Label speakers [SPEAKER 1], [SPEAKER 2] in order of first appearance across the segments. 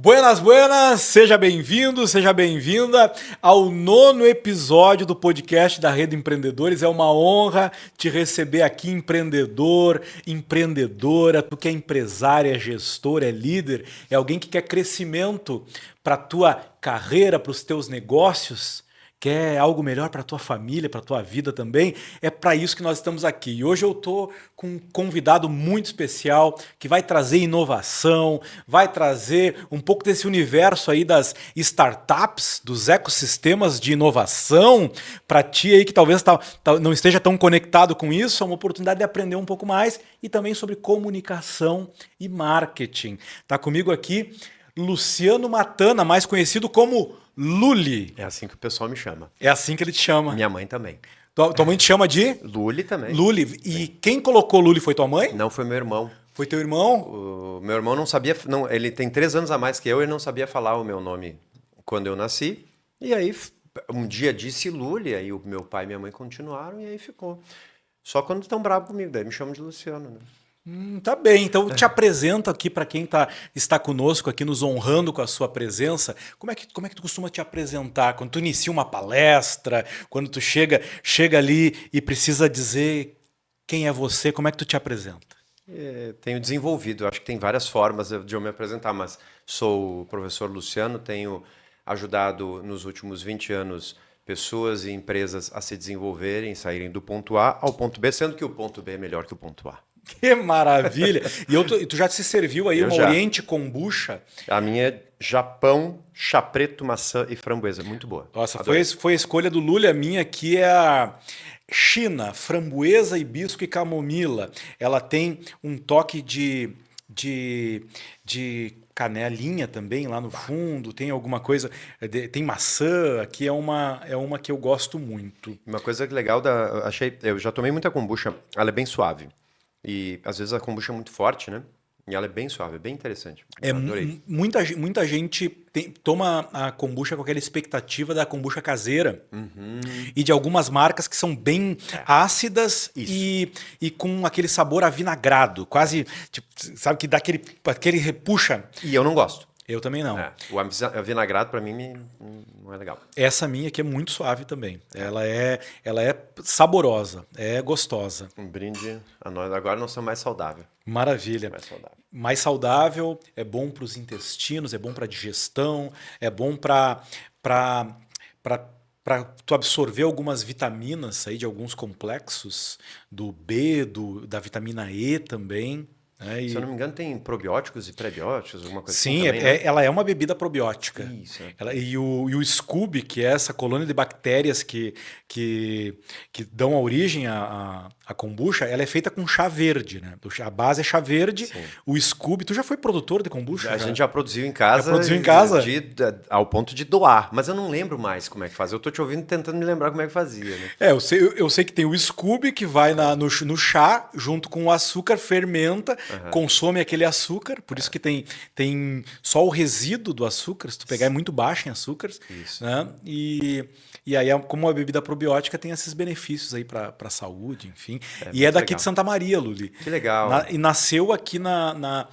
[SPEAKER 1] Buenas, buenas! Seja bem-vindo, seja bem-vinda ao 9º episódio do podcast da Rede Empreendedores. É uma honra te receber aqui, empreendedor, empreendedora, tu que é empresária, é gestor, é líder, é alguém que quer crescimento para a tua carreira, para os teus negócios. Quer algo melhor para a tua família, para a tua vida também? É para isso que nós estamos aqui. E hoje eu estou com um convidado muito especial que vai trazer inovação, vai trazer um pouco desse universo aí das startups, dos ecossistemas de inovação para ti aí que talvez não esteja tão conectado com isso. É uma oportunidade de aprender um pouco mais e também sobre comunicação e marketing. Tá comigo aqui Luciano Matana, mais conhecido como Luli.
[SPEAKER 2] É assim que o pessoal me chama.
[SPEAKER 1] É assim que ele te chama.
[SPEAKER 2] Minha mãe também.
[SPEAKER 1] Tua mãe te chama de?
[SPEAKER 2] Luli também.
[SPEAKER 1] Luli. E
[SPEAKER 2] Sim.
[SPEAKER 1] quem colocou Luli foi tua mãe?
[SPEAKER 2] Não foi meu irmão.
[SPEAKER 1] Foi teu irmão?
[SPEAKER 2] O meu irmão não sabia. Não, ele tem 3 anos a mais que eu e não sabia falar o meu nome quando eu nasci. E aí, um dia disse Luli, aí o meu pai e minha mãe continuaram e aí ficou. Só quando estão bravos comigo, daí me chamam de Luciano, né?
[SPEAKER 1] Tá bem, então eu te apresento aqui para quem está conosco aqui, nos honrando com a sua presença. Como é que tu costuma te apresentar? Quando tu inicia uma palestra, quando tu chega ali e precisa dizer quem é você, como é que tu te apresenta?
[SPEAKER 2] Tenho desenvolvido, acho que tem várias formas de eu me apresentar, mas sou o professor Luciano, tenho ajudado nos últimos 20 anos pessoas e empresas a se desenvolverem, saírem do ponto A ao ponto B, sendo que o ponto B é melhor que o ponto A.
[SPEAKER 1] Que maravilha! E tu já se serviu aí
[SPEAKER 2] Eu
[SPEAKER 1] uma
[SPEAKER 2] já.
[SPEAKER 1] Oriente Kombucha?
[SPEAKER 2] A minha é Japão, chá preto, maçã e framboesa. Muito boa.
[SPEAKER 1] Nossa,
[SPEAKER 2] Adorei.
[SPEAKER 1] foi a escolha do Lula. A minha aqui é a China, framboesa, hibisco e camomila. Ela tem um toque de canelinha também lá no fundo, tem alguma coisa, tem maçã, aqui é uma que eu gosto muito.
[SPEAKER 2] Uma coisa legal eu já tomei muita kombucha, ela é bem suave. E às vezes a kombucha é muito forte, né? E ela é bem suave, é bem interessante. Adorei.
[SPEAKER 1] Muita gente toma a kombucha com aquela expectativa da kombucha caseira e de algumas marcas que são bem ácidas
[SPEAKER 2] Isso.
[SPEAKER 1] e com aquele sabor avinagrado, quase, tipo, sabe, que dá aquele repuxa.
[SPEAKER 2] E eu não gosto.
[SPEAKER 1] Eu também não.
[SPEAKER 2] O avinagrado pra mim não é legal.
[SPEAKER 1] Essa minha aqui é muito suave também. Ela é saborosa, é gostosa.
[SPEAKER 2] Um brinde a nós. Agora nós somos mais saudáveis.
[SPEAKER 1] Maravilha.
[SPEAKER 2] Mais saudável.
[SPEAKER 1] Mais saudável, é bom para os intestinos, é bom para a digestão, é bom para tu absorver algumas vitaminas aí de alguns complexos, do B, da vitamina E também. Né?
[SPEAKER 2] Se eu não me engano, tem probióticos e prebióticos, alguma coisa assim
[SPEAKER 1] Sim,
[SPEAKER 2] também, né?
[SPEAKER 1] ela é uma bebida probiótica.
[SPEAKER 2] Isso.
[SPEAKER 1] E o Scooby, que é essa colônia de bactérias que dão a origem à kombucha, ela é feita com chá verde, né? A base é chá verde.
[SPEAKER 2] Sim.
[SPEAKER 1] O Scooby, tu já foi produtor de kombucha?
[SPEAKER 2] A gente já produziu em casa.
[SPEAKER 1] Já produziu em casa?
[SPEAKER 2] Ao ponto de doar. Mas eu não lembro mais como é que faz. Eu tô te ouvindo tentando me lembrar como é que fazia, né?
[SPEAKER 1] Eu sei que tem o Scooby que vai no chá, junto com o açúcar, fermenta, consome aquele açúcar, por isso que tem só o resíduo do açúcar, se tu pegar é muito baixo em açúcares.
[SPEAKER 2] Isso.
[SPEAKER 1] Né? E aí, como a bebida probiótica, tem esses benefícios aí para a saúde, enfim. E é daqui
[SPEAKER 2] legal.
[SPEAKER 1] de Santa Maria, Luli.
[SPEAKER 2] Que legal.
[SPEAKER 1] E nasceu aqui na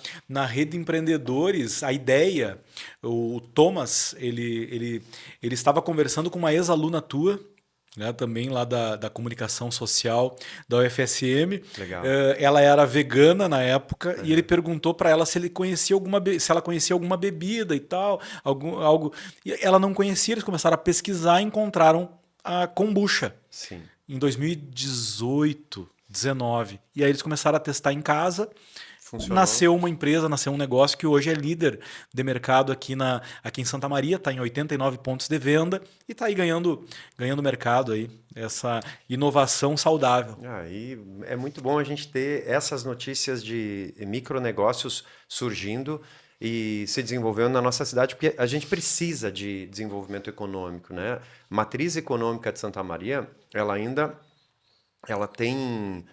[SPEAKER 1] Rede Empreendedores a ideia. O Thomas, ele estava conversando com uma ex-aluna tua, né, também lá da comunicação social da UFSM.
[SPEAKER 2] Legal.
[SPEAKER 1] Ela era vegana na época e ele perguntou para ela se ela conhecia alguma bebida e tal, algo. E ela não conhecia, eles começaram a pesquisar e encontraram a kombucha.
[SPEAKER 2] Sim.
[SPEAKER 1] Em 2018, 19. E aí eles começaram a testar em casa.
[SPEAKER 2] Funcionou.
[SPEAKER 1] Nasceu uma empresa, nasceu um negócio que hoje é líder de mercado aqui em Santa Maria, está em 89 pontos de venda e está aí ganhando mercado aí, essa inovação saudável.
[SPEAKER 2] E é muito bom a gente ter essas notícias de micronegócios surgindo e se desenvolvendo na nossa cidade, porque a gente precisa de desenvolvimento econômico, né? A matriz econômica de Santa Maria, ela tem...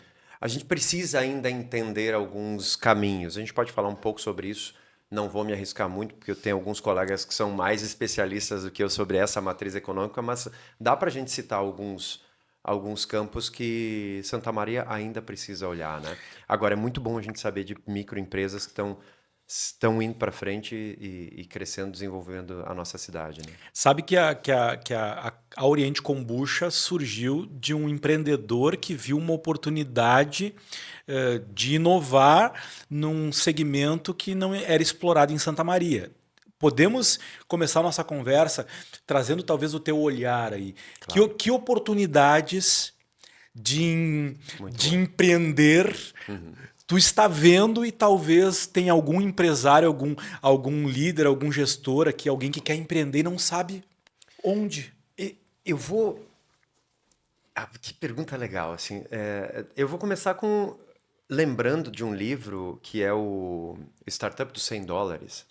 [SPEAKER 2] A gente precisa ainda entender alguns caminhos. A gente pode falar um pouco sobre isso. Não vou me arriscar muito, porque eu tenho alguns colegas que são mais especialistas do que eu sobre essa matriz econômica, mas dá para a gente citar alguns campos que Santa Maria ainda precisa olhar, né? Agora, é muito bom a gente saber de microempresas que estão estão indo para frente e crescendo, desenvolvendo a nossa cidade, né?
[SPEAKER 1] Sabe que a Oriente Kombucha surgiu de um empreendedor que viu uma oportunidade de inovar num segmento que não era explorado em Santa Maria. Podemos começar a nossa conversa trazendo talvez o teu olhar aí.
[SPEAKER 2] Claro.
[SPEAKER 1] Que oportunidades de,
[SPEAKER 2] Muito
[SPEAKER 1] de
[SPEAKER 2] bom.
[SPEAKER 1] empreender
[SPEAKER 2] Uhum.
[SPEAKER 1] tu está vendo e talvez tenha algum empresário, algum líder, algum gestor aqui, alguém que quer empreender e não sabe onde.
[SPEAKER 2] Eu vou. Que pergunta legal, assim. Eu vou começar com lembrando de um livro que é o Startup dos $100.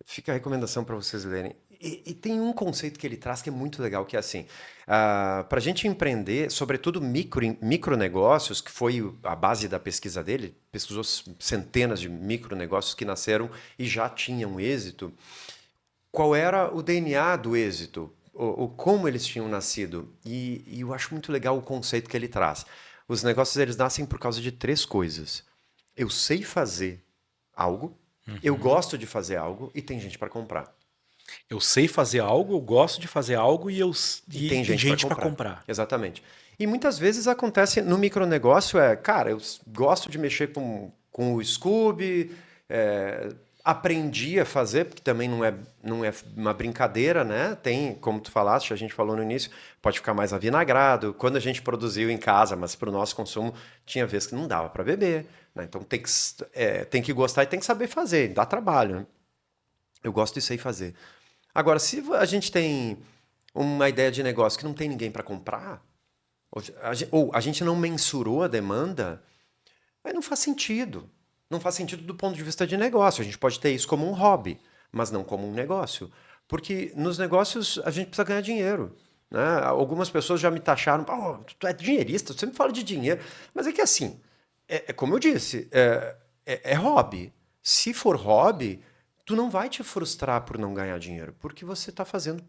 [SPEAKER 2] Fica a recomendação para vocês lerem. E tem um conceito que ele traz que é muito legal, que é assim, para a gente empreender, sobretudo micronegócios, que foi a base da pesquisa dele, pesquisou centenas de micronegócios que nasceram e já tinham êxito. Qual era o DNA do êxito? Como eles tinham nascido? E eu acho muito legal o conceito que ele traz. Os negócios eles nascem por causa de três coisas. Eu sei fazer algo, eu gosto de fazer algo e tem gente para comprar.
[SPEAKER 1] Eu sei fazer algo, eu gosto de fazer algo
[SPEAKER 2] E
[SPEAKER 1] e
[SPEAKER 2] tem
[SPEAKER 1] tem
[SPEAKER 2] gente para
[SPEAKER 1] gente para
[SPEAKER 2] comprar.
[SPEAKER 1] comprar.
[SPEAKER 2] Exatamente. E muitas vezes acontece no micronegócio, cara, eu gosto de mexer com o Scooby, aprendi a fazer, porque também não é uma brincadeira, né? Tem, como tu falaste, a gente falou no início, pode ficar mais avinagrado. Quando a gente produziu em casa, mas para o nosso consumo, tinha vezes que não dava para beber, né? Então tem que gostar e tem que saber fazer, dá trabalho, né? Eu gosto de sei fazer. Agora, se a gente tem uma ideia de negócio que não tem ninguém para comprar, ou a gente não mensurou a demanda, aí não faz sentido. Não faz sentido do ponto de vista de negócio. A gente pode ter isso como um hobby, mas não como um negócio. Porque nos negócios a gente precisa ganhar dinheiro, né? Algumas pessoas já me taxaram, "Pô, tu é dinheirista, tu sempre fala de dinheiro." Mas é que assim, como eu disse, é hobby. Se for hobby, tu não vai te frustrar por não ganhar dinheiro, porque você está fazendo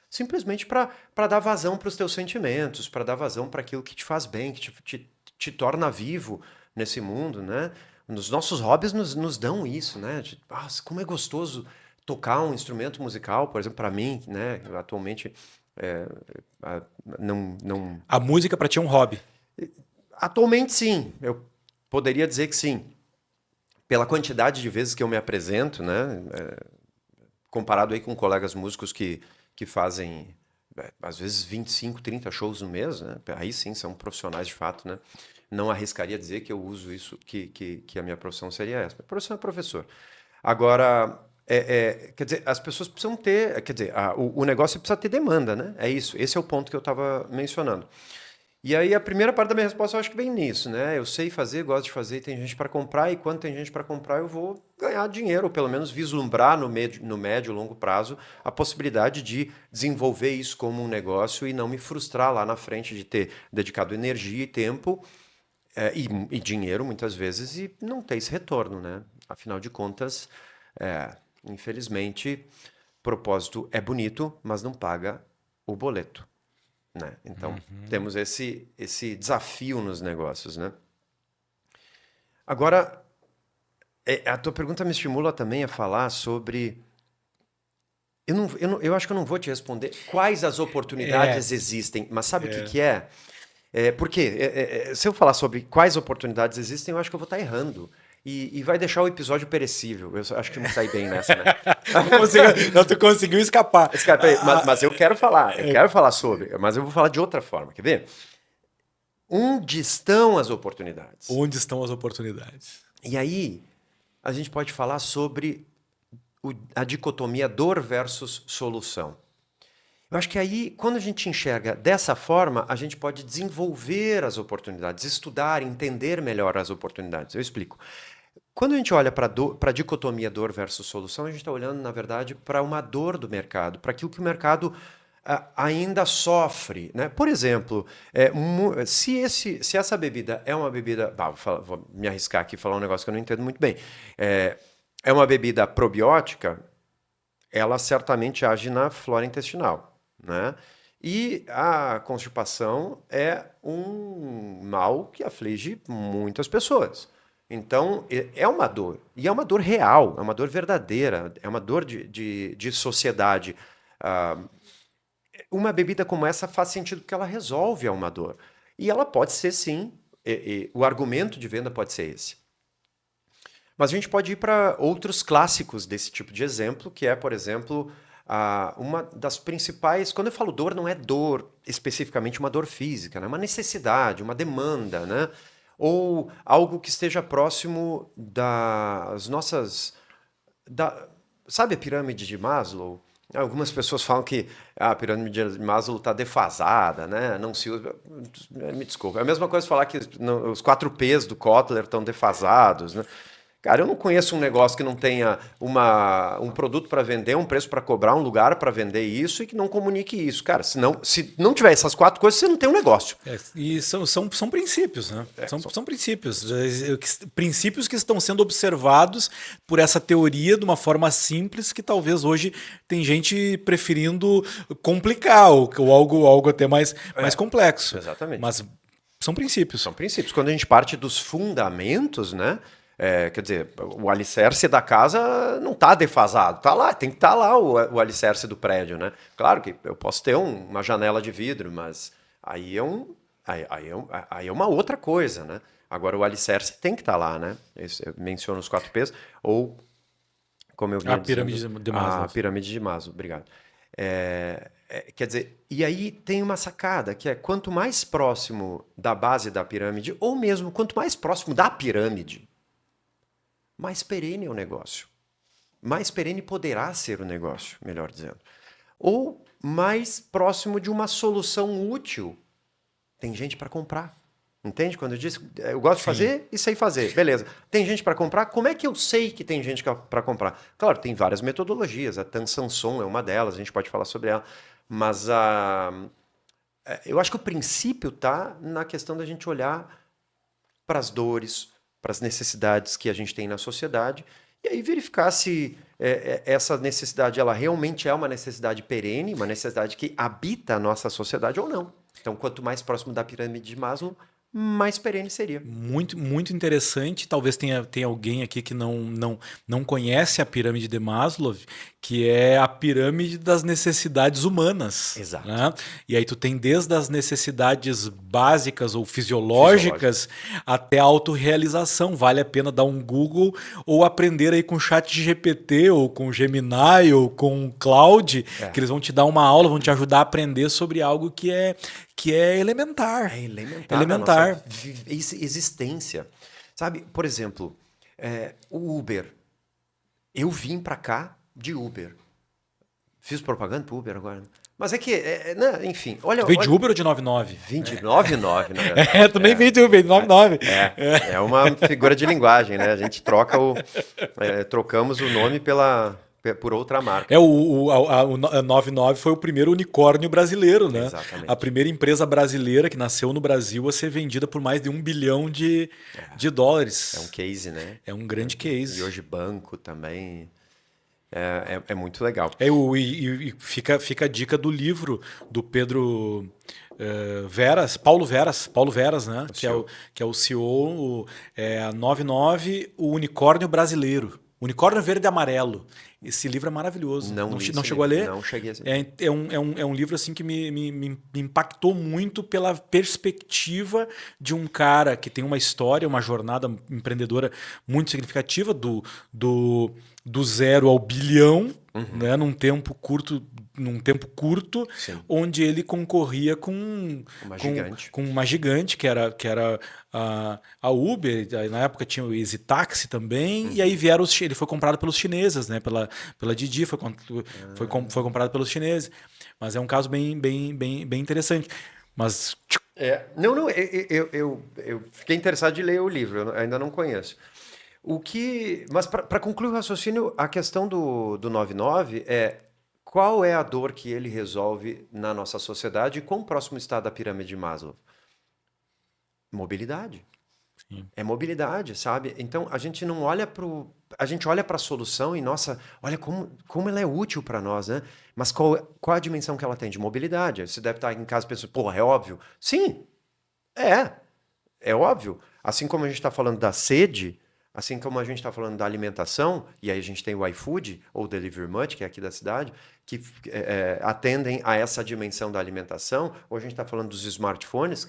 [SPEAKER 2] simplesmente para dar vazão para os teus sentimentos, para dar vazão para aquilo que te faz bem, que te torna vivo nesse mundo, né? Os nossos hobbies nos dão isso, né? Como é gostoso tocar um instrumento musical, por exemplo, para mim, né? Atualmente, é, a- não.
[SPEAKER 1] A música para ti é um hobby.
[SPEAKER 2] Atualmente, sim. Eu poderia dizer que sim. Pela quantidade de vezes que eu me apresento, né? Comparado aí com colegas músicos que fazem, às vezes, 25, 30 shows no mês, né? Aí sim, são profissionais de fato, né? Não arriscaria dizer que eu uso isso, que a minha profissão seria essa. Minha profissão é professor. Agora, quer dizer, as pessoas precisam ter, quer dizer, o negócio precisa ter demanda, né? É isso, esse é o ponto que eu estava mencionando. E aí a primeira parte da minha resposta eu acho que vem nisso, né? Eu sei fazer, gosto de fazer, tem gente para comprar, e quando tem gente para comprar, eu vou ganhar dinheiro, ou pelo menos vislumbrar no médio e longo prazo a possibilidade de desenvolver isso como um negócio e não me frustrar lá na frente de ter dedicado energia e tempo e dinheiro, muitas vezes, e não ter esse retorno, né? Afinal de contas, infelizmente, propósito é bonito, mas não paga o boleto, né? Então, temos esse desafio nos negócios, né? Agora, a tua pergunta me estimula também a falar sobre... Eu acho que eu não vou te responder quais as
[SPEAKER 1] É,
[SPEAKER 2] oportunidades existem, mas sabe o que que é? Porque se eu falar sobre quais oportunidades existem, eu acho que eu vou estar errando. E vai deixar o episódio perecível. Acho que eu me saí bem nessa, né?
[SPEAKER 1] não, tu conseguiu escapar.
[SPEAKER 2] Esse cara, peraí, mas eu quero falar sobre, mas eu vou falar de outra forma, quer ver? Onde estão as oportunidades?
[SPEAKER 1] Onde estão as oportunidades?
[SPEAKER 2] E aí, a gente pode falar sobre a dicotomia dor versus solução. Eu acho que aí, quando a gente enxerga dessa forma, a gente pode desenvolver as oportunidades, estudar, entender melhor as oportunidades. Eu explico. Quando a gente olha para a dicotomia dor versus solução, a gente está olhando, na verdade, para uma dor do mercado, para aquilo que o mercado ainda sofre, né? Por exemplo, se essa bebida é uma bebida... vou me arriscar aqui e falar um negócio que eu não entendo muito bem. É uma bebida probiótica, ela certamente age na flora intestinal, né? E a constipação é um mal que aflige muitas pessoas. Então, é uma dor. E é uma dor real, é uma dor verdadeira, é uma dor de sociedade. Ah, uma bebida como essa faz sentido porque ela resolve uma dor. E ela pode ser, sim, o argumento de venda pode ser esse. Mas a gente pode ir para outros clássicos desse tipo de exemplo, que é, por exemplo, uma das principais. Quando eu falo dor, não é dor especificamente uma dor física, né? É uma necessidade, uma demanda, né? Ou algo que esteja próximo das nossas. Da, sabe a pirâmide de Maslow? Algumas pessoas falam que a pirâmide de Maslow está defasada, né? Não se usa. Me desculpa. É a mesma coisa falar que os 4 P's do Kotler estão defasados, né? Cara, eu não conheço um negócio que não tenha um produto para vender, um preço para cobrar, um lugar para vender isso e que não comunique isso. Cara, se não tiver essas 4 coisas, você não tem um negócio.
[SPEAKER 1] E são princípios, né? São princípios. Princípios que estão sendo observados por essa teoria de uma forma simples que talvez hoje tem gente preferindo complicar ou algo até mais complexo.
[SPEAKER 2] Exatamente.
[SPEAKER 1] Mas são princípios.
[SPEAKER 2] São princípios. Quando a gente parte dos fundamentos, né? Quer dizer, o alicerce da casa não está defasado, tá lá, tem que estar lá o alicerce do prédio, né? Claro que eu posso ter uma janela de vidro, mas aí é uma outra coisa, né? Agora o alicerce tem que estar lá, né? Eu menciono os 4 P's, ou como eu vinha dizendo,
[SPEAKER 1] pirâmide de Maslow.
[SPEAKER 2] a pirâmide de Maslow, obrigado. Quer dizer, e aí tem uma sacada, que é quanto mais próximo da base da pirâmide, ou mesmo quanto mais próximo da pirâmide, mais perene é o negócio. Mais perene poderá ser o negócio, melhor dizendo. Ou mais próximo de uma solução útil. Tem gente para comprar. Entende? Quando eu disse, eu gosto de fazer e sei fazer. Beleza. Tem gente para comprar? Como é que eu sei que tem gente para comprar? Claro, tem várias metodologias. A Tan Sanson é uma delas, a gente pode falar sobre ela. Mas eu acho que o princípio está na questão da gente olhar para as dores, para as necessidades que a gente tem na sociedade, e aí verificar se essa necessidade ela realmente é uma necessidade perene, uma necessidade que habita a nossa sociedade ou não. Então, quanto mais próximo da pirâmide de Maslow, mais perene seria.
[SPEAKER 1] Muito, muito interessante. Talvez tenha alguém aqui que não conhece a pirâmide de Maslow, que é a pirâmide das necessidades humanas.
[SPEAKER 2] Exato.
[SPEAKER 1] Né? E aí tu tem desde as necessidades básicas ou fisiológicas até a autorrealização. Vale a pena dar um Google ou aprender aí com o ChatGPT ou com o Gemini ou com o Claude, que eles vão te dar uma aula, vão te ajudar a aprender sobre algo que é elementar.
[SPEAKER 2] É elementar.
[SPEAKER 1] Elementar.
[SPEAKER 2] Existência. Sabe, por exemplo, o Uber. Eu vim para cá de Uber. Fiz propaganda pro Uber agora. Mas é que, né, enfim, olha...
[SPEAKER 1] Veio de Uber ou de 99?
[SPEAKER 2] Vim de 99, na verdade.
[SPEAKER 1] Tu nem veio de Uber, de 99.
[SPEAKER 2] É uma figura de linguagem, né? A gente trocamos o nome por outra marca.
[SPEAKER 1] O 99 foi o primeiro unicórnio brasileiro, né?
[SPEAKER 2] Exatamente.
[SPEAKER 1] A primeira empresa brasileira que nasceu no Brasil a ser vendida por mais de $1 bilhão de dólares.
[SPEAKER 2] É um case, né?
[SPEAKER 1] É um grande case.
[SPEAKER 2] E hoje banco também. É muito legal.
[SPEAKER 1] E fica a dica do livro do Pedro Paulo Veras, né? Que é o CEO, a 99, o Unicórnio Brasileiro. Unicórnio Verde e Amarelo. Esse livro é maravilhoso. Não chegou a ler?
[SPEAKER 2] Não cheguei a
[SPEAKER 1] ler. É um livro assim que me impactou muito pela perspectiva de um cara que tem uma história, uma jornada empreendedora muito significativa do zero ao bilhão, né, num tempo curto, onde ele concorria com uma gigante que era a Uber. Na época tinha o Easy Taxi também, e aí ele foi comprado pelos chineses, né, pela Didi, foi comprado pelos chineses. Mas é um caso bem interessante. Mas
[SPEAKER 2] eu fiquei interessado de ler o livro, eu ainda não conheço. Mas para concluir o raciocínio, a questão do 99 qual é a dor que ele resolve na nossa sociedade e quão próximo está da pirâmide de Maslow? Mobilidade. Sim. É mobilidade, sabe? Então a gente não olha a gente olha para a solução e, nossa, olha como ela é útil para nós, né? Mas qual a dimensão que ela tem de mobilidade? Você deve estar em casa pensando, porra, é óbvio. Sim, é óbvio, assim como a gente está falando da sede, assim como a gente está falando da alimentação, e aí a gente tem o iFood ou o Delivery Much, que é aqui da cidade, que atendem a essa dimensão da alimentação, ou a gente está falando dos smartphones,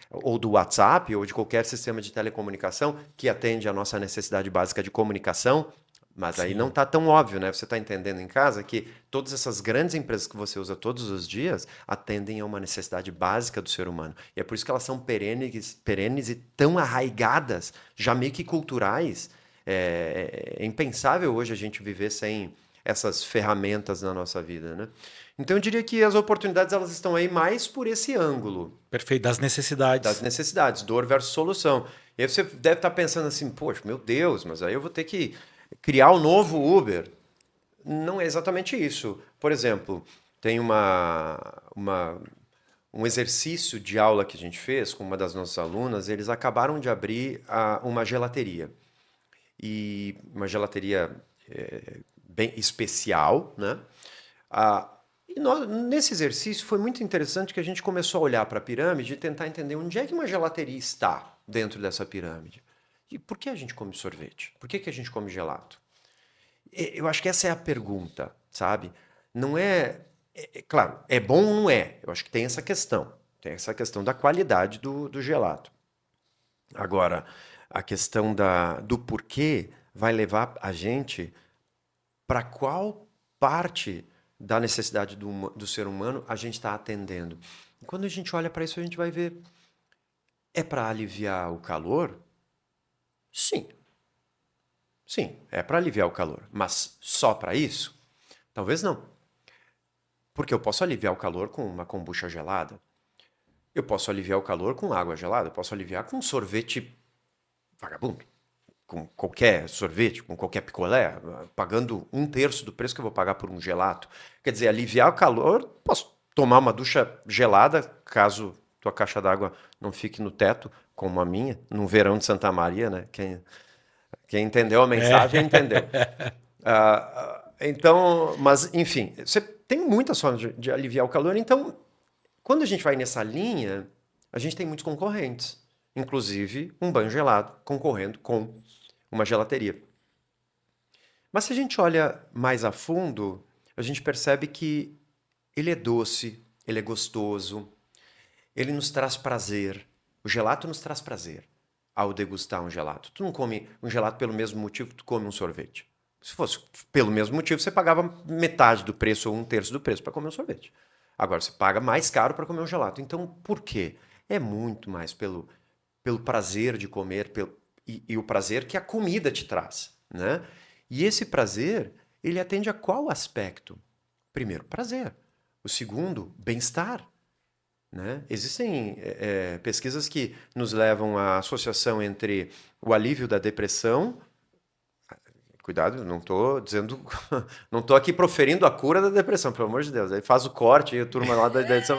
[SPEAKER 2] ou do WhatsApp, ou de qualquer sistema de telecomunicação que atende a nossa necessidade básica de comunicação. Mas aí não
[SPEAKER 1] Sim.
[SPEAKER 2] está tão óbvio, né? Você está entendendo em casa que todas essas grandes empresas que você usa todos os dias atendem a uma necessidade básica do ser humano. E é por isso que elas são perenes e tão arraigadas, já meio que culturais. É impensável hoje a gente viver sem essas ferramentas na nossa vida, né? Então eu diria que as oportunidades elas estão aí mais por esse ângulo
[SPEAKER 1] Perfeito, das
[SPEAKER 2] das
[SPEAKER 1] necessidades.
[SPEAKER 2] necessidades, dor versus solução. E aí você deve estar pensando assim, poxa, meu Deus, mas aí eu vou ter que criar um novo Uber. Não é exatamente isso. Por exemplo, tem um exercício de aula que a gente fez com uma das nossas alunas, eles acabaram de abrir uma gelateria. E uma gelateria bem especial, né? Nesse exercício foi muito interessante que a gente começou a olhar para a pirâmide e tentar entender onde é que uma gelateria está dentro dessa pirâmide. E por que a gente come sorvete? Por que a gente come gelato? Eu acho que essa é a pergunta, sabe? Não claro, é bom ou não é? Eu acho que tem essa questão. Tem essa questão da qualidade do gelato. Agora, a questão do porquê vai levar a gente para qual parte da necessidade do ser humano a gente está atendendo. E quando a gente olha para isso, a gente vai ver, é para aliviar o calor? Sim, sim, é para aliviar o calor. Mas só para isso? Talvez não. Porque eu posso aliviar o calor com uma kombucha gelada. Eu posso aliviar o calor com água gelada. Eu posso aliviar com sorvete vagabundo. Com qualquer sorvete, com qualquer picolé, pagando 1/3 do preço que eu vou pagar por um gelato. Quer dizer, aliviar o calor, posso tomar uma ducha gelada, caso tua caixa d'água não fique no teto, como a minha, no verão de Santa Maria, né? Quem entendeu a mensagem, entendeu.
[SPEAKER 1] É.
[SPEAKER 2] Então, mas enfim, você tem muitas formas de aliviar o calor, então quando a gente vai nessa linha, a gente tem muitos concorrentes, inclusive um banho gelado concorrendo com uma gelateria. Mas se a gente olha mais a fundo, a gente percebe que ele é doce, ele é gostoso, ele nos traz prazer. O gelato nos traz prazer ao degustar um gelato. Tu não come um gelato pelo mesmo motivo que tu come um sorvete. Se fosse pelo mesmo motivo, você pagava metade do preço ou 1/3 do preço para comer um sorvete. Agora você paga mais caro para comer um gelato. Então, por quê? É muito mais pelo prazer de comer e o prazer que a comida te traz, né? E esse prazer, ele atende a qual aspecto? Primeiro, prazer. O segundo, bem-estar, né? Existem pesquisas que nos levam à associação entre o alívio da depressão. Cuidado, não estou dizendo, não estou aqui proferindo a cura da depressão, pelo amor de Deus. Aí faz o corte, e a turma lá da edição,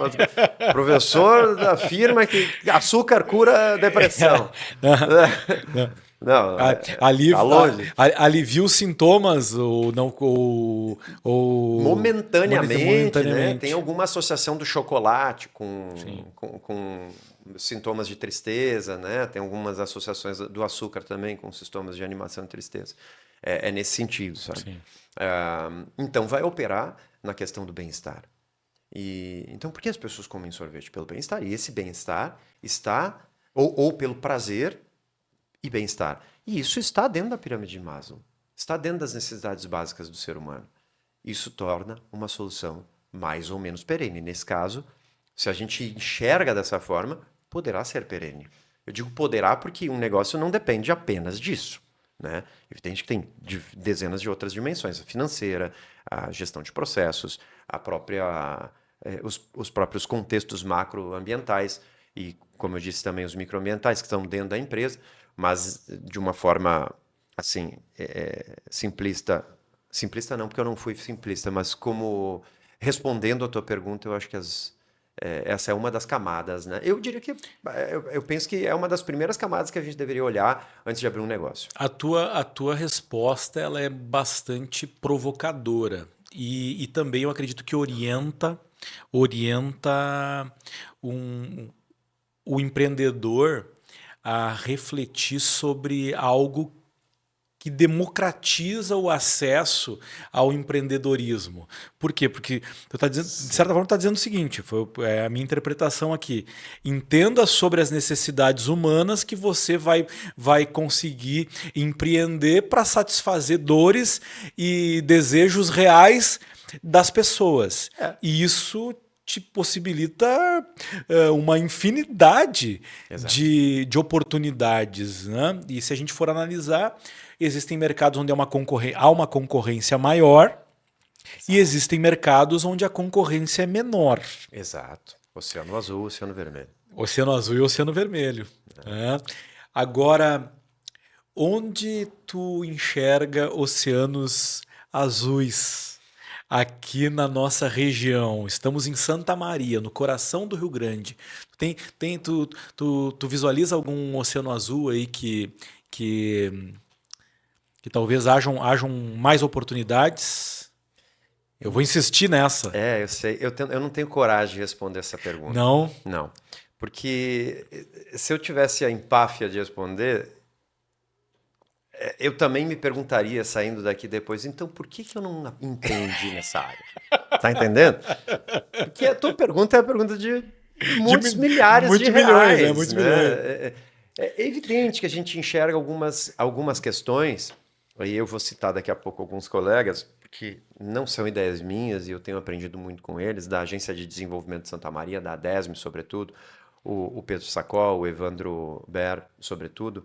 [SPEAKER 2] professor afirma que açúcar cura a depressão. Não, tá longe.
[SPEAKER 1] Alivia os sintomas ou não ou
[SPEAKER 2] Momentaneamente, né? Tem
[SPEAKER 1] momentaneamente.
[SPEAKER 2] alguma associação do chocolate
[SPEAKER 1] Sim.
[SPEAKER 2] com sintomas de tristeza, né? Tem algumas associações do açúcar também com sintomas de animação e tristeza. É nesse sentido, sabe?
[SPEAKER 1] Sim.
[SPEAKER 2] Então vai operar na questão do bem-estar. Então por que as pessoas comem sorvete? Pelo bem-estar. E esse bem-estar está, ou pelo prazer e bem-estar. E isso está dentro da pirâmide de Maslow. Está dentro das necessidades básicas do ser humano. Isso torna uma solução mais ou menos perene. Nesse caso, se a gente enxerga dessa forma, poderá ser perene. Eu digo poderá porque um negócio não depende apenas disso, né? Evidente que tem dezenas de outras dimensões: a financeira, a gestão de processos, os próprios contextos macroambientais e, como eu disse também, os microambientais que estão dentro da empresa, mas de uma forma assim simplista. Simplista não, porque eu não fui simplista, mas como respondendo a tua pergunta, eu acho que essa é uma das camadas, né? Eu diria que eu penso que é uma das primeiras camadas que a gente deveria olhar antes de abrir um negócio.
[SPEAKER 1] A tua resposta ela é bastante provocadora e também eu acredito que orienta um, o empreendedor a refletir sobre algo que democratiza o acesso ao empreendedorismo. Por quê? Porque tu tá dizendo, de certa forma, está dizendo o seguinte, é a minha interpretação aqui. Entenda sobre as necessidades humanas que você vai conseguir empreender para satisfazer dores e desejos reais das pessoas. E isso te possibilita uma infinidade de oportunidades, né? E se a gente for analisar, existem mercados onde há uma concorrência maior e existem mercados onde a concorrência é menor.
[SPEAKER 2] Exato. Oceano azul, oceano vermelho.
[SPEAKER 1] Oceano azul e oceano vermelho. Né? Agora, onde tu enxerga oceanos azuis aqui na nossa região? Estamos em Santa Maria, no coração do Rio Grande. Tu visualiza algum oceano azul aí que talvez hajam mais oportunidades? Eu vou insistir nessa.
[SPEAKER 2] Eu sei. Eu não tenho coragem de responder essa pergunta.
[SPEAKER 1] Não?
[SPEAKER 2] Não. Porque se eu tivesse a empáfia de responder, eu também me perguntaria, saindo daqui depois, então por que eu não empreendi nessa área? Tá entendendo? Porque a tua pergunta é a pergunta de muitos milhares de reais.
[SPEAKER 1] Né? Muitos milhões.
[SPEAKER 2] É evidente que a gente enxerga algumas questões, aí eu vou citar daqui a pouco alguns colegas, que não são ideias minhas e eu tenho aprendido muito com eles, da Agência de Desenvolvimento de Santa Maria, da ADESM, sobretudo, o Pedro Sacol, o Evandro Ber, sobretudo,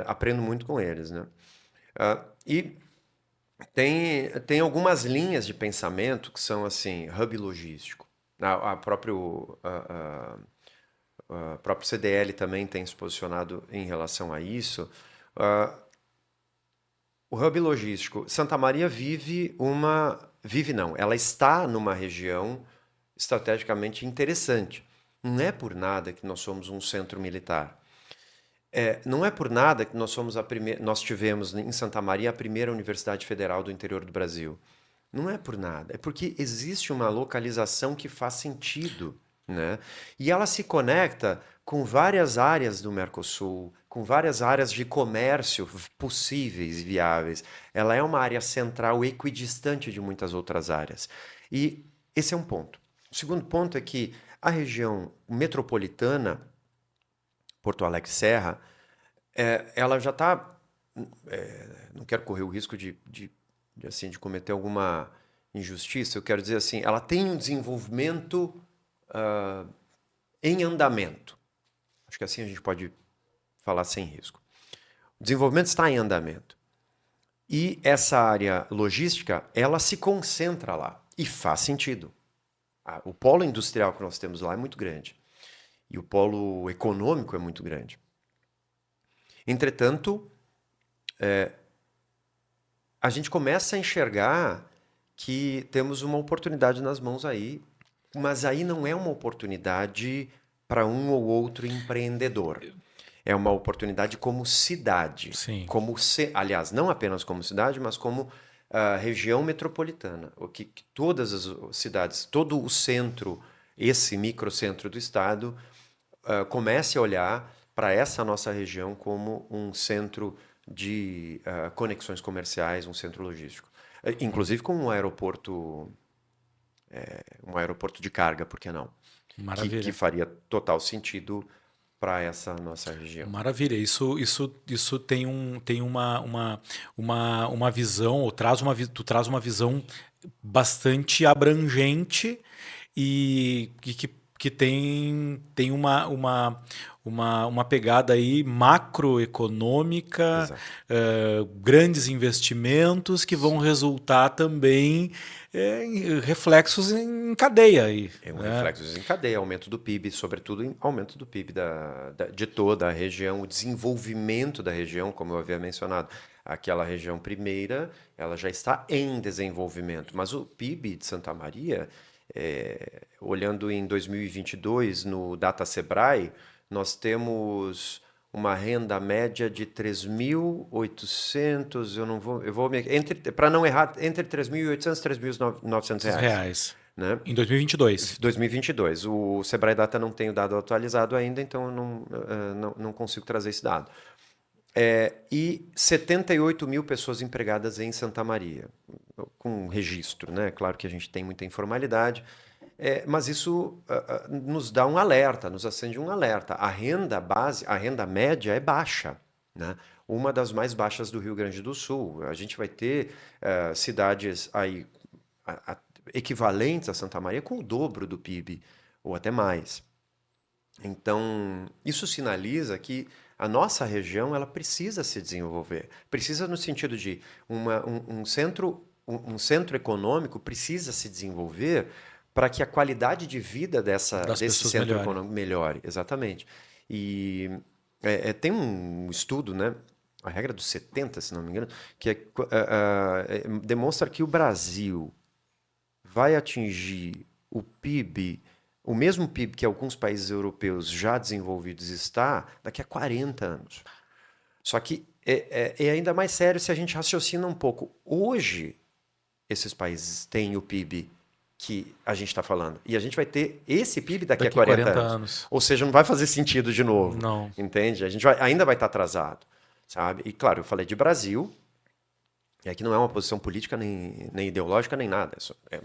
[SPEAKER 2] aprendo muito com eles, né? E tem algumas linhas de pensamento que são assim, hub logístico. A próprio CDL também tem se posicionado em relação a isso. O hub logístico, Santa Maria ela está numa região estrategicamente interessante. Não é por nada que nós somos um centro militar. Não é por nada que nós tivemos em Santa Maria a primeira universidade federal do interior do Brasil. Não é por nada. É porque existe uma localização que faz sentido, né? E ela se conecta com várias áreas do Mercosul, com várias áreas de comércio possíveis e viáveis. Ela é uma área central equidistante de muitas outras áreas. E esse é um ponto. O segundo ponto é que a região metropolitana, Porto Alegre Serra, ela já está... não quero correr o risco de cometer alguma injustiça, eu quero dizer assim, ela tem um desenvolvimento em andamento. Acho que assim a gente pode falar sem risco. O desenvolvimento está em andamento. E essa área logística, ela se concentra lá. E faz sentido. O polo industrial que nós temos lá é muito grande. E o polo econômico é muito grande. Entretanto, a gente começa a enxergar que temos uma oportunidade nas mãos aí, mas aí não é uma oportunidade para um ou outro empreendedor. É uma oportunidade como cidade.
[SPEAKER 1] Sim.
[SPEAKER 2] Aliás, não apenas como cidade, mas como região metropolitana. Que todas as cidades, todo o centro, esse microcentro do estado, comece a olhar para essa nossa região como um centro de conexões comerciais, um centro logístico. Inclusive com um aeroporto de carga, por que não?
[SPEAKER 1] Maravilha.
[SPEAKER 2] Que faria total sentido para essa nossa região.
[SPEAKER 1] Maravilha. Isso tem uma visão, ou tu traz uma visão bastante abrangente e que tem uma pegada aí macroeconômica, grandes investimentos que vão resultar também em reflexos em cadeia.
[SPEAKER 2] Reflexos em cadeia, aumento do PIB, sobretudo em aumento do PIB de toda a região, o desenvolvimento da região, como eu havia mencionado. Aquela região primeira, ela já está em desenvolvimento, mas o PIB de Santa Maria... olhando em 2022 no Data Sebrae, nós temos uma renda média de 3.800, para não errar, entre 3.800 e 3.900 reais. né?
[SPEAKER 1] Em 2022.
[SPEAKER 2] 2022. O Sebrae Data não tem o dado atualizado ainda, então eu não consigo trazer esse dado. E 78 mil pessoas empregadas em Santa Maria, com registro, né? Claro que a gente tem muita informalidade, mas isso nos dá um alerta, nos acende um alerta. A renda base, a renda média é baixa, né? Uma das mais baixas do Rio Grande do Sul. A gente vai ter cidades aí equivalentes a Santa Maria com o dobro do PIB, ou até mais. Então, isso sinaliza que a nossa região ela precisa se desenvolver. Precisa no sentido de um centro econômico precisa se desenvolver para que a qualidade de vida
[SPEAKER 1] Das
[SPEAKER 2] desse
[SPEAKER 1] pessoas
[SPEAKER 2] centro
[SPEAKER 1] melhorem.
[SPEAKER 2] econômico melhore. Exatamente. E tem um estudo, né? A regra dos 70, se não me engano, que demonstra que o Brasil vai atingir o mesmo PIB que alguns países europeus já desenvolvidos está daqui a 40 anos. Só que é ainda mais sério se a gente raciocina um pouco. Hoje, esses países têm o PIB que a gente está falando. E a gente vai ter esse PIB daqui a 40 anos. Ou seja, não vai fazer sentido de novo.
[SPEAKER 1] Não.
[SPEAKER 2] Entende? A gente ainda vai estar atrasado. Sabe? E claro, eu falei de Brasil. Que não é uma posição política, nem ideológica, nem nada. É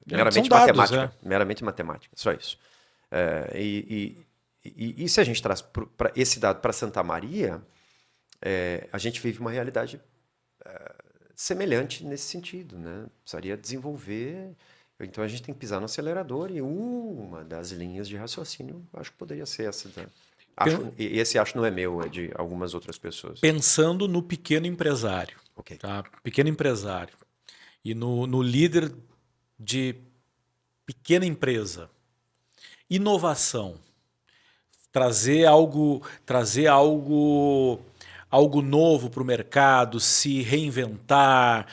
[SPEAKER 2] meramente
[SPEAKER 1] São dados,
[SPEAKER 2] matemática. Meramente matemática, só isso. E se a gente traz esse dado para Santa Maria, a gente vive uma realidade semelhante nesse sentido, né? Precisaria desenvolver. Então a gente tem que pisar no acelerador e uma das linhas de raciocínio acho que poderia ser essa. Né? E esse acho não é meu, é de algumas outras pessoas.
[SPEAKER 1] Pensando no pequeno empresário.
[SPEAKER 2] Okay.
[SPEAKER 1] Tá? Pequeno empresário. E no líder de pequena empresa. Inovação. Trazer algo novo para o mercado, se reinventar,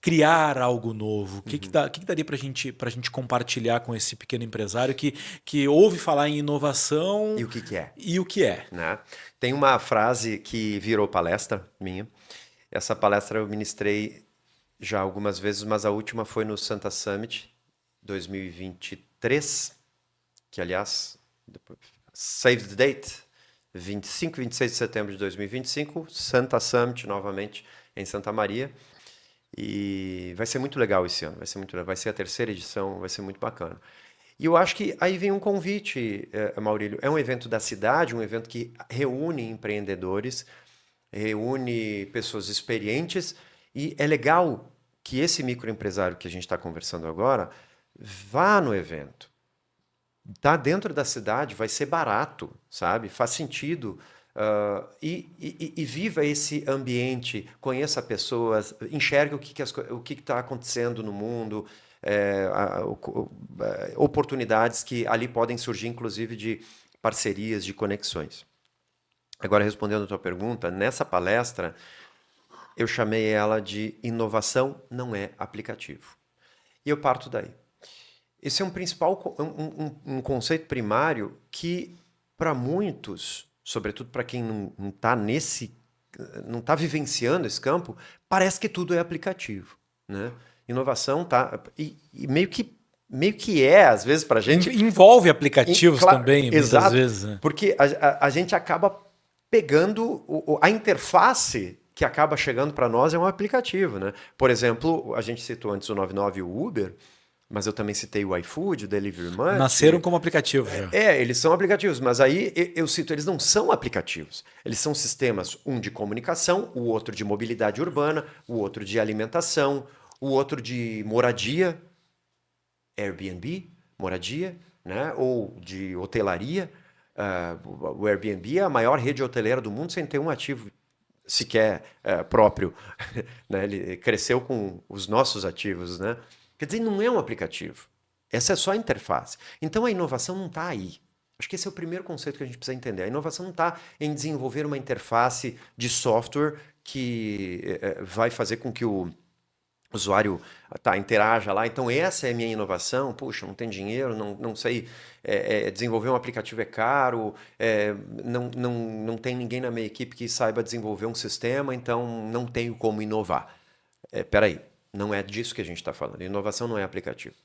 [SPEAKER 1] criar algo novo. O que daria para a gente compartilhar com esse pequeno empresário que ouve falar em inovação?
[SPEAKER 2] E o que é?
[SPEAKER 1] E o que é?
[SPEAKER 2] Né? Tem uma frase que virou palestra minha. Essa palestra eu ministrei já algumas vezes, mas a última foi no Santa Summit 2023, que aliás, save the date, 25 e 26 de setembro de 2025, Santa Summit novamente em Santa Maria. E vai ser muito legal esse ano, vai ser muito legal. Vai ser a terceira edição, vai ser muito bacana. E eu acho que aí vem um convite, Maurílio. É um evento da cidade, um evento que reúne empreendedores, reúne pessoas experientes e é legal que esse microempresário que a gente está conversando agora vá no evento. Tá dentro da cidade, vai ser barato, sabe? Faz sentido. E viva esse ambiente, conheça pessoas, enxergue o que está acontecendo no mundo, oportunidades que ali podem surgir, inclusive, de parcerias, de conexões. Agora, respondendo a tua pergunta, nessa palestra, eu chamei ela de inovação não é aplicativo. E eu parto daí. Esse é um conceito primário que, para muitos, sobretudo para quem não está vivenciando esse campo, parece que tudo é aplicativo. Né? Inovação e meio que às vezes, para a gente...
[SPEAKER 1] Envolve aplicativos também,
[SPEAKER 2] exato,
[SPEAKER 1] muitas vezes. Né?
[SPEAKER 2] Porque a gente acaba pegando a interface que acaba chegando para nós é um aplicativo, né? Por exemplo, a gente citou antes o 99 e o Uber, mas eu também citei o iFood, o Delivery Munch.
[SPEAKER 1] Nasceram como aplicativos já.
[SPEAKER 2] Eles são aplicativos, mas aí eu cito, eles não são aplicativos. Eles são sistemas, um de comunicação, o outro de mobilidade urbana, o outro de alimentação, o outro de moradia, Airbnb, moradia, né? Ou de hotelaria. O Airbnb é a maior rede hoteleira do mundo sem ter um ativo sequer próprio. Né? Ele cresceu com os nossos ativos. Né? Quer dizer, não é um aplicativo. Essa é só a interface. Então a inovação não está aí. Acho que esse é o primeiro conceito que a gente precisa entender. A inovação não está em desenvolver uma interface de software que vai fazer com que o usuário interaja lá. Então, essa é a minha inovação. Puxa, não tem dinheiro, não sei, desenvolver um aplicativo é caro, não tem ninguém na minha equipe que saiba desenvolver um sistema, então não tenho como inovar. Peraí, não é disso que a gente está falando. Inovação não é aplicativo.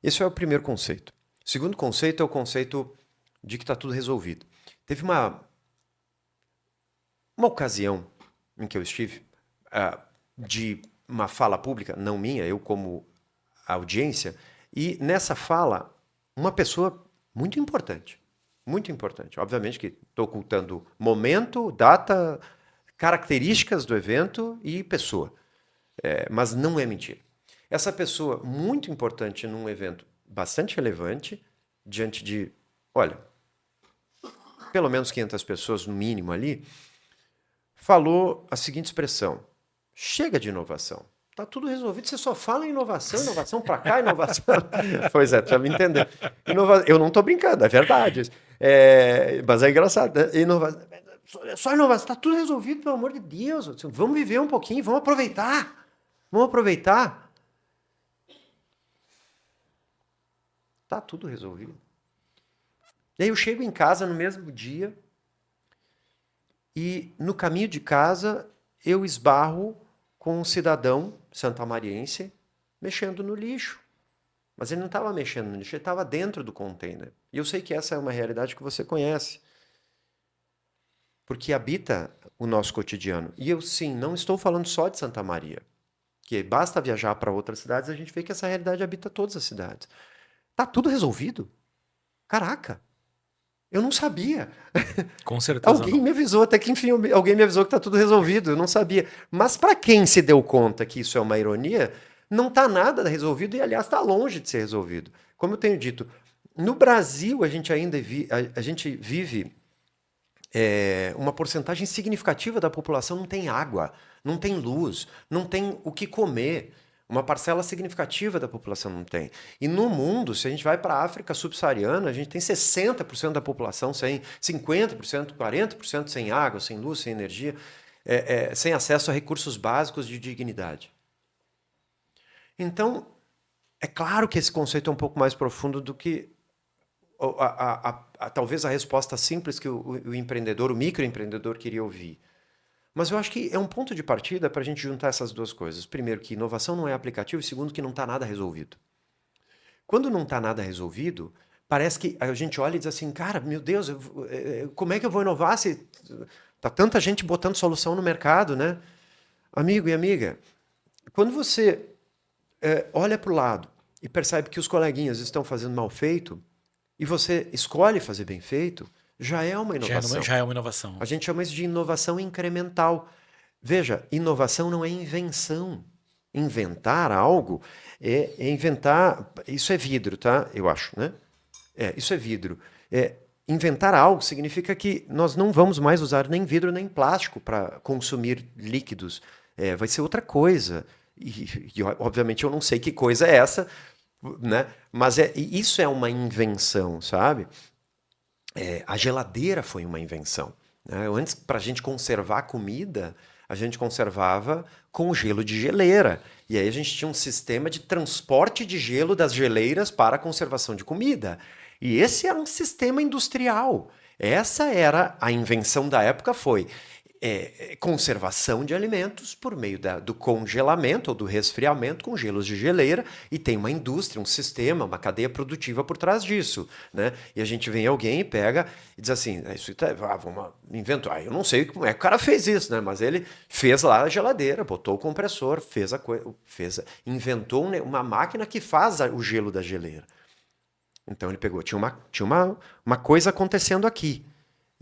[SPEAKER 2] Esse é o primeiro conceito. O segundo conceito é o conceito de que está tudo resolvido. Teve uma ocasião em que eu estive de uma fala pública, não minha, eu como audiência, e nessa fala, uma pessoa muito importante. Obviamente que estou ocultando momento, data, características do evento e pessoa, mas não é mentira. Essa pessoa muito importante num evento bastante relevante, diante de, olha, pelo menos 500 pessoas no mínimo ali, falou a seguinte expressão: chega de inovação. Tá tudo resolvido, você só fala em inovação, inovação para cá, inovação. Pois é, tu já me entendeu. Eu não tô brincando, é verdade. Mas é engraçado, né? Só inovação, tá tudo resolvido, pelo amor de Deus. Vamos viver um pouquinho, vamos aproveitar. Vamos aproveitar. Tá tudo resolvido. E aí eu chego em casa no mesmo dia e no caminho de casa eu esbarro com um cidadão santamariense mexendo no lixo. Mas ele não estava mexendo no lixo, ele estava dentro do container. E eu sei que essa é uma realidade que você conhece. Porque habita o nosso cotidiano. E eu, sim, não estou falando só de Santa Maria. Que basta viajar para outras cidades, a gente vê que essa realidade habita todas as cidades. Tá tudo resolvido? Caraca! Eu não sabia.
[SPEAKER 1] Com certeza
[SPEAKER 2] Alguém
[SPEAKER 1] não.
[SPEAKER 2] me avisou, até que enfim, alguém me avisou que está tudo resolvido. Eu não sabia. Mas para quem se deu conta que isso é uma ironia, não está nada resolvido e, aliás, está longe de ser resolvido. Como eu tenho dito, no Brasil a gente ainda a gente vive uma porcentagem significativa da população não tem água, não tem luz, não tem o que comer. Uma parcela significativa da população não tem. E no mundo, se a gente vai para a África subsaariana, a gente tem 60% da população sem 50%, 40% sem água, sem luz, sem energia, sem acesso a recursos básicos de dignidade. Então, é claro que esse conceito é um pouco mais profundo do que talvez a resposta simples que o empreendedor, o microempreendedor queria ouvir. Mas eu acho que é um ponto de partida para a gente juntar essas duas coisas. Primeiro, que inovação não é aplicativo, e segundo, que não está nada resolvido. Quando não está nada resolvido, parece que a gente olha e diz assim, cara, meu Deus, como é que eu vou inovar se tá tanta gente botando solução no mercado, né? Amigo e amiga, quando você olha para o lado e percebe que os coleguinhas estão fazendo mal feito, e você escolhe fazer bem feito, já é uma inovação.
[SPEAKER 1] Já é uma inovação.
[SPEAKER 2] A gente chama isso de inovação incremental. Veja, inovação não é invenção. Inventar algo é inventar. Isso é vidro, tá? Eu acho, né? Isso é vidro. Inventar algo significa que nós não vamos mais usar nem vidro nem plástico para consumir líquidos. Vai ser outra coisa. E, obviamente, eu não sei que coisa é essa, né? Mas isso é uma invenção, sabe? A geladeira foi uma invenção, né? Antes, para a gente conservar comida, a gente conservava com gelo de geleira. E aí a gente tinha um sistema de transporte de gelo das geleiras para a conservação de comida. E esse era um sistema industrial. Essa era a invenção da época, foi conservação de alimentos por meio do congelamento ou do resfriamento com gelos de geleira, e tem uma indústria, um sistema, uma cadeia produtiva por trás disso, né? E a gente vem alguém e pega e diz assim, isso vamos inventar. Eu não sei como é que o cara fez isso, né? Mas ele fez lá a geladeira, botou o compressor, inventou uma máquina que faz o gelo da geleira. Então ele pegou, tinha uma coisa acontecendo aqui.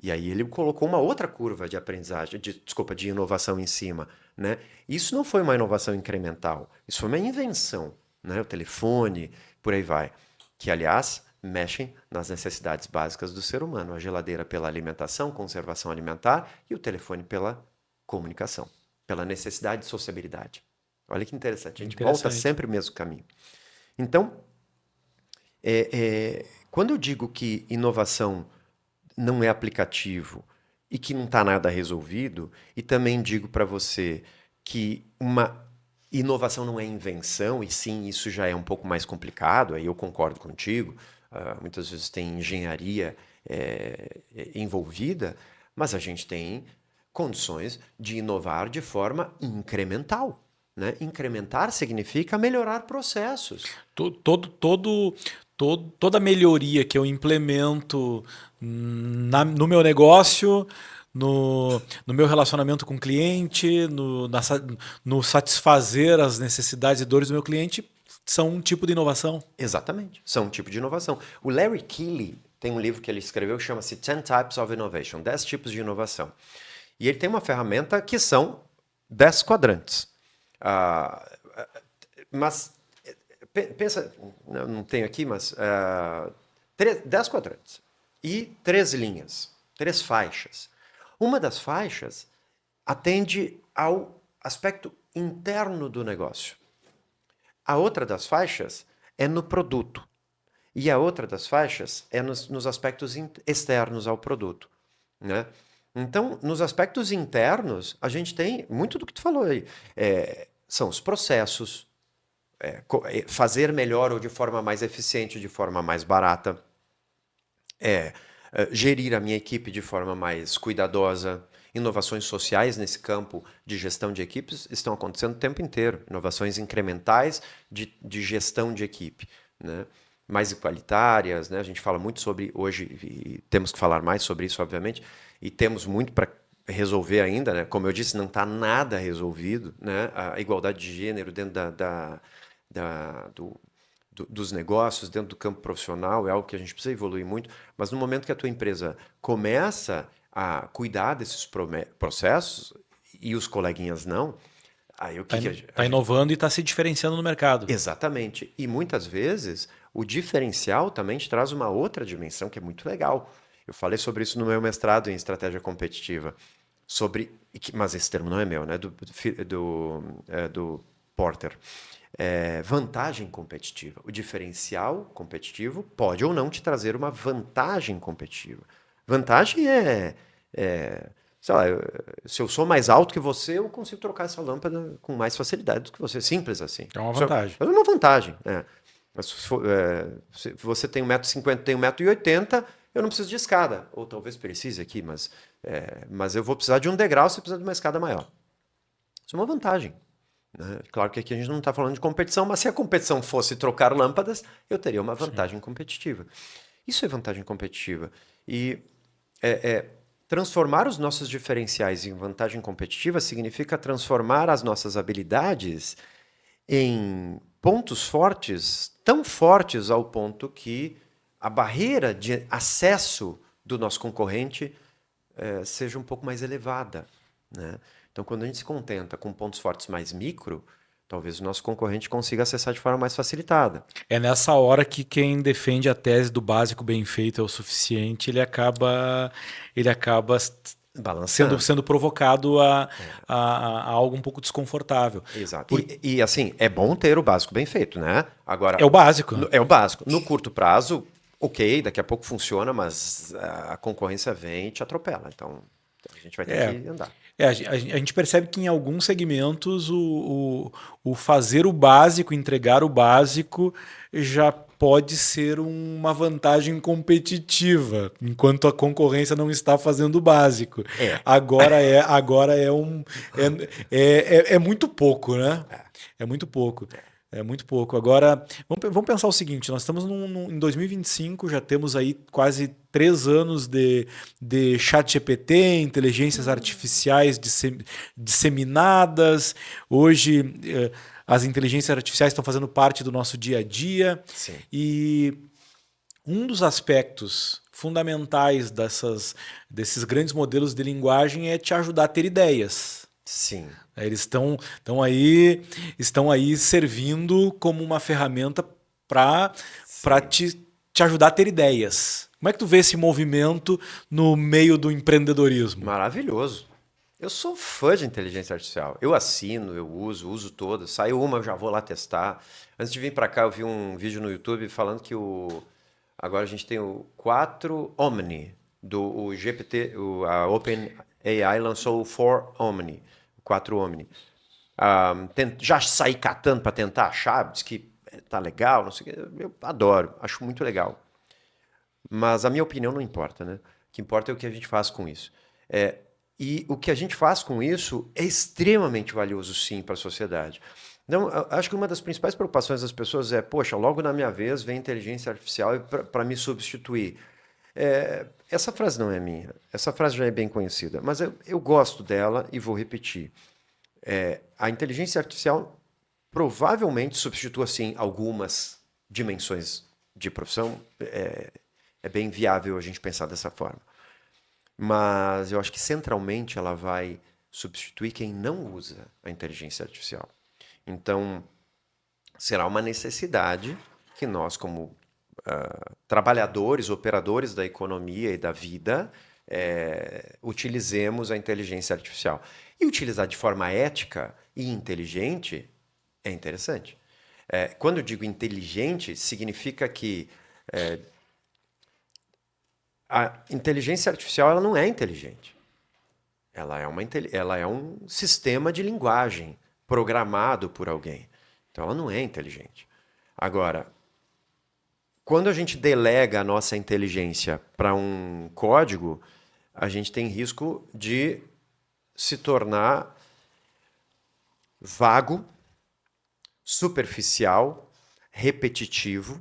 [SPEAKER 2] E aí ele colocou uma outra curva de aprendizagem, de inovação em cima, né? Isso não foi uma inovação incremental, isso foi uma invenção, né? O telefone, por aí vai, que aliás mexem nas necessidades básicas do ser humano, a geladeira pela alimentação, conservação alimentar, e o telefone pela comunicação, pela necessidade de sociabilidade. Olha que interessante, a gente volta sempre o mesmo caminho. Então, quando eu digo que inovação não é aplicativo e que não está nada resolvido, e também digo para você que uma inovação não é invenção, e sim, isso já é um pouco mais complicado, aí eu concordo contigo, muitas vezes tem engenharia envolvida, mas a gente tem condições de inovar de forma incremental, né? Incrementar significa melhorar processos.
[SPEAKER 1] Toda melhoria que eu implemento no meu negócio, no meu relacionamento com o cliente, no satisfazer as necessidades e dores do meu cliente, são um tipo de inovação.
[SPEAKER 2] Exatamente, são um tipo de inovação. O Larry Keeley tem um livro que ele escreveu que chama-se 10 Types of Innovation, 10 tipos de inovação. E ele tem uma ferramenta que são 10 quadrantes. Mas pensa, não tenho aqui, mas 10 quadrantes e 3 linhas, 3 faixas. Uma das faixas atende ao aspecto interno do negócio. A outra das faixas é no produto. E a outra das faixas é nos aspectos externos ao produto, né? Então, nos aspectos internos, a gente tem muito do que tu falou aí. São os processos, fazer melhor ou de forma mais eficiente, de forma mais barata, gerir a minha equipe de forma mais cuidadosa. Inovações sociais nesse campo de gestão de equipes estão acontecendo o tempo inteiro. Inovações incrementais de gestão de equipe, né? Mais igualitárias, né? A gente fala muito sobre hoje, e temos que falar mais sobre isso, obviamente, e temos muito para resolver ainda, né? Como eu disse, não está nada resolvido, né? A igualdade de gênero dentro dos negócios, dentro do campo profissional, é algo que a gente precisa evoluir muito, mas no momento que a tua empresa começa a cuidar desses processos e os coleguinhas não, aí o que
[SPEAKER 1] Está inovando e está se diferenciando no mercado.
[SPEAKER 2] Exatamente. E muitas vezes o diferencial também te traz uma outra dimensão que é muito legal. Eu falei sobre isso no meu mestrado em estratégia competitiva. Mas esse termo não é meu, né? Do Porter. Vantagem competitiva. O diferencial competitivo pode ou não te trazer uma vantagem competitiva. Vantagem sei lá, se eu sou mais alto que você, eu consigo trocar essa lâmpada com mais facilidade do que você. Simples assim.
[SPEAKER 1] É uma vantagem.
[SPEAKER 2] É uma vantagem. Mas se você tem 1,50 m, tem 1,80 m, eu não preciso de escada. Ou talvez precise aqui, mas eu vou precisar de um degrau, você precisa de uma escada maior. Isso é uma vantagem, né? Claro que aqui a gente não está falando de competição, mas se a competição fosse trocar lâmpadas, eu teria uma vantagem competitiva. Isso é vantagem competitiva. E transformar os nossos diferenciais em vantagem competitiva significa transformar as nossas habilidades em pontos fortes, tão fortes ao ponto que a barreira de acesso do nosso concorrente seja um pouco mais elevada, né? Então, quando a gente se contenta com pontos fortes mais micro, talvez o nosso concorrente consiga acessar de forma mais facilitada.
[SPEAKER 1] É nessa hora que quem defende a tese do básico bem feito é o suficiente, ele acaba sendo provocado a algo um pouco desconfortável.
[SPEAKER 2] Exato. E assim, é bom ter o básico bem feito, né? Agora,
[SPEAKER 1] é o básico.
[SPEAKER 2] É o básico. No curto prazo, ok, daqui a pouco funciona, mas a concorrência vem e te atropela. Então, a gente vai ter que andar.
[SPEAKER 1] A gente percebe que em alguns segmentos o fazer o básico, entregar o básico, já pode ser uma vantagem competitiva, enquanto a concorrência não está fazendo o básico. Agora é muito pouco, né? É muito pouco. É muito pouco. Agora, vamos pensar o seguinte, nós estamos em 2025, já temos aí quase 3 anos de ChatGPT, inteligências artificiais disseminadas. Hoje, as inteligências artificiais estão fazendo parte do nosso dia a dia.
[SPEAKER 2] Sim.
[SPEAKER 1] E um dos aspectos fundamentais desses grandes modelos de linguagem é te ajudar a ter ideias.
[SPEAKER 2] Sim.
[SPEAKER 1] Eles estão aí servindo como uma ferramenta para te ajudar a ter ideias. Como é que tu vê esse movimento no meio do empreendedorismo?
[SPEAKER 2] Maravilhoso. Eu sou fã de inteligência artificial. Eu assino, eu uso todas. Saiu uma, eu já vou lá testar. Antes de vir para cá, eu vi um vídeo no YouTube falando que agora a gente tem o 4 Omni, o GPT, a OpenAI lançou o 4 Omni. 4 Omni. Já saí catando para tentar achar, diz que tá legal, não sei o que. Eu adoro, acho muito legal. Mas a minha opinião não importa, né? O que importa é o que a gente faz com isso. E o que a gente faz com isso é extremamente valioso, sim, para a sociedade. Então, acho que uma das principais preocupações das pessoas é, poxa, logo na minha vez vem inteligência artificial para me substituir. Essa frase não é minha, essa frase já é bem conhecida, mas eu gosto dela e vou repetir. A inteligência artificial provavelmente substitua, sim, algumas dimensões de profissão. É bem viável a gente pensar dessa forma. Mas eu acho que centralmente ela vai substituir quem não usa a inteligência artificial. Então, será uma necessidade que nós, como trabalhadores, operadores da economia e da vida, utilizemos a inteligência artificial. E utilizar de forma ética e inteligente é interessante. Quando eu digo inteligente, significa que a inteligência artificial ela não é inteligente. Ela é um sistema de linguagem programado por alguém. Então ela não é inteligente. Agora, quando a gente delega a nossa inteligência para um código, a gente tem risco de se tornar vago, superficial, repetitivo.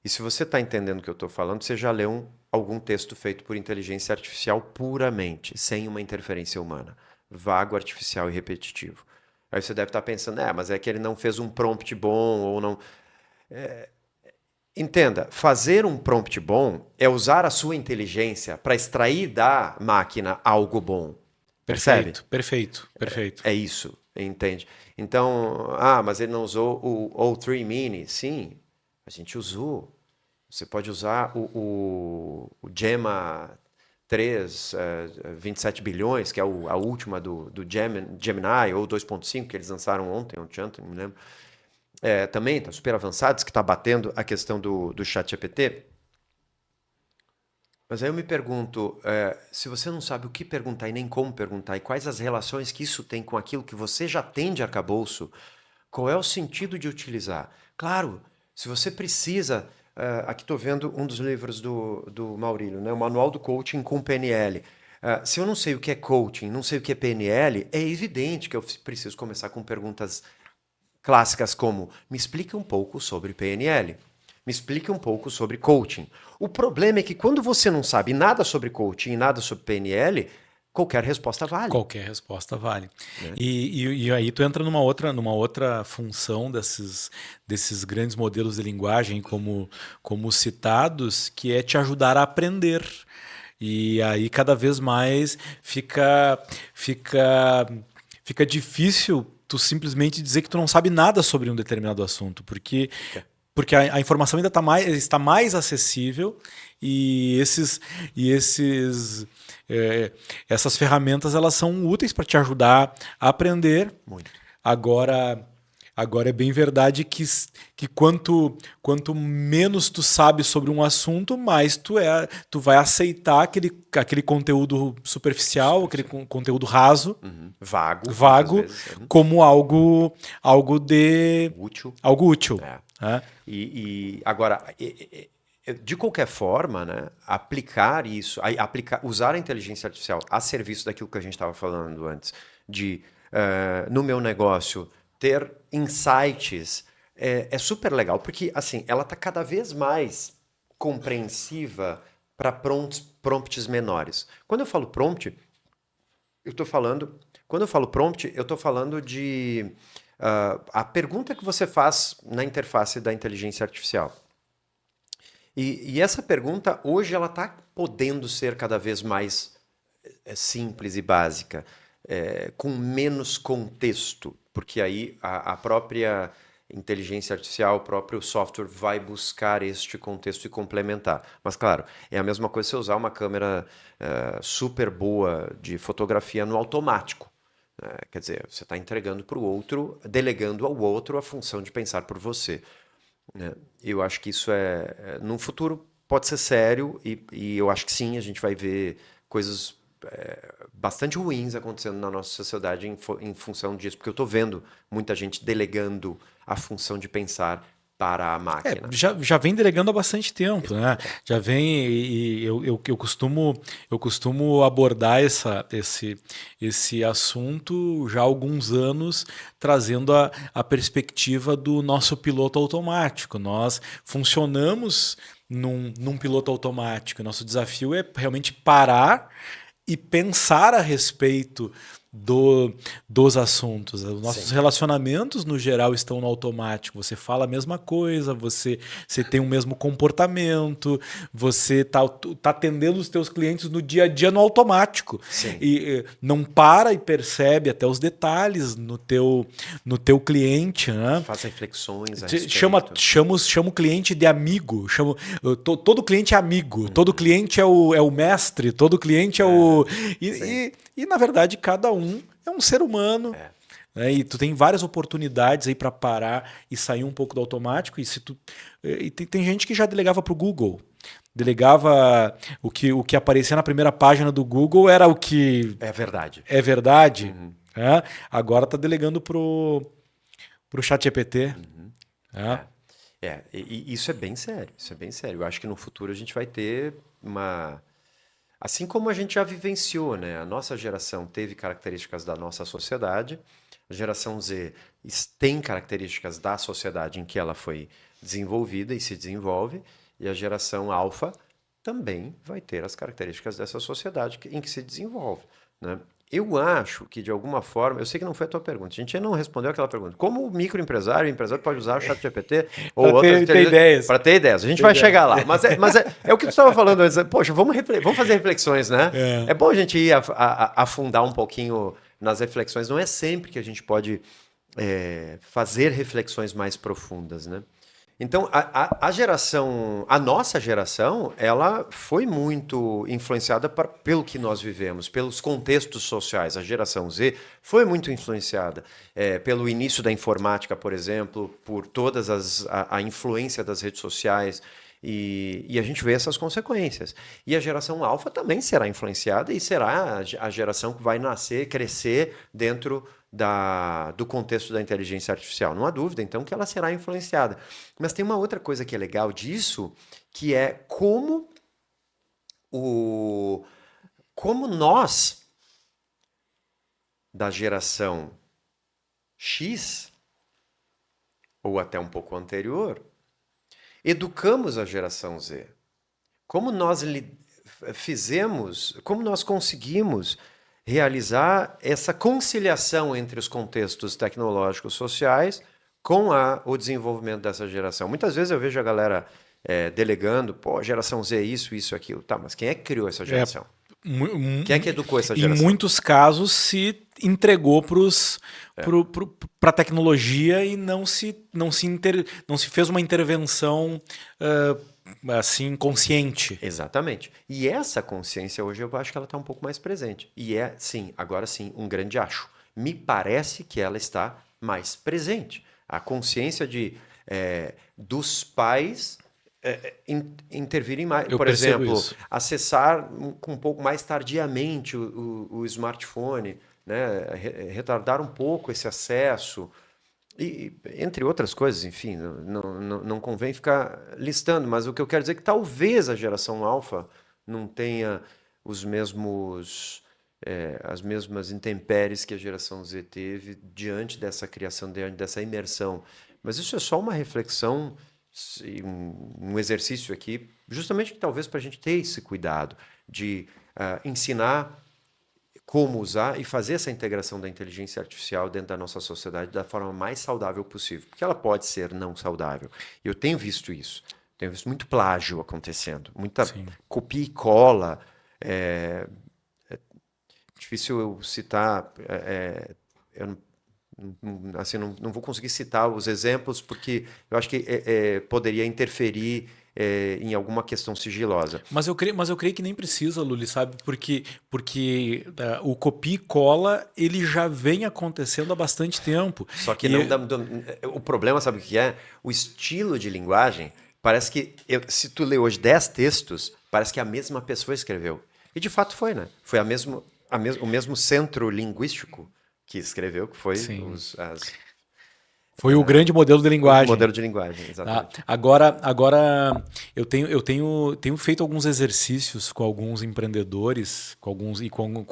[SPEAKER 2] E se você está entendendo o que eu estou falando, você já leu algum texto feito por inteligência artificial puramente, sem uma interferência humana. Vago, artificial e repetitivo. Aí você deve estar pensando, mas é que ele não fez um prompt bom ou não. Entenda, fazer um prompt bom é usar a sua inteligência para extrair da máquina algo bom. Percebe?
[SPEAKER 1] Perfeito.
[SPEAKER 2] É isso, entende? Então, mas ele não usou o O3 Mini. Sim, a gente usou. Você pode usar o Gemma 3, 27 bilhões, que é a última do Gemini, ou 2.5, que eles lançaram ontem, não me lembro. Também está super avançados, que está batendo a questão do ChatGPT. Mas aí eu me pergunto, se você não sabe o que perguntar e nem como perguntar, e quais as relações que isso tem com aquilo que você já tem de arcabouço, qual é o sentido de utilizar? Claro, se você precisa... aqui estou vendo um dos livros do Maurílio, né? O Manual do Coaching com PNL. Se eu não sei o que é coaching, não sei o que é PNL, é evidente que eu preciso começar com perguntas clássicas como: me explique um pouco sobre PNL, me explique um pouco sobre coaching. O problema é que quando você não sabe nada sobre coaching e nada sobre PNL, qualquer resposta vale.
[SPEAKER 1] Qualquer resposta vale. E aí tu entra numa outra função desses grandes modelos de linguagem como citados, que é te ajudar a aprender. E aí cada vez mais fica difícil tu simplesmente dizer que tu não sabe nada sobre um determinado assunto, porque a informação ainda está mais acessível e essas ferramentas elas são úteis para te ajudar a aprender.
[SPEAKER 2] Muito.
[SPEAKER 1] Agora é bem verdade que quanto menos tu sabe sobre um assunto, mais tu vai aceitar aquele conteúdo superficial, aquele conteúdo raso,
[SPEAKER 2] vago,
[SPEAKER 1] como algo
[SPEAKER 2] útil.
[SPEAKER 1] Algo útil. Né?
[SPEAKER 2] E agora, de qualquer forma, né, usar a inteligência artificial a serviço daquilo que a gente estava falando antes, de no meu negócio ter insights, é super legal, porque assim, ela está cada vez mais compreensiva para prompts menores. Quando eu falo prompt, quando eu falo prompt, eu estou falando de a pergunta que você faz na interface da inteligência artificial. E essa pergunta, hoje, ela está podendo ser cada vez mais simples e básica, com menos contexto, porque aí a própria inteligência artificial, o próprio software vai buscar este contexto e complementar. Mas, claro, é a mesma coisa você usar uma câmera super boa de fotografia no automático. Quer dizer, você está entregando para o outro, delegando ao outro a função de pensar por você. Eu acho que isso num futuro pode ser sério e eu acho que sim, a gente vai ver coisas bastante ruins acontecendo na nossa sociedade em função disso, porque eu estou vendo muita gente delegando a função de pensar para a máquina.
[SPEAKER 1] Já vem delegando há bastante tempo, né? Já vem e eu costumo abordar esse assunto já há alguns anos, trazendo a perspectiva do nosso piloto automático. Nós funcionamos num piloto automático. Nosso desafio é realmente parar e pensar a respeito dos assuntos. Os nossos
[SPEAKER 2] Sim.
[SPEAKER 1] relacionamentos, no geral, estão no automático. Você fala a mesma coisa, você tem o mesmo comportamento, você tá atendendo os teus clientes no dia a dia no automático.
[SPEAKER 2] Sim.
[SPEAKER 1] E não para e percebe até os detalhes no teu cliente, né?
[SPEAKER 2] Faz reflexões a
[SPEAKER 1] Chama
[SPEAKER 2] respeito.
[SPEAKER 1] o cliente de amigo. Todo cliente é amigo, todo cliente é o mestre, todo cliente é o. E, na verdade, cada um é um ser humano. Né? E tu tem várias oportunidades aí para parar e sair um pouco do automático. E tem gente que já delegava para o Google. Delegava o que aparecia na primeira página do Google era o que
[SPEAKER 2] É verdade.
[SPEAKER 1] é verdade. Né? Agora está delegando pro ChatGPT.
[SPEAKER 2] E isso é bem sério. Isso é bem sério. Eu acho que no futuro a gente vai ter uma. Assim como a gente já vivenciou, né? A nossa geração teve características da nossa sociedade, a geração Z tem características da sociedade em que ela foi desenvolvida e se desenvolve, e a geração alfa também vai ter as características dessa sociedade em que se desenvolve, né? Eu acho que, de alguma forma, eu sei que não foi a tua pergunta, a gente ainda não respondeu aquela pergunta. Como o microempresário, o empresário pode usar o ChatGPT ou outras
[SPEAKER 1] ter ideias.
[SPEAKER 2] para ter ideias? A gente vai chegar lá. Mas é o que tu estava falando antes. Poxa, vamos fazer reflexões, né? É bom a gente ir afundar um pouquinho nas reflexões. Não é sempre que a gente pode fazer reflexões mais profundas, né? Então, a nossa geração, ela foi muito influenciada pelo que nós vivemos, pelos contextos sociais. A geração Z foi muito influenciada pelo início da informática, por exemplo, por todas a influência das redes sociais, e a gente vê essas consequências. E a geração alfa também será influenciada e será a geração que vai nascer, crescer dentro do contexto da inteligência artificial. Não há dúvida, então, que ela será influenciada. Mas tem uma outra coisa que é legal disso, que é como nós, da geração X, ou até um pouco anterior, educamos a geração Z. Como nós como nós conseguimos realizar essa conciliação entre os contextos tecnológicos sociais com o desenvolvimento dessa geração. Muitas vezes eu vejo a galera delegando, pô, geração Z, isso, aquilo. Tá, mas quem é que criou essa geração? Quem é que educou essa geração?
[SPEAKER 1] Em muitos casos se entregou para a tecnologia e não se fez uma intervenção assim consciente.
[SPEAKER 2] Exatamente. E essa consciência hoje eu acho que ela está um pouco mais presente. E sim, agora sim, um grande acho. Me parece que ela está mais presente. A consciência dos pais intervirem mais. Por exemplo, acessar um pouco mais tardiamente o smartphone, né? Retardar um pouco esse acesso. E, entre outras coisas, enfim, não convém ficar listando, mas o que eu quero dizer é que talvez a geração alfa não tenha as mesmas intempéries que a geração Z teve diante dessa criação, diante dessa imersão. Mas isso é só uma reflexão, um exercício aqui, justamente talvez para a gente ter esse cuidado de ensinar como usar e fazer essa integração da inteligência artificial dentro da nossa sociedade da forma mais saudável possível. Porque ela pode ser não saudável. Eu tenho visto isso. Tenho visto muito plágio acontecendo. Muita copia e cola. É difícil eu citar... eu não vou conseguir citar os exemplos porque eu acho que poderia interferir em alguma questão sigilosa.
[SPEAKER 1] Mas eu creio que nem precisa, Luli, sabe? Porque o copia e cola ele já vem acontecendo há bastante tempo.
[SPEAKER 2] Só que o problema, sabe o que é? O estilo de linguagem, parece que, se tu lê hoje 10 textos, parece que a mesma pessoa escreveu. E de fato foi, né? Foi o mesmo centro linguístico que escreveu, que foi
[SPEAKER 1] Foi o grande modelo de linguagem.
[SPEAKER 2] Modelo de linguagem, exatamente.
[SPEAKER 1] Tá? Agora eu tenho feito alguns exercícios com alguns empreendedores, com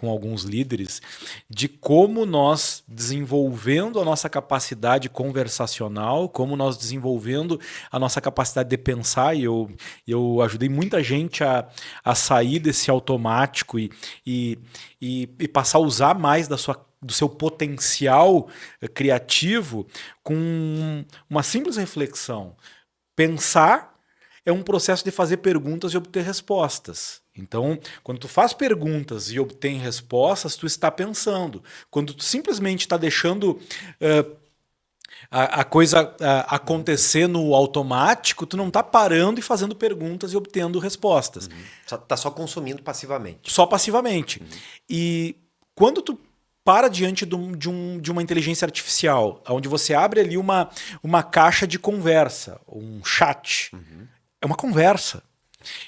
[SPEAKER 1] alguns líderes, de como nós desenvolvendo a nossa capacidade conversacional, como nós desenvolvendo a nossa capacidade de pensar, e eu ajudei muita gente a sair desse automático e passar a usar mais do seu potencial criativo com uma simples reflexão. Pensar é um processo de fazer perguntas e obter respostas. Então, quando tu faz perguntas e obtém respostas, tu está pensando. Quando tu simplesmente está deixando a coisa acontecer no automático, tu não está parando e fazendo perguntas e obtendo respostas.
[SPEAKER 2] Tá só consumindo passivamente.
[SPEAKER 1] Só passivamente. E quando tu para diante de uma inteligência artificial, onde você abre ali uma caixa de conversa, um chat, é uma conversa.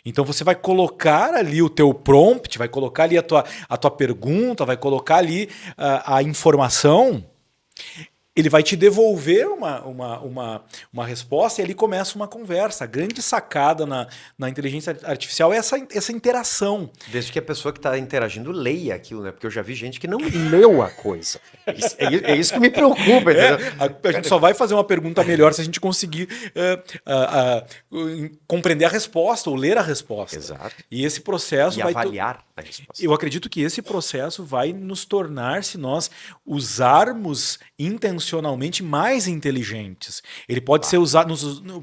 [SPEAKER 1] Então você vai colocar ali o teu prompt, vai colocar ali a tua pergunta, vai colocar ali a informação. Ele vai te devolver uma resposta e ali começa uma conversa. A grande sacada na inteligência artificial é essa interação.
[SPEAKER 2] Desde que a pessoa que está interagindo leia aquilo, né? Porque eu já vi gente que não leu a coisa. É isso que me preocupa, entendeu?
[SPEAKER 1] A gente só vai fazer uma pergunta melhor se a gente conseguir compreender a resposta ou ler a resposta.
[SPEAKER 2] Exato.
[SPEAKER 1] E esse processo
[SPEAKER 2] E avaliar a resposta.
[SPEAKER 1] Eu acredito que esse processo vai nos tornar, se nós usarmos intencionalmente, mais inteligentes. Ele pode ser usado,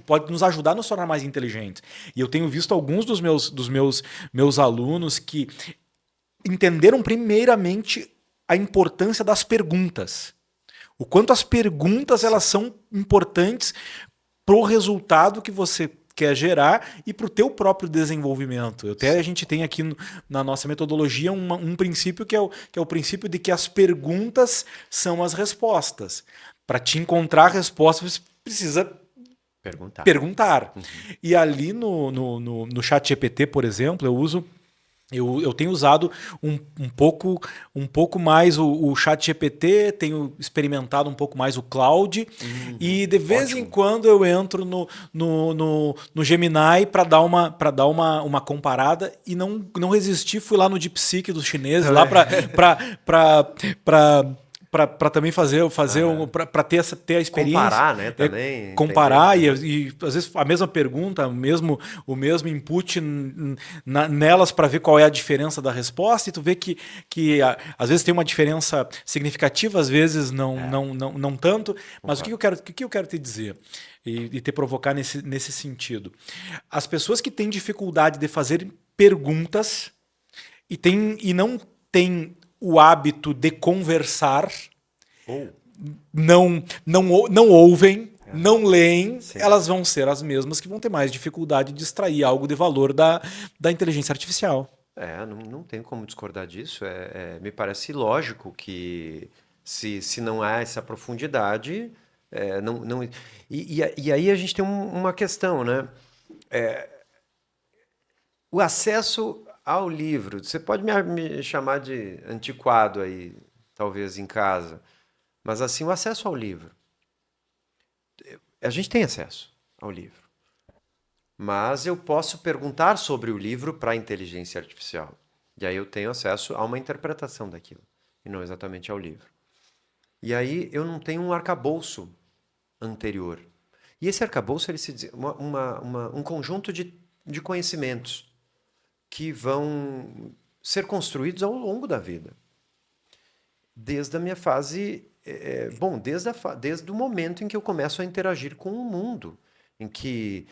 [SPEAKER 1] pode nos ajudar a nos tornar mais inteligentes. E eu tenho visto alguns dos meus alunos que entenderam primeiramente a importância das perguntas. O quanto as perguntas elas são importantes para o resultado que você quer gerar e para o teu próprio desenvolvimento. Até a gente tem aqui na nossa metodologia um princípio que é o princípio de que as perguntas são as respostas. Para te encontrar a resposta, você precisa perguntar. E ali no ChatGPT, por exemplo, eu tenho usado um pouco mais o ChatGPT, tenho experimentado um pouco mais o Claude, e de vez em quando eu entro no Gemini para dar uma comparada e não resisti, fui lá no DeepSeek dos chineses lá para também para ter a experiência.
[SPEAKER 2] Comparar, né? Também.
[SPEAKER 1] Comparar e às vezes a mesma pergunta, o mesmo input nelas para ver qual é a diferença da resposta, e tu vê que às vezes tem uma diferença significativa, às vezes não tanto. Mas o que eu quero te dizer e te provocar nesse sentido? As pessoas que têm dificuldade de fazer perguntas e não têm o hábito de conversar, não ouvem, não leem, elas vão ser as mesmas que vão ter mais dificuldade de extrair algo de valor da inteligência artificial.
[SPEAKER 2] Não tem como discordar disso. Me parece lógico que se não há essa profundidade, e aí a gente tem uma questão, né? O acesso ao livro. Você pode me chamar de antiquado aí, talvez em casa, mas assim, o acesso ao livro. A gente tem acesso ao livro, mas eu posso perguntar sobre o livro para a inteligência artificial. E aí eu tenho acesso a uma interpretação daquilo, e não exatamente ao livro. E aí eu não tenho um arcabouço anterior. E esse arcabouço, um conjunto de conhecimentos que vão ser construídos ao longo da vida. Desde a minha fase... desde o momento em que eu começo a interagir com o mundo, em que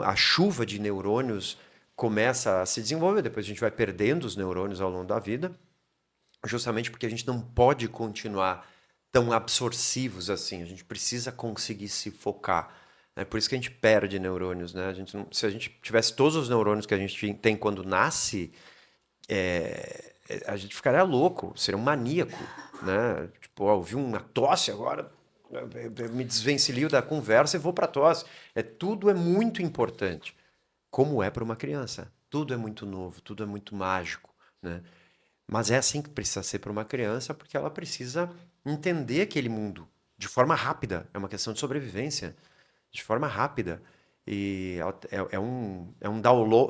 [SPEAKER 2] a chuva de neurônios começa a se desenvolver, depois a gente vai perdendo os neurônios ao longo da vida, justamente porque a gente não pode continuar tão absortivos assim, a gente precisa conseguir se focar. É por isso que a gente perde neurônios, né? Se a gente tivesse todos os neurônios que a gente tem quando nasce, a gente ficaria louco, seria um maníaco, né? Tipo, ouvi uma tosse agora, eu me desvencilio da conversa e vou para a tosse. Tudo é muito importante, como é para uma criança. Tudo é muito novo, tudo é muito mágico, né? Mas é assim que precisa ser para uma criança, porque ela precisa entender aquele mundo de forma rápida. É uma questão de sobrevivência, de forma rápida. E é um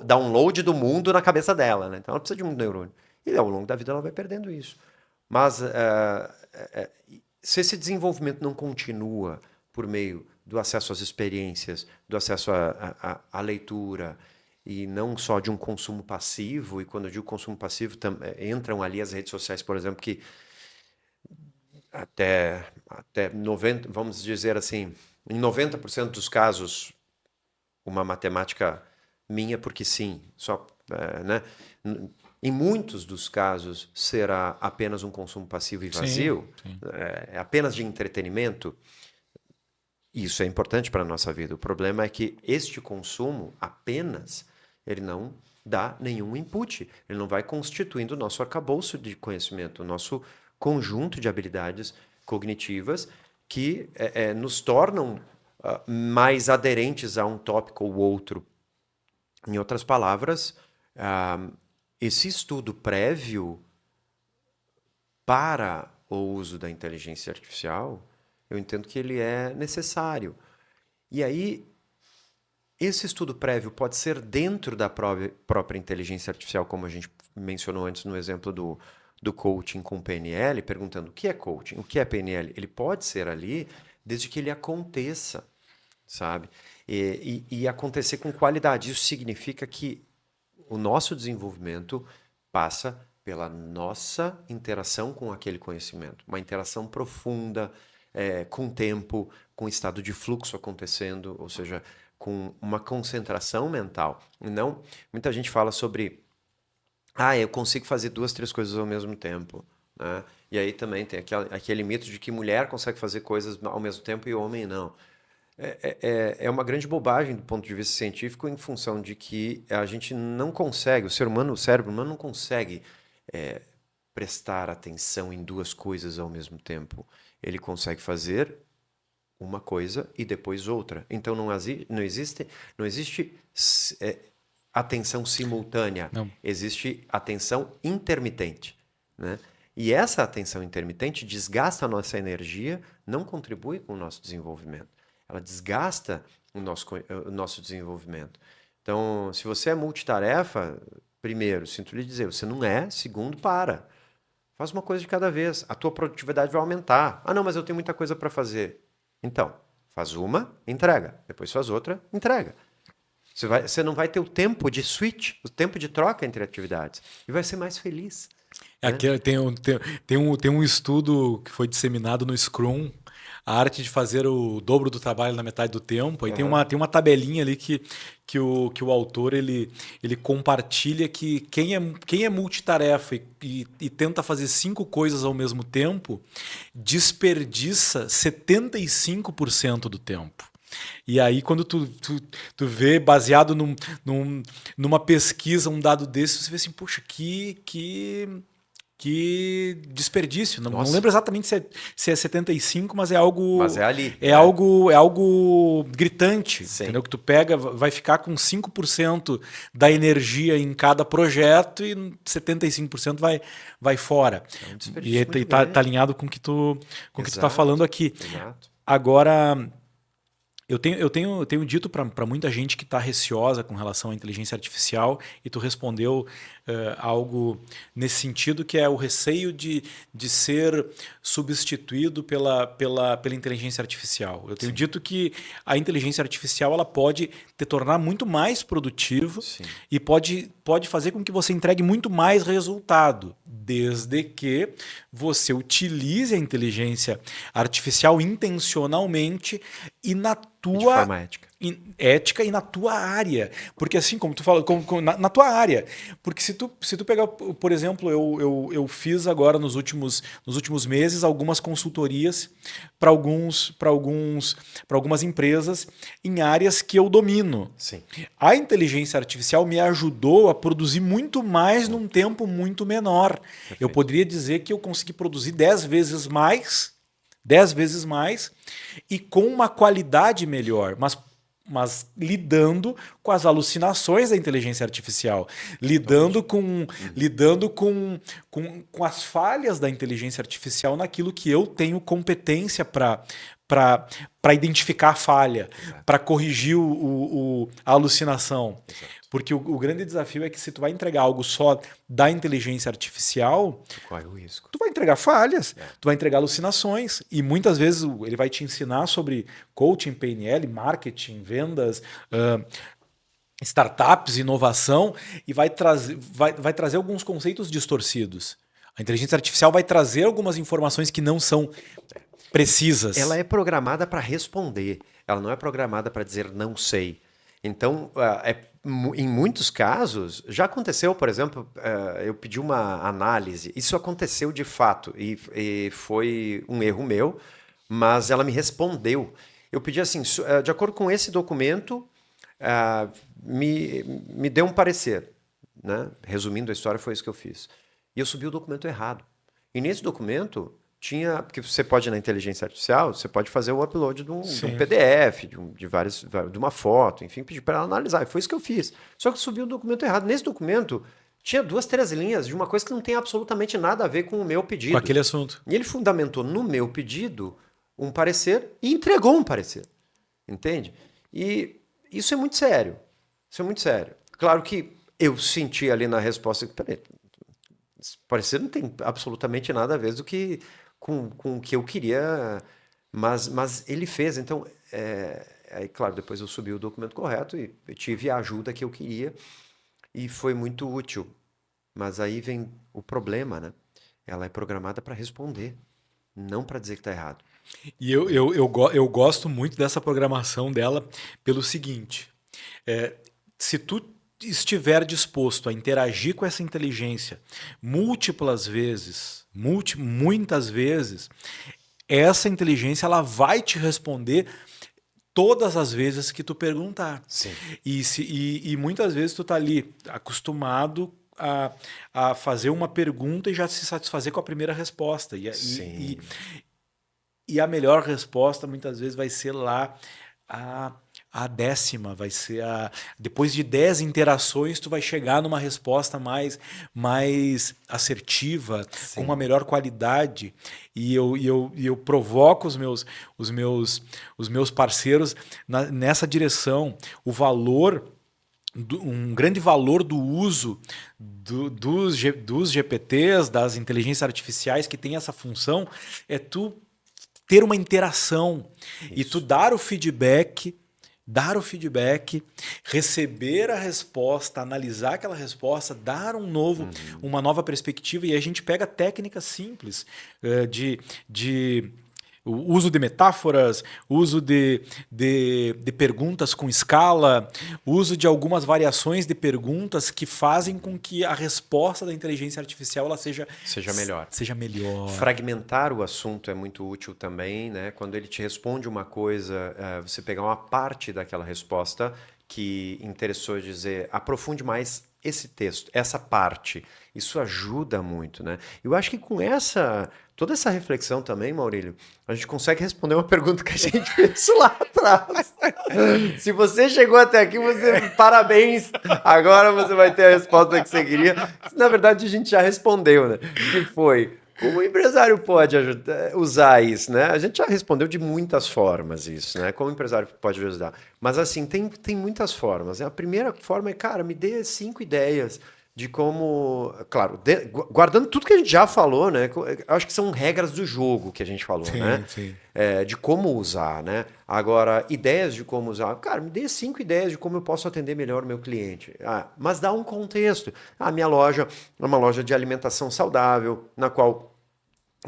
[SPEAKER 2] download do mundo na cabeça dela, né? Então ela precisa de um neurônio. E ao longo da vida ela vai perdendo isso. Mas se esse desenvolvimento não continua por meio do acesso às experiências, do acesso à leitura, e não só de um consumo passivo, e quando eu digo consumo passivo, entram ali as redes sociais, por exemplo, que até 90, vamos dizer assim, em 90% dos casos, uma matemática minha, porque sim, só, né? Em muitos dos casos será apenas um consumo passivo e vazio,
[SPEAKER 1] Sim.
[SPEAKER 2] apenas de entretenimento. Isso é importante para a nossa vida. O problema é que este consumo apenas, ele não dá nenhum input, ele não vai constituindo o nosso arcabouço de conhecimento, o nosso conjunto de habilidades cognitivas que nos tornam mais aderentes a um tópico ou outro. Em outras palavras, esse estudo prévio para o uso da inteligência artificial, eu entendo que ele é necessário. E aí, esse estudo prévio pode ser dentro da própria inteligência artificial, como a gente mencionou antes no exemplo do coaching com PNL, perguntando o que é coaching, o que é PNL. Ele pode ser ali desde que ele aconteça, sabe? E acontecer com qualidade. Isso significa que o nosso desenvolvimento passa pela nossa interação com aquele conhecimento. Uma interação profunda, com tempo, com estado de fluxo acontecendo, ou seja, com uma concentração mental. Não, muita gente fala sobre, eu consigo fazer 2, 3 coisas ao mesmo tempo, né? E aí também tem aquele mito de que mulher consegue fazer coisas ao mesmo tempo e homem não. É uma grande bobagem do ponto de vista científico, em função de que a gente não consegue, o cérebro humano não consegue prestar atenção em 2 coisas ao mesmo tempo. Ele consegue fazer uma coisa e depois outra. Então não existe atenção simultânea,
[SPEAKER 1] Não.
[SPEAKER 2] existe atenção intermitente, né? E essa atenção intermitente desgasta a nossa energia, não contribui com o nosso desenvolvimento. Ela desgasta o nosso desenvolvimento. Então, se você é multitarefa, primeiro, sinto lhe dizer, você não é. Segundo, para. Faz uma coisa de cada vez. A tua produtividade vai aumentar. Não, mas eu tenho muita coisa para fazer. Então, faz uma, entrega. Depois faz outra, entrega. Você não vai ter o tempo de switch, o tempo de troca entre atividades. E vai ser mais feliz.
[SPEAKER 1] Aqui tem um estudo que foi disseminado no Scrum, a arte de fazer o dobro do trabalho na metade do tempo. Aí tem uma tabelinha ali que o autor ele compartilha que quem é multitarefa e tenta fazer 5 coisas ao mesmo tempo desperdiça 75% do tempo. E aí, quando tu vê, baseado numa pesquisa, um dado desse, você vê assim, poxa, que desperdício. Não lembro exatamente se é 75, mas é algo.
[SPEAKER 2] Mas é ali.
[SPEAKER 1] É algo gritante.
[SPEAKER 2] Sim.
[SPEAKER 1] Entendeu? Que tu pega, vai ficar com 5% da energia em cada projeto e 75% vai fora.
[SPEAKER 2] É um desperdício
[SPEAKER 1] E tá alinhado com o que tu tá falando aqui.
[SPEAKER 2] Exato.
[SPEAKER 1] Agora, eu tenho dito para muita gente que está receosa com relação à inteligência artificial, e tu respondeu algo nesse sentido, que é o receio de ser substituído pela inteligência artificial. Eu tenho dito que a inteligência artificial ela pode te tornar muito mais produtivo. Sim. E pode fazer com que você entregue muito mais resultado, desde que você utilize a inteligência artificial intencionalmente e na tua
[SPEAKER 2] de forma
[SPEAKER 1] ética e na tua área. Porque assim, como tu fala, na tua área. Porque se tu pegar, por exemplo, eu fiz agora nos últimos meses algumas consultorias para algumas empresas em áreas que eu domino.
[SPEAKER 2] Sim.
[SPEAKER 1] A inteligência artificial me ajudou a produzir muito mais num tempo muito menor. Perfeito. Eu poderia dizer que eu consegui produzir 10 vezes mais e com uma qualidade melhor. mas lidando com as alucinações da inteligência artificial, lidando com as falhas da inteligência artificial naquilo que eu tenho competência para identificar a falha, para corrigir a alucinação.
[SPEAKER 2] Exato.
[SPEAKER 1] Porque o grande desafio é que se tu vai entregar algo só da inteligência artificial,
[SPEAKER 2] Tu corre o risco.
[SPEAKER 1] tu vai entregar falhas, tu vai entregar alucinações. E muitas vezes ele vai te ensinar sobre coaching, PNL, marketing, vendas, startups, inovação, e vai trazer alguns conceitos distorcidos. A inteligência artificial vai trazer algumas informações que não são precisas.
[SPEAKER 2] Ela é programada para responder, ela não é programada para dizer não sei. Então, em muitos casos, já aconteceu, por exemplo, eu pedi uma análise, isso aconteceu de fato, e foi um erro meu, mas ela me respondeu. Eu pedi assim, de acordo com esse documento, me deu um parecer, né? Resumindo a história, foi isso que eu fiz. E eu subi o documento errado. E nesse documento tinha, porque você pode na inteligência artificial, você pode fazer o upload de um PDF, de uma foto, enfim, pedir para ela analisar. E foi isso que eu fiz. Só que eu subi o documento errado. Nesse documento tinha 2, 3 linhas de uma coisa que não tem absolutamente nada a ver com o meu pedido.
[SPEAKER 1] Com aquele assunto.
[SPEAKER 2] E ele fundamentou no meu pedido um parecer e entregou um parecer. Entende? E isso é muito sério. Isso é muito sério. Claro que eu senti ali na resposta que, peraí, esse parecer não tem absolutamente nada a ver do que com o que eu queria, mas ele fez. Então, aí, claro, depois eu subi o documento correto e eu tive a ajuda que eu queria e foi muito útil. Mas aí vem o problema, né? Ela é programada para responder, não para dizer que está errado.
[SPEAKER 1] E eu gosto muito dessa programação dela pelo seguinte, se tu estiver disposto a interagir com essa inteligência múltiplas vezes, muitas vezes, essa inteligência ela vai te responder todas as vezes que tu perguntar.
[SPEAKER 2] Sim.
[SPEAKER 1] E muitas vezes tu tá ali acostumado a fazer uma pergunta e já se satisfazer com a primeira resposta.
[SPEAKER 2] Sim.
[SPEAKER 1] E a melhor resposta muitas vezes vai ser lá a 10ª, vai ser depois de 10 interações tu vai chegar numa resposta mais assertiva,
[SPEAKER 2] Sim.
[SPEAKER 1] com uma melhor qualidade, e eu provoco os meus parceiros nessa direção. Um grande valor do uso dos GPTs, das inteligências artificiais que tem essa função, é tu ter uma interação. Isso. E tu dar o feedback, receber a resposta, analisar aquela resposta, dar uma nova perspectiva. E a gente pega técnicas simples de o uso de metáforas, uso de perguntas com escala, uso de algumas variações de perguntas que fazem com que a resposta da inteligência artificial ela seja melhor.
[SPEAKER 2] Fragmentar o assunto é muito útil também, né? Quando ele te responde uma coisa, você pegar uma parte daquela resposta que interessou dizer, aprofunde mais esse texto, essa parte. Isso ajuda muito, né? Eu acho que com toda essa reflexão também, Maurílio, a gente consegue responder uma pergunta que a gente fez lá atrás. Se você chegou até aqui, parabéns! Agora você vai ter a resposta que você queria. Na verdade, a gente já respondeu, né? Que foi, como o empresário pode usar isso, né? A gente já respondeu de muitas formas isso, né? Como o empresário pode ajudar. Mas assim, tem muitas formas. A primeira forma é, cara, me dê 5 ideias de como, claro, guardando tudo que a gente já falou, né? Acho que são regras do jogo que a gente falou, né? Sim. De como usar, né? Agora, ideias de como usar. Cara, me dê 5 ideias de como eu posso atender melhor o meu cliente. Mas dá um contexto. A minha loja é uma loja de alimentação saudável, na qual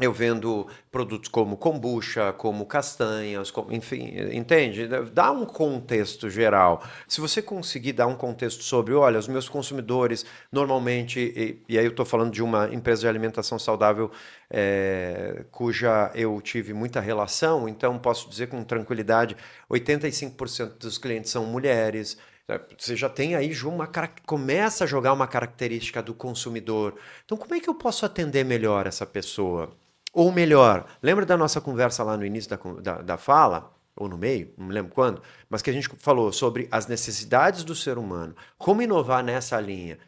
[SPEAKER 2] eu vendo produtos como kombucha, como castanhas, enfim, entende? Dá um contexto geral. Se você conseguir dar um contexto sobre, olha, os meus consumidores normalmente, e aí eu estou falando de uma empresa de alimentação saudável cuja eu tive muita relação, então posso dizer com tranquilidade, 85% dos clientes são mulheres. Você já tem aí começa a jogar uma característica do consumidor. Então, como é que eu posso atender melhor essa pessoa? Ou melhor, lembra da nossa conversa lá no início da fala? ou no meio, não me lembro quando, mas que a gente falou sobre as necessidades do ser humano, como inovar nessa linha.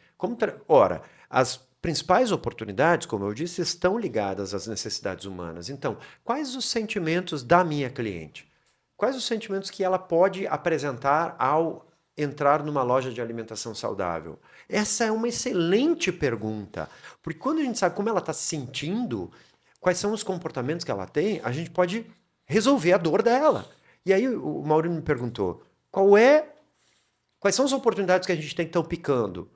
[SPEAKER 2] Ora, as principais oportunidades, como eu disse, estão ligadas às necessidades humanas. Então, quais os sentimentos da minha cliente? Quais os sentimentos que ela pode apresentar ao entrar numa loja de alimentação saudável? Essa é uma excelente pergunta, porque quando a gente sabe como ela está se sentindo, quais são os comportamentos que ela tem, a gente pode resolver a dor dela. E aí o Maurício me perguntou, quais são as oportunidades que a gente tem que estar picando?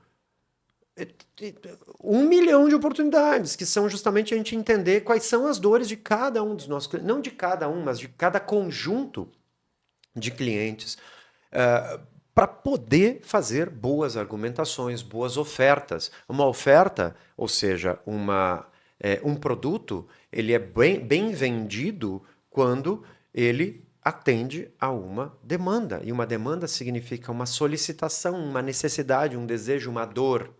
[SPEAKER 2] 1 milhão de oportunidades, que são justamente a gente entender quais são as dores de cada um dos nossos clientes, não de cada um, mas de cada conjunto de clientes, para poder fazer boas argumentações, boas ofertas. Uma oferta, ou seja, um produto, ele é bem vendido quando ele atende a uma demanda. E uma demanda significa uma solicitação, uma necessidade, um desejo, uma dor.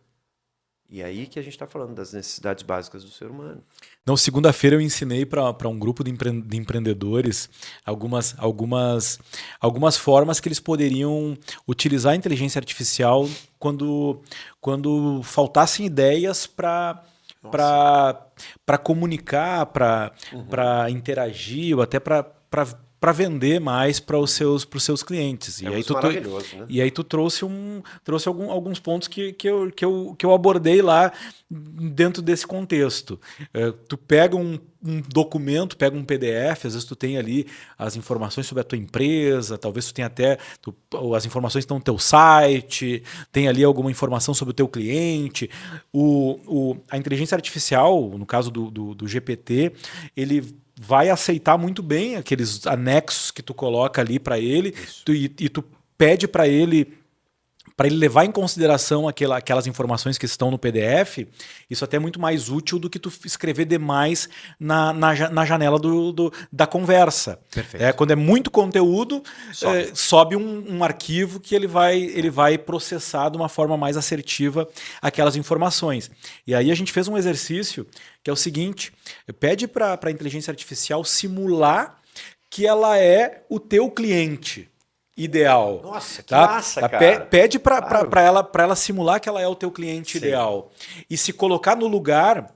[SPEAKER 2] E aí que a gente está falando das necessidades básicas do ser humano.
[SPEAKER 1] Não, segunda-feira eu ensinei para um grupo de empreendedores algumas formas que eles poderiam utilizar a inteligência artificial quando faltassem ideias para comunicar, para interagir, ou até para vender mais para os seus clientes.
[SPEAKER 2] Maravilhoso, né?
[SPEAKER 1] E aí tu trouxe alguns pontos que eu abordei lá dentro desse contexto. Tu pega um documento, pega um PDF, às vezes tu tem ali as informações sobre a tua empresa, talvez tu tenha até as informações estão no teu site, tem ali alguma informação sobre o teu cliente. A inteligência artificial, no caso do GPT, ele vai aceitar muito bem aqueles anexos que tu coloca ali para ele e tu pede para ele levar em consideração aquelas informações que estão no PDF. Isso até é muito mais útil do que tu escrever demais na janela da conversa.
[SPEAKER 2] Perfeito.
[SPEAKER 1] Quando é muito conteúdo, sobe um arquivo que ele vai processar de uma forma mais assertiva aquelas informações. E aí a gente fez um exercício que é o seguinte: pede para a inteligência artificial simular que ela é o teu cliente ideal.
[SPEAKER 2] Nossa, que massa, cara.
[SPEAKER 1] Pede para ela simular que ela é o teu cliente ideal. E se colocar no lugar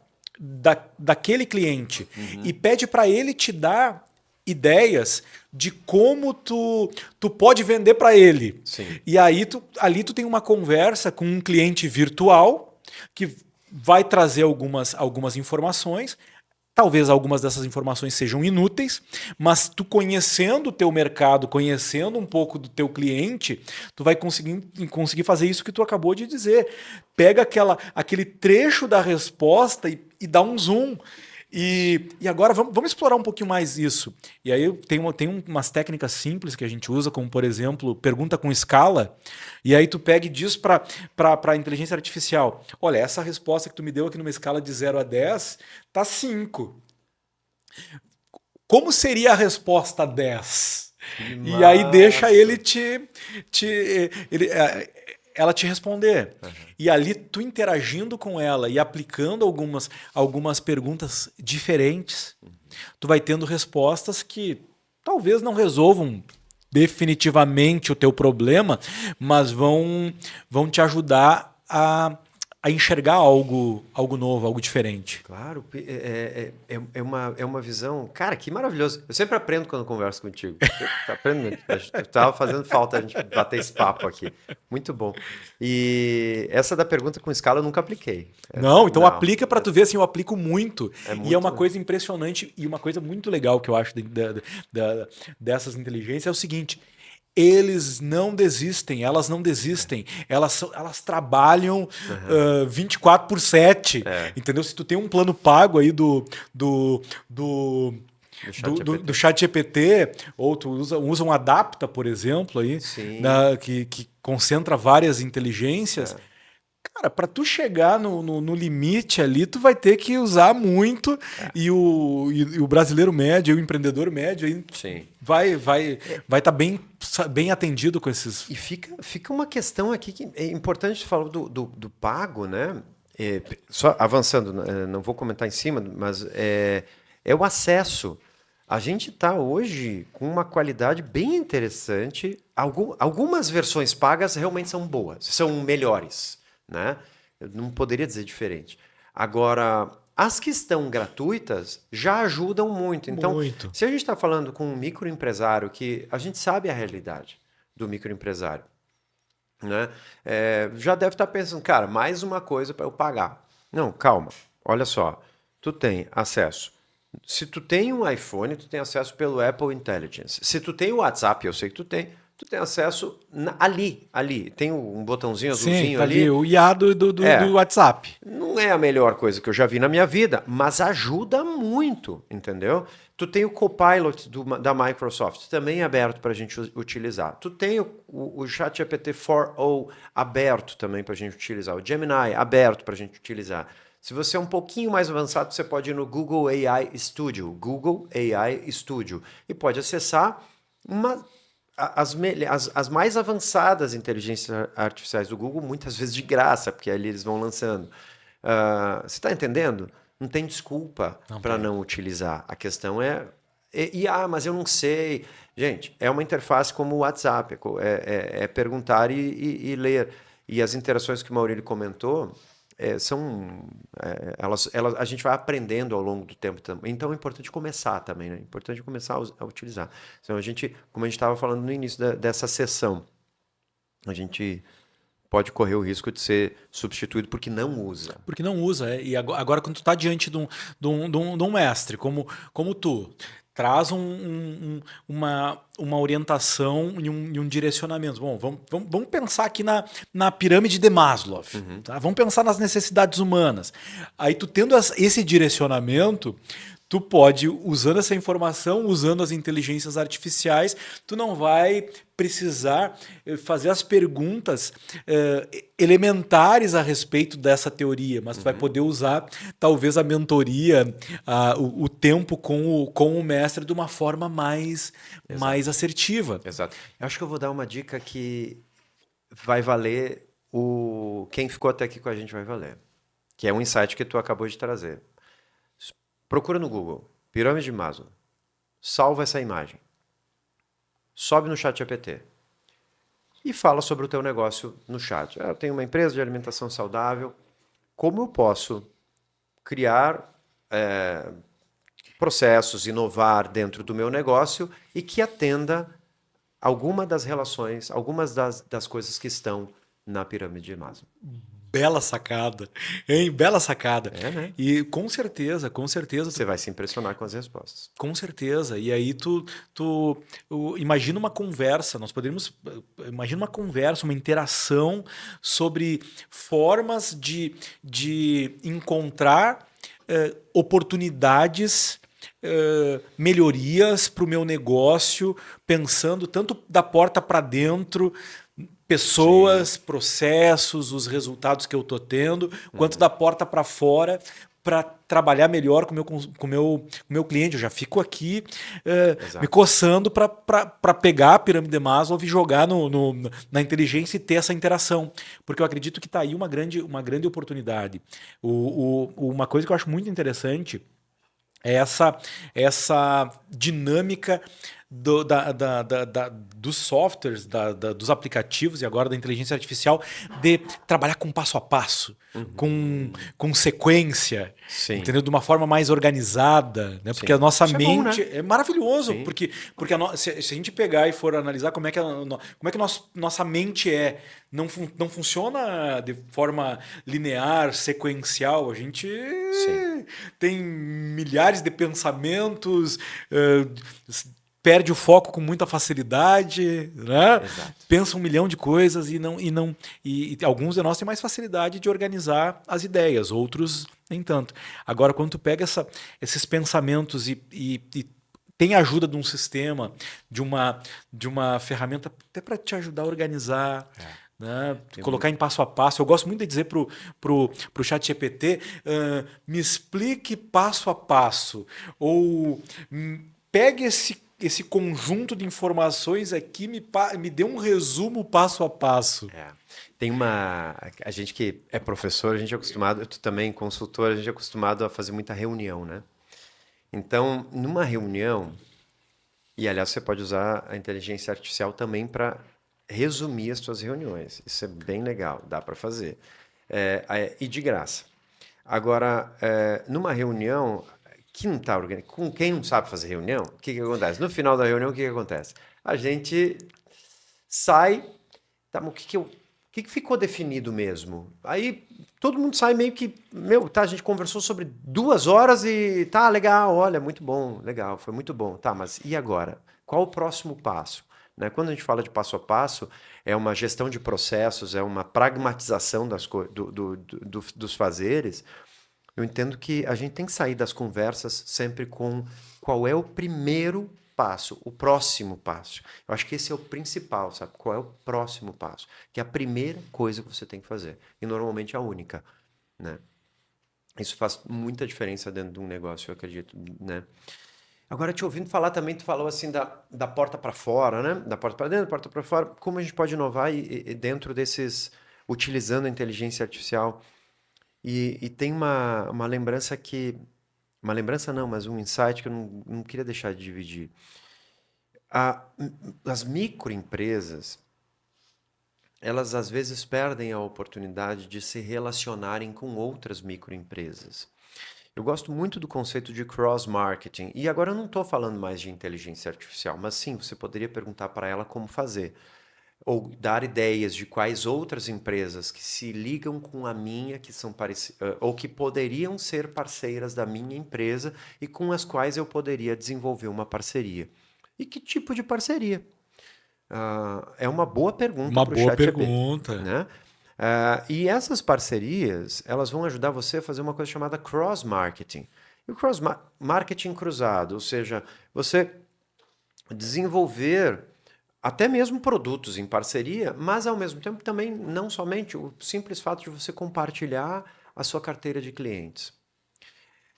[SPEAKER 1] daquele cliente. E pede para ele te dar ideias de como tu pode vender para ele.
[SPEAKER 2] Sim.
[SPEAKER 1] E aí ali tu tem uma conversa com um cliente virtual que vai trazer algumas informações. Talvez algumas dessas informações sejam inúteis, mas tu conhecendo o teu mercado, conhecendo um pouco do teu cliente, tu vai conseguir fazer isso que tu acabou de dizer. Pega aquele trecho da resposta e dá um zoom. E agora vamos explorar um pouquinho mais isso. E aí tem umas técnicas simples que a gente usa, como por exemplo, pergunta com escala. E aí tu pega e diz para a inteligência artificial: olha, essa resposta que tu me deu aqui numa escala de 0 a 10 tá 5. Como seria a resposta 10? E aí deixa ele ela te responder. E ali tu interagindo com ela e aplicando algumas perguntas diferentes, tu vai tendo respostas que talvez não resolvam definitivamente o teu problema, mas vão te ajudar a enxergar algo novo, algo diferente.
[SPEAKER 2] Claro, é uma visão... Cara, que maravilhoso. Eu sempre aprendo quando eu converso contigo. Aprendo. Estava fazendo falta a gente bater esse papo aqui. Muito bom. E essa da pergunta com escala eu nunca apliquei.
[SPEAKER 1] Então aplica para tu ver, assim, eu aplico muito. E é uma
[SPEAKER 2] muito...
[SPEAKER 1] coisa impressionante e uma coisa muito legal que eu acho dessas inteligências é o seguinte: eles não desistem, elas não desistem, elas trabalham 24/7, entendeu? Se tu tem um plano pago aí do ChatGPT, ou tu usa um Adapta, por exemplo, aí, que concentra várias inteligências. Cara, para tu chegar no limite ali, tu vai ter que usar muito e o brasileiro médio, o empreendedor médio aí vai estar bem atendido com esses...
[SPEAKER 2] E fica uma questão aqui que é importante falar do pago, né? Só avançando, não vou comentar em cima, mas é o acesso. A gente está hoje com uma qualidade bem interessante. Algumas versões pagas realmente são boas, são melhores, né? Eu não poderia dizer diferente. Agora, as que estão gratuitas já ajudam muito. Então,
[SPEAKER 1] Muito.
[SPEAKER 2] se a gente está falando com um microempresário que a gente sabe a realidade do microempresário, né? Já deve estar pensando, cara, mais uma coisa para eu pagar. Não, calma. Olha só, tu tem acesso. Se tu tem um iPhone, tu tem acesso pelo Apple Intelligence. Se tu tem o WhatsApp, eu sei que tu tem acesso ali. Tem um botãozinho
[SPEAKER 1] Sim,
[SPEAKER 2] azulzinho
[SPEAKER 1] tá ali
[SPEAKER 2] ali.
[SPEAKER 1] o IA do
[SPEAKER 2] É,
[SPEAKER 1] WhatsApp.
[SPEAKER 2] não é a melhor coisa que eu já vi na minha vida, mas ajuda muito, entendeu? Tu tem o Copilot da Microsoft, também é aberto para a gente utilizar. Tu tem o ChatGPT 4o aberto também para a gente utilizar. O Gemini aberto para a gente utilizar. Se você é um pouquinho mais avançado, você pode ir no Google AI Studio, Google AI Studio, e pode acessar uma as mais avançadas inteligências artificiais do Google, muitas vezes de graça, porque ali eles vão lançando. Você está entendendo? Não tem desculpa
[SPEAKER 1] Não
[SPEAKER 2] para
[SPEAKER 1] tem.
[SPEAKER 2] não utilizar. A questão mas eu não sei. Gente, é uma interface como o WhatsApp, é perguntar e ler. E as interações que o Maurílio comentou são. A gente vai aprendendo ao longo do tempo também. Então é importante começar também, né? É importante começar a utilizar. Então, como a gente estava falando no início dessa sessão, a gente pode correr o risco de ser substituído porque não usa.
[SPEAKER 1] Porque não usa. E agora, quando tu está diante de um mestre, como tu, traz uma orientação e um direcionamento. Bom, vamos pensar aqui na pirâmide de Maslow. Tá? Vamos pensar nas necessidades humanas. Aí tu tendo esse direcionamento, tu pode, usando essa informação, usando as inteligências artificiais, tu não vai precisar fazer as perguntas elementares a respeito dessa teoria, mas tu vai poder usar talvez a mentoria, o tempo com o mestre de uma forma mais assertiva.
[SPEAKER 2] Exato. Eu acho que eu vou dar uma dica que vai valer quem ficou até aqui com a gente vai valer, que é um insight que tu acabou de trazer. Procura no Google, pirâmide de Maslow, salva essa imagem, sobe no ChatGPT e fala sobre o teu negócio no chat. Eu tenho uma empresa de alimentação saudável, como eu posso criar processos, inovar dentro do meu negócio e que atenda alguma das relações, algumas das coisas que estão na pirâmide de Maslow.
[SPEAKER 1] Bela sacada, hein? Bela sacada.
[SPEAKER 2] Né?
[SPEAKER 1] E com certeza,
[SPEAKER 2] Você vai se impressionar com as respostas.
[SPEAKER 1] com certeza. E aí imagina uma conversa, nós poderíamos imagina uma conversa, uma interação sobre formas de encontrar oportunidades, melhorias para o meu negócio, pensando tanto da porta para dentro, pessoas, processos, os resultados que eu estou tendo, quanto da porta para fora, para trabalhar melhor com o meu cliente. Eu já fico aqui me coçando para pegar a pirâmide de Maslow e jogar na inteligência e ter essa interação. Porque eu acredito que está aí uma grande oportunidade. Uma coisa que eu acho muito interessante é essa dinâmica dos softwares, dos aplicativos e agora da inteligência artificial de trabalhar com passo a passo, com sequência,
[SPEAKER 2] Sim.
[SPEAKER 1] entendeu? De uma forma mais organizada, né? Porque a nossa
[SPEAKER 2] Isso é bom,
[SPEAKER 1] mente
[SPEAKER 2] né?
[SPEAKER 1] é maravilhoso,
[SPEAKER 2] Sim.
[SPEAKER 1] porque se a gente pegar e for analisar como é que nossa mente não funciona de forma linear, sequencial. A gente tem milhares de pensamentos, perde o foco com muita facilidade, né?
[SPEAKER 2] Exato.
[SPEAKER 1] Pensa um milhão de coisas e alguns de nós têm mais facilidade de organizar as ideias, outros nem tanto. Agora, quando tu pega esses pensamentos e tem a ajuda de um sistema, de uma ferramenta até para te ajudar a organizar, né? Colocar em passo a passo. Eu gosto muito de dizer pro ChatGPT, me explique passo a passo, ou pegue esse conjunto de informações aqui, me dê um resumo passo a passo.
[SPEAKER 2] A gente que é professor, a gente é acostumado, tu também, consultor, a gente é acostumado a fazer muita reunião, né? Então, numa reunião, e aliás, você pode usar a inteligência artificial também para resumir as suas reuniões. Isso é bem legal, dá para fazer. E de graça. Agora, numa reunião que não está organizada, com quem não sabe fazer reunião, o que acontece? No final da reunião, o que acontece? A gente sai, tá, mas o que ficou definido mesmo? Aí todo mundo sai meio que, tá, a gente conversou sobre 2 horas e tá, legal, olha, muito bom, legal, foi muito bom. Tá, mas e agora? Qual o próximo passo? Né? Quando a gente fala de passo a passo, é uma gestão de processos, é uma pragmatização dos fazeres. Eu entendo que a gente tem que sair das conversas sempre com qual é o primeiro passo, o próximo passo. Eu acho que esse é o principal, sabe? Qual é o próximo passo? Que é a primeira coisa que você tem que fazer. E normalmente é a única, né? Isso faz muita diferença dentro de um negócio, eu acredito, né? Agora, te ouvindo falar também, tu falou assim da porta para fora, né? Da porta para dentro, da porta para fora. Como a gente pode inovar e dentro desses, utilizando a inteligência artificial? E tem uma lembrança que. Uma lembrança não, mas um insight que eu não queria deixar de dividir. As microempresas, elas às vezes perdem a oportunidade de se relacionarem com outras microempresas. Eu gosto muito do conceito de cross-marketing. E agora eu não estou falando mais de inteligência artificial, mas sim, você poderia perguntar para ela como fazer. Ou dar ideias de quais outras empresas que se ligam com a minha, que são ou que poderiam ser parceiras da minha empresa e com as quais eu poderia desenvolver uma parceria. E que tipo de parceria? É uma boa pergunta
[SPEAKER 1] Uma
[SPEAKER 2] para o
[SPEAKER 1] boa
[SPEAKER 2] ChatGPT,
[SPEAKER 1] pergunta.
[SPEAKER 2] né? E essas parcerias, elas vão ajudar você a fazer uma coisa chamada cross-marketing. E o cross-marketing cruzado, ou seja, você desenvolver até mesmo produtos em parceria, mas ao mesmo tempo também não somente o simples fato de você compartilhar a sua carteira de clientes.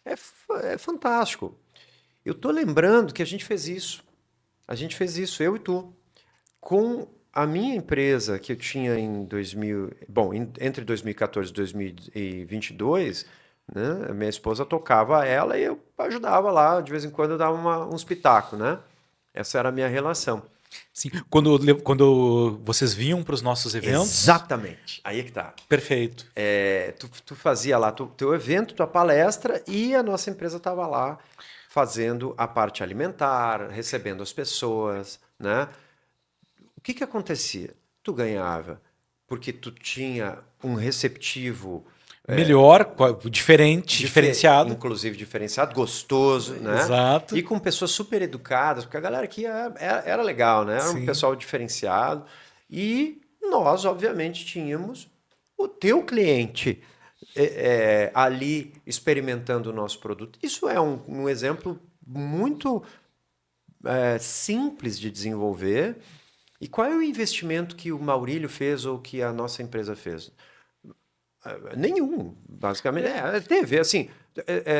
[SPEAKER 2] É fantástico. Eu estou lembrando que a gente fez isso. A gente fez isso, eu e tu. Com a minha empresa que eu tinha em 2000, bom, entre 2014 e 2022, né, a minha esposa tocava ela e eu ajudava lá, de vez em quando eu dava uns pitacos, né? Essa era a minha relação.
[SPEAKER 1] Sim, quando vocês vinham para os nossos eventos,
[SPEAKER 2] Exatamente. Aí é que tá.
[SPEAKER 1] perfeito.
[SPEAKER 2] Tu fazia lá teu evento, tua palestra e a nossa empresa estava lá fazendo a parte alimentar, recebendo as pessoas, né? O que acontecia? Tu ganhava porque tu tinha um receptivo
[SPEAKER 1] Melhor, diferenciado.
[SPEAKER 2] inclusive diferenciado, gostoso, né?
[SPEAKER 1] Exato.
[SPEAKER 2] E com pessoas super educadas, porque a galera aqui era legal, né? Era um
[SPEAKER 1] Sim.
[SPEAKER 2] pessoal diferenciado. E nós, obviamente, tínhamos o teu cliente ali experimentando o nosso produto. Isso é um exemplo muito simples de desenvolver. E qual é o investimento que o Maurílio fez ou que a nossa empresa fez? Nenhum, basicamente. Teve, assim,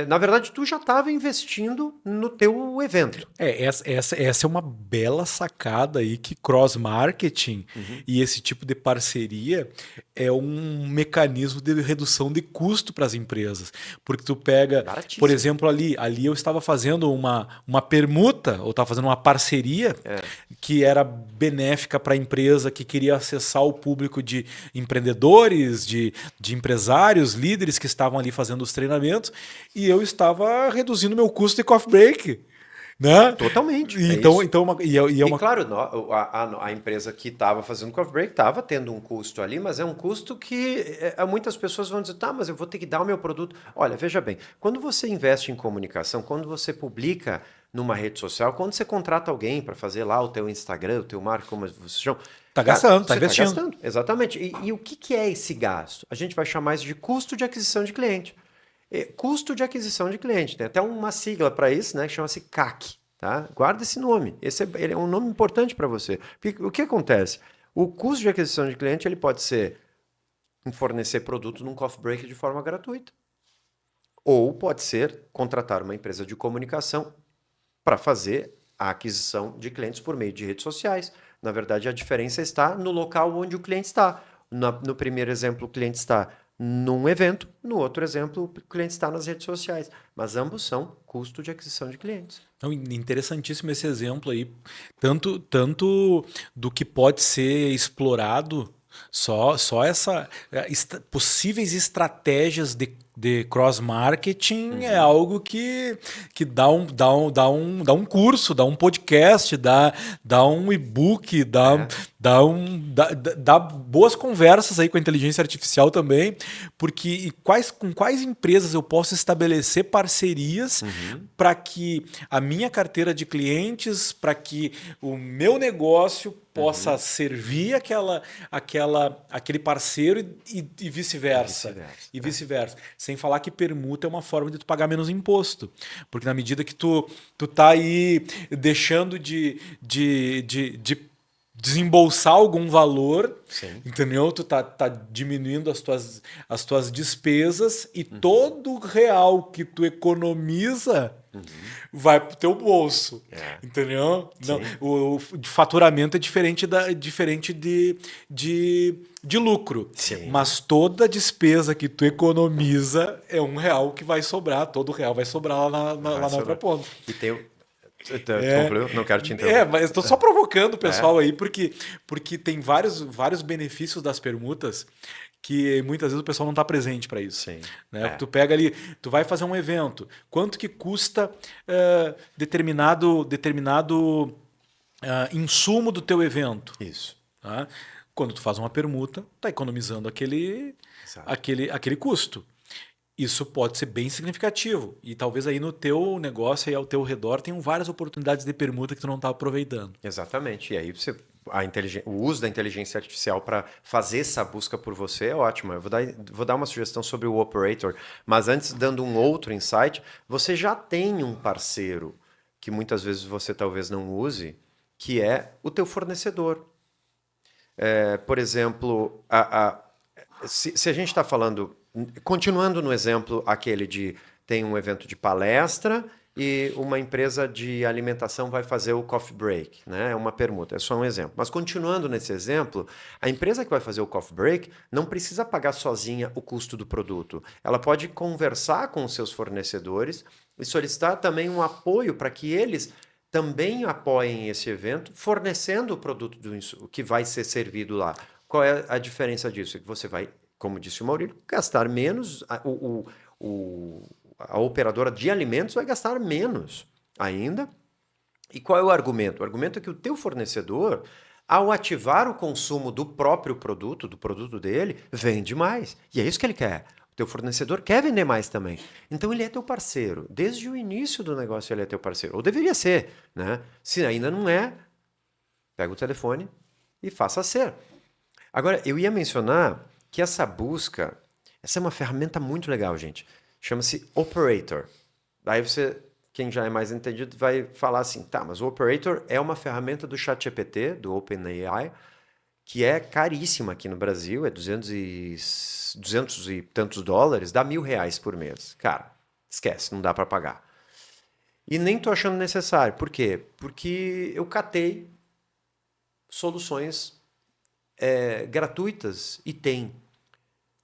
[SPEAKER 2] na verdade, tu já estava investindo no teu evento.
[SPEAKER 1] Essa é uma bela sacada aí que cross-marketing e esse tipo de parceria é um mecanismo de redução de custo para as empresas. Porque tu pega,
[SPEAKER 2] Baratíssimo.
[SPEAKER 1] por exemplo, ali eu estava fazendo uma permuta, ou estava fazendo uma parceria que era benéfica para a empresa que queria acessar o público de empreendedores, de empresários, líderes que estavam ali fazendo os treinamentos, e eu estava reduzindo meu custo de coffee break. Né?
[SPEAKER 2] Totalmente.
[SPEAKER 1] Então,
[SPEAKER 2] isso.
[SPEAKER 1] e
[SPEAKER 2] claro, a empresa que estava fazendo coffee break estava tendo um custo ali, mas é um custo que muitas pessoas vão dizer, tá, mas eu vou ter que dar o meu produto. Olha, veja bem, quando você investe em comunicação, quando você publica numa rede social, quando você contrata alguém para fazer lá o teu Instagram, o teu marketing, como vocês chamam,
[SPEAKER 1] tá gastando, tá
[SPEAKER 2] você
[SPEAKER 1] investindo.
[SPEAKER 2] Tá gastando, exatamente. E o que é esse gasto? A gente vai chamar isso de custo de aquisição de cliente. Custo de aquisição de cliente. Tem até uma sigla para isso, né, que chama-se CAC. Tá? Guarda esse nome. Ele é um nome importante para você. Porque, o que acontece? O custo de aquisição de cliente ele pode ser em fornecer produto num coffee break de forma gratuita. Ou pode ser contratar uma empresa de comunicação para fazer a aquisição de clientes por meio de redes sociais. Na verdade, a diferença está no local onde o cliente está. No primeiro exemplo, o cliente está num evento, no outro exemplo, o cliente está nas redes sociais. Mas ambos são custo de aquisição de clientes.
[SPEAKER 1] Então, interessantíssimo esse exemplo aí, tanto do que pode ser explorado, só essa possíveis estratégias de cross-marketing é algo que dá um curso, dá um podcast, dá um e-book,
[SPEAKER 2] É,
[SPEAKER 1] dá boas conversas aí com a inteligência artificial também, porque com quais empresas eu posso estabelecer parcerias para que a minha carteira de clientes, para que o meu negócio possa servir aquele parceiro e vice-versa.
[SPEAKER 2] vice-versa.
[SPEAKER 1] E vice-versa. Sem falar que permuta é uma forma de tu pagar menos imposto. Porque na medida que tu tá aí deixando de desembolsar algum valor,
[SPEAKER 2] Sim.
[SPEAKER 1] entendeu? Tu tá diminuindo as tuas despesas e todo real que tu economiza vai pro teu bolso,
[SPEAKER 2] É.
[SPEAKER 1] entendeu? Não,
[SPEAKER 2] Sim.
[SPEAKER 1] o faturamento é diferente de lucro,
[SPEAKER 2] Sim.
[SPEAKER 1] mas toda despesa que tu economiza é um real que vai sobrar, todo real vai sobrar lá na outra ponta.
[SPEAKER 2] E tem o. Tu concluiu? Não quero te interromper.
[SPEAKER 1] Mas estou só provocando o
[SPEAKER 2] É.
[SPEAKER 1] pessoal aí, porque tem vários benefícios das permutas que muitas vezes o pessoal não está presente para isso.
[SPEAKER 2] Sim.
[SPEAKER 1] Né?
[SPEAKER 2] É.
[SPEAKER 1] Tu pega ali, tu vai fazer um evento, quanto que custa determinado insumo do teu evento?
[SPEAKER 2] Isso.
[SPEAKER 1] Tá? Quando tu faz uma permuta, tá economizando
[SPEAKER 2] Exato.
[SPEAKER 1] aquele custo. Isso pode ser bem significativo. E talvez aí no teu negócio e ao teu redor tenham várias oportunidades de permuta que tu não está aproveitando.
[SPEAKER 2] Exatamente. E aí o uso da inteligência artificial para fazer essa busca por você é ótimo. Eu vou dar uma sugestão sobre o operator, mas antes, dando um outro insight, você já tem um parceiro que muitas vezes você talvez não use, que é o teu fornecedor. Por exemplo, se a gente está falando, continuando no exemplo aquele de tem um evento de palestra e uma empresa de alimentação vai fazer o coffee break, né? É uma permuta, é só um exemplo. Mas continuando nesse exemplo, a empresa que vai fazer o coffee break não precisa pagar sozinha o custo do produto. Ela pode conversar com os seus fornecedores e solicitar também um apoio para que eles também apoiem esse evento, fornecendo o produto que vai ser servido lá. Qual é a diferença disso? É que você vai, como disse o Maurílio, gastar menos, a operadora de alimentos vai gastar menos ainda. E qual é o argumento? O argumento é que o teu fornecedor, ao ativar o consumo do próprio produto, do produto dele, vende mais. E é isso que ele quer. O teu fornecedor quer vender mais também. Então ele é teu parceiro. Desde o início do negócio ele é teu parceiro. Ou deveria ser, né? Se ainda não é, pega o telefone e faça ser. Agora, eu ia mencionar que essa busca, essa é uma ferramenta muito legal, gente. Chama-se Operator. Daí você, quem já é mais entendido, vai falar assim, tá, mas o Operator é uma ferramenta do ChatGPT, do OpenAI, que é caríssima aqui no Brasil, é 200 e tantos dólares, dá R$ 1.000 por mês. Cara, esquece, não dá para pagar. E nem tô achando necessário. Por quê? Porque eu catei soluções gratuitas e tem.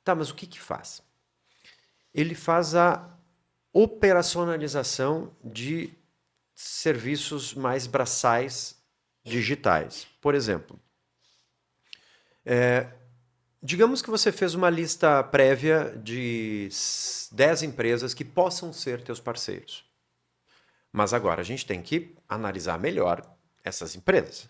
[SPEAKER 2] Tá, mas o que faz? Ele faz a operacionalização de serviços mais braçais digitais. Por exemplo, digamos que você fez uma lista prévia de 10 empresas que possam ser teus parceiros. Mas agora a gente tem que analisar melhor essas empresas.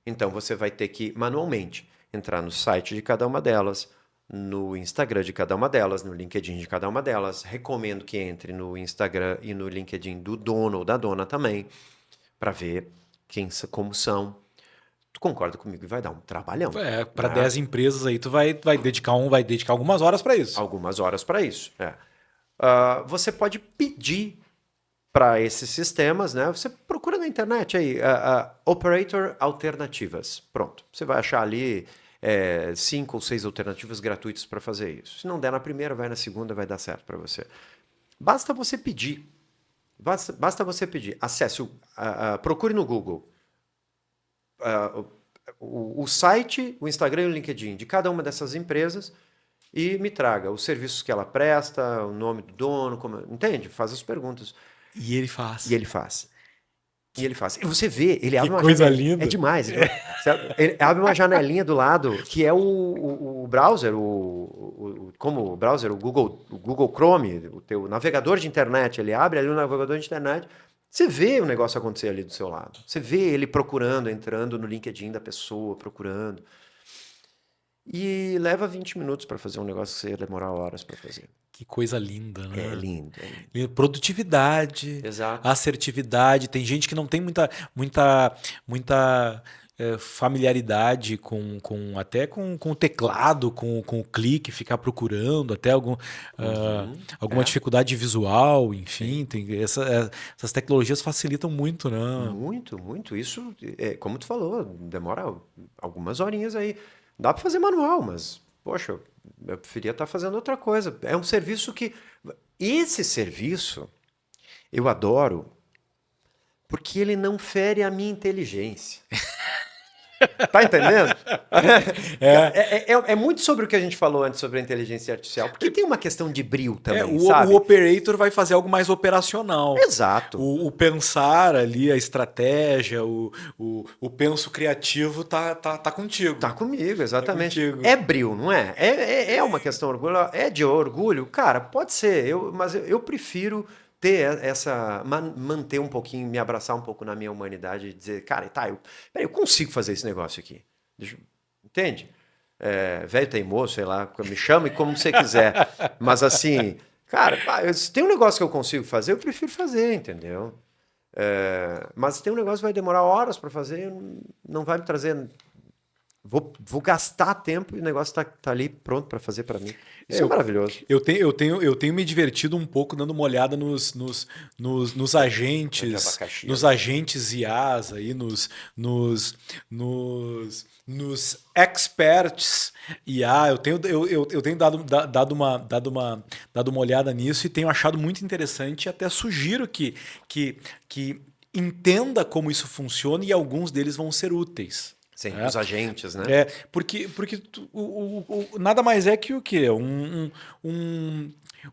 [SPEAKER 2] Então você vai ter que manualmente entrar no site de cada uma delas, no Instagram de cada uma delas, no LinkedIn de cada uma delas. Recomendo que entre no Instagram e no LinkedIn do dono ou da dona também, para ver como são. Tu concorda comigo que vai dar um trabalhão?
[SPEAKER 1] Para
[SPEAKER 2] Né?
[SPEAKER 1] 10 empresas aí, tu vai dedicar algumas horas para isso.
[SPEAKER 2] Algumas horas para isso. Você pode pedir para esses sistemas, né? Você procura na internet aí, Operator Alternativas. Pronto. Você vai achar ali 5 ou 6 alternativas gratuitas para fazer isso. Se não der na primeira, vai na segunda, vai dar certo para você. Basta você pedir. Basta você pedir. Acesse, procure no Google o site, o Instagram e o LinkedIn de cada uma dessas empresas e me traga os serviços que ela presta, o nome do dono, entende? Faz as perguntas.
[SPEAKER 1] E ele faz.
[SPEAKER 2] E ele faz. E ele faz. E você vê, ele abre
[SPEAKER 1] Que
[SPEAKER 2] uma
[SPEAKER 1] coisa
[SPEAKER 2] janelinha.
[SPEAKER 1] linda.
[SPEAKER 2] É demais. Ele abre uma janelinha do lado, que é o browser, como o browser, o Google Chrome, o teu navegador de internet. Ele abre ali o navegador de internet. Você vê o negócio acontecer ali do seu lado. Você vê ele procurando, entrando no LinkedIn da pessoa, procurando. E leva 20 minutos para fazer um negócio que você ia demorar horas para fazer.
[SPEAKER 1] Que coisa linda,
[SPEAKER 2] É
[SPEAKER 1] né?
[SPEAKER 2] lindo, é lindo.
[SPEAKER 1] Produtividade,
[SPEAKER 2] Exato.
[SPEAKER 1] assertividade. Tem gente que não tem muita familiaridade até com o teclado, com o clique, ficar procurando, até alguma dificuldade visual, enfim. Essas tecnologias facilitam muito, né?
[SPEAKER 2] Muito, muito. Isso, como tu falou, demora algumas horinhas aí. Dá para fazer manual, mas, poxa, eu preferia estar fazendo outra coisa. É um serviço que... Esse serviço eu adoro porque ele não fere a minha inteligência. Tá entendendo? É muito sobre o que a gente falou antes sobre a inteligência artificial, porque tem uma questão de brio também, sabe?
[SPEAKER 1] O operator vai fazer algo mais operacional.
[SPEAKER 2] Exato.
[SPEAKER 1] O pensar ali, a estratégia, o penso criativo tá contigo.
[SPEAKER 2] Tá comigo, exatamente.
[SPEAKER 1] Tá contigo.
[SPEAKER 2] É brio, não é? É uma questão de orgulho. É de orgulho? Cara, pode ser. Mas eu prefiro ter manter um pouquinho, me abraçar um pouco na minha humanidade e dizer, cara, tá, eu consigo fazer esse negócio aqui. Entende? Velho teimoso, sei lá, me chame como você quiser. Mas assim, cara, se tem um negócio que eu consigo fazer, eu prefiro fazer, entendeu? Mas se tem um negócio que vai demorar horas para fazer, não vai me trazer... Vou gastar tempo e o negócio tá ali pronto para fazer para mim. Isso é maravilhoso.
[SPEAKER 1] Eu tenho me divertido um pouco dando uma olhada nos agentes, nos agentes IAs aí, nos experts IA. Eu tenho dado uma olhada nisso e tenho achado muito interessante e até sugiro que entenda como isso funciona e alguns deles vão ser úteis.
[SPEAKER 2] Sim, os agentes, né?
[SPEAKER 1] Porque nada mais é que o quê? Um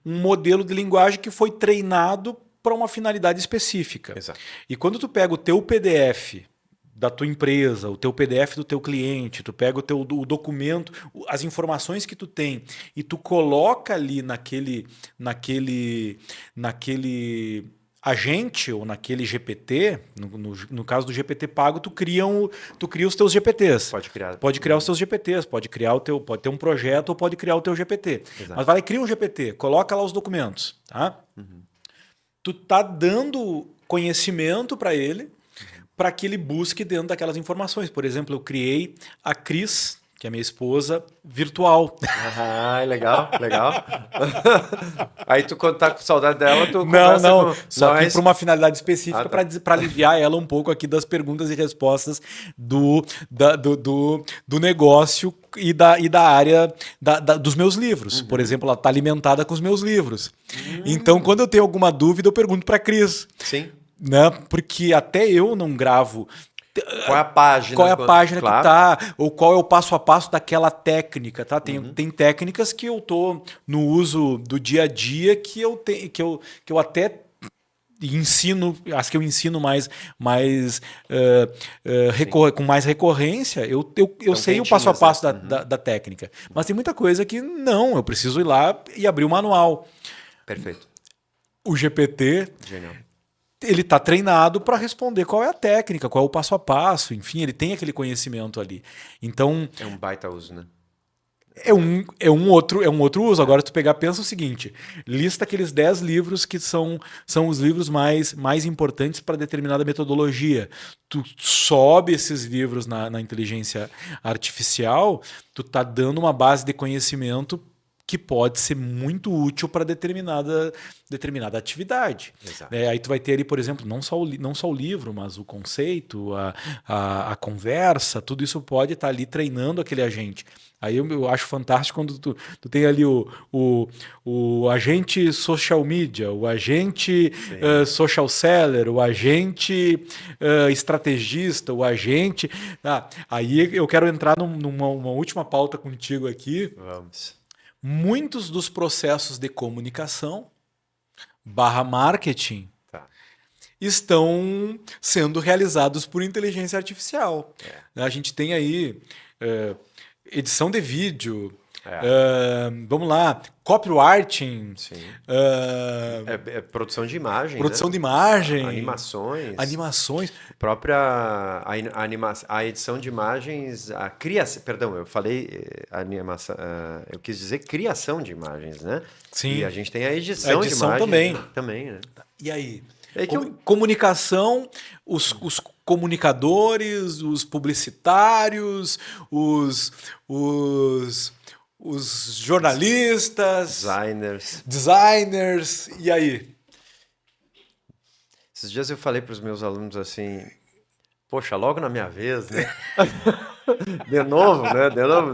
[SPEAKER 1] modelo de linguagem que foi treinado para uma finalidade específica.
[SPEAKER 2] Exato.
[SPEAKER 1] E quando tu pega o teu PDF da tua empresa, o teu PDF do teu cliente, tu pega o documento, as informações que tu tem e tu coloca ali naquele agente ou naquele GPT, no caso do GPT pago, tu cria os teus GPTs. Pode criar os teus GPTs, pode ter um projeto ou pode criar o teu GPT. Exato. Mas vai lá e cria um GPT, coloca lá os documentos, tá? Tu tá dando conhecimento para ele, para que ele busque dentro daquelas informações. Por exemplo, eu criei a Cris, que é minha esposa, virtual.
[SPEAKER 2] Legal. Aí tu, quando tá com saudade dela, tu
[SPEAKER 1] Não. Só que para uma finalidade específica, para aliviar ela um pouco aqui das perguntas e respostas do negócio e da área dos meus livros. Por exemplo, ela está alimentada com os meus livros. Então, quando eu tenho alguma dúvida, eu pergunto para a Cris.
[SPEAKER 2] Sim.
[SPEAKER 1] Né? Porque até eu não gravo...
[SPEAKER 2] Qual é a página?
[SPEAKER 1] Qual é a página que tá, ou qual é o passo a passo daquela técnica, tá? Tem técnicas que eu tô no uso do dia a dia que eu até ensino, as que eu ensino com mais recorrência, eu então, sei o passo a passo da técnica. Mas tem muita coisa que não, eu preciso ir lá e abrir o manual.
[SPEAKER 2] Perfeito.
[SPEAKER 1] O GPT...
[SPEAKER 2] Genial.
[SPEAKER 1] Ele está treinado para responder qual é a técnica, qual é o passo a passo, enfim, ele tem aquele conhecimento ali. Então...
[SPEAKER 2] É um baita uso, né?
[SPEAKER 1] É um outro uso. Agora, tu pensa o seguinte, lista aqueles 10 livros que são os livros mais importantes para determinada metodologia. Tu sobe esses livros na inteligência artificial, tu tá dando uma base de conhecimento que pode ser muito útil para determinada atividade. Aí tu vai ter ali, por exemplo, não só o livro, mas o conceito, a conversa, tudo isso pode estar ali treinando aquele agente. Aí eu acho fantástico quando tu tem ali o agente social media, o agente social seller, o agente estrategista, o agente... Aí eu quero entrar numa última pauta contigo aqui.
[SPEAKER 2] Vamos.
[SPEAKER 1] muitos dos processos de comunicação barra marketing
[SPEAKER 2] Tá.
[SPEAKER 1] estão sendo realizados por inteligência artificial. A gente tem aí edição de vídeo, vamos lá, copywriting,
[SPEAKER 2] Sim.
[SPEAKER 1] eh,
[SPEAKER 2] Produção de imagem,
[SPEAKER 1] produção
[SPEAKER 2] né?
[SPEAKER 1] de imagem,
[SPEAKER 2] Animações.
[SPEAKER 1] animações.
[SPEAKER 2] Própria a edição de imagens, a criação, perdão, eu falei animação, eu quis dizer criação de imagens, né? E
[SPEAKER 1] Sim,
[SPEAKER 2] a gente tem a
[SPEAKER 1] a
[SPEAKER 2] edição de
[SPEAKER 1] edição
[SPEAKER 2] imagens
[SPEAKER 1] também.
[SPEAKER 2] também, né?
[SPEAKER 1] E aí?
[SPEAKER 2] É que eu,
[SPEAKER 1] Comunicação, os comunicadores, os publicitários, os, os, os jornalistas,
[SPEAKER 2] designers.
[SPEAKER 1] designers, e aí?
[SPEAKER 2] Esses dias eu falei para os meus alunos assim, poxa, logo na minha vez, né? De novo, né? De novo,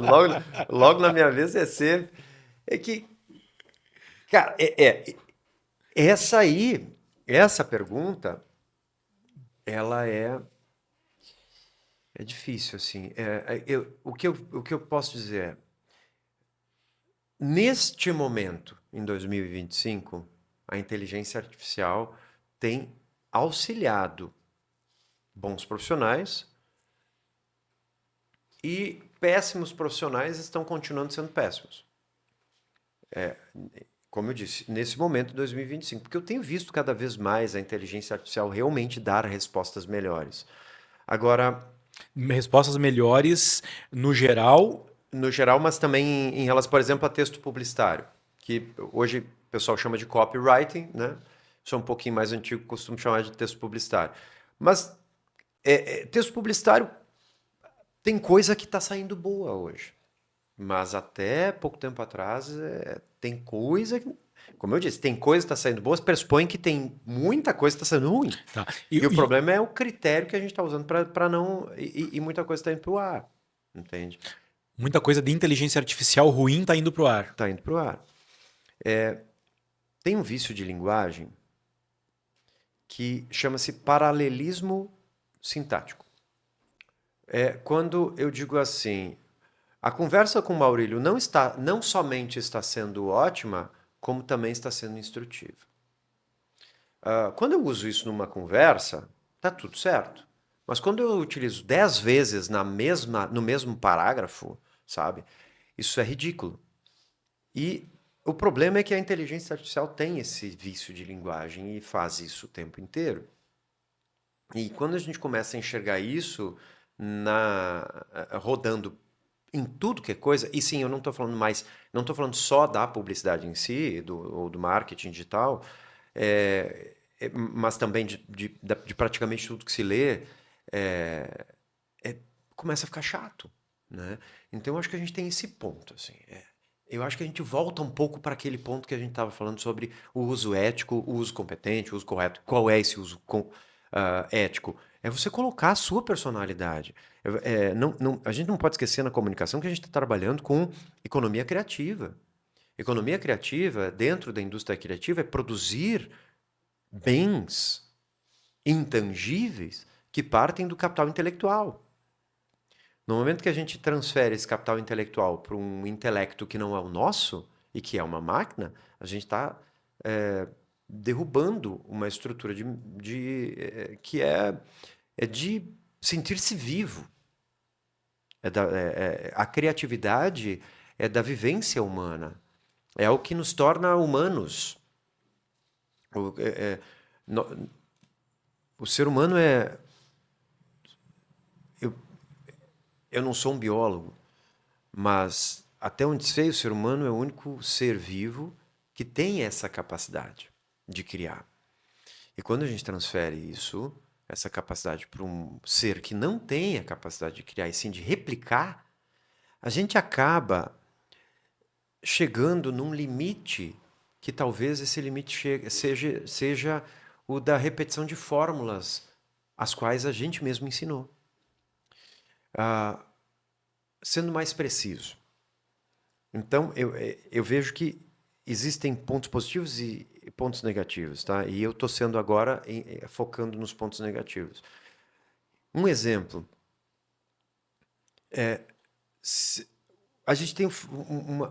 [SPEAKER 2] logo na minha vez é sempre. É que, cara, essa pergunta, ela é difícil, assim. O que eu posso dizer é, neste momento, em 2025, a inteligência artificial tem auxiliado bons profissionais e péssimos profissionais estão continuando sendo péssimos. Como eu disse, nesse momento de 2025, porque eu tenho visto cada vez mais a inteligência artificial realmente dar respostas melhores. Agora,
[SPEAKER 1] Respostas melhores no geral.
[SPEAKER 2] no geral, mas também em relação, por exemplo, a texto publicitário, que hoje o pessoal chama de copywriting, né? Sou um pouquinho mais antigo, costumo chamar de texto publicitário. Mas texto publicitário tem coisa que está saindo boa hoje. Mas até pouco tempo atrás tem coisa que, como eu disse, tem coisa que está saindo boa, pressupõe que tem muita coisa que está saindo ruim.
[SPEAKER 1] Tá.
[SPEAKER 2] E o problema é o critério que a gente está usando para não. E muita coisa está indo para o ar. Entende?
[SPEAKER 1] Muita coisa de inteligência artificial ruim tá indo pro ar.
[SPEAKER 2] Está indo para o ar. Tem um vício de linguagem que chama-se paralelismo sintático. Quando eu digo assim, a conversa com o Maurílio não somente está sendo ótima, como também está sendo instrutiva. Quando eu uso isso numa conversa, tá tudo certo. Mas quando eu utilizo 10 vezes no mesmo parágrafo, sabe? Isso é ridículo. E o problema é que a inteligência artificial tem esse vício de linguagem e faz isso o tempo inteiro. E quando a gente começa a enxergar isso rodando em tudo que é coisa, e sim, eu não estou falando não estou falando só da publicidade em si, ou do marketing digital, mas também de praticamente tudo que se lê, começa a ficar chato, né? Então eu acho que a gente tem esse ponto, assim. Eu acho que a gente volta um pouco para aquele ponto que a gente estava falando sobre o uso ético, o uso competente, o uso correto. Qual é esse uso ético? É você colocar a sua personalidade. A gente não pode esquecer na comunicação que a gente está trabalhando com economia criativa. Economia criativa, dentro da indústria criativa, é produzir bens intangíveis que partem do capital intelectual. No momento que a gente transfere esse capital intelectual para um intelecto que não é o nosso e que é uma máquina, a gente está derrubando uma estrutura que é de sentir-se vivo. A criatividade é da vivência humana. É o que nos torna humanos. O ser humano eu não sou um biólogo, mas até onde sei, o ser humano é o único ser vivo que tem essa capacidade de criar. E quando a gente transfere essa capacidade para um ser que não tem a capacidade de criar e sim de replicar, a gente acaba chegando num limite que talvez esse limite seja o da repetição de fórmulas, as quais a gente mesmo ensinou. Sendo mais preciso. Então, eu vejo que existem pontos positivos e pontos negativos, tá? E eu estou sendo agora focando nos pontos negativos. Um exemplo A gente tem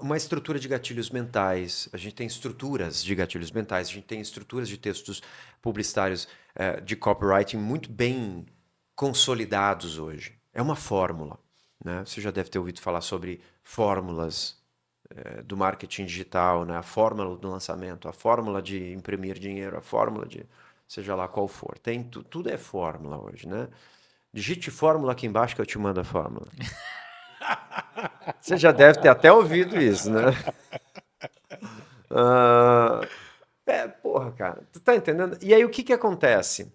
[SPEAKER 2] uma estrutura de gatilhos mentais, a gente tem estruturas de gatilhos mentais, a gente tem estruturas de textos publicitários de copywriting muito bem consolidados hoje. É uma fórmula, né? Você já deve ter ouvido falar sobre fórmulas do marketing digital, né? A fórmula do lançamento, a fórmula de imprimir dinheiro, a fórmula de seja lá qual for. Tudo é fórmula hoje, né? Digite fórmula aqui embaixo que eu te mando a fórmula. Você já deve ter até ouvido isso, né? Porra, cara, tu tá entendendo? E aí o que que acontece?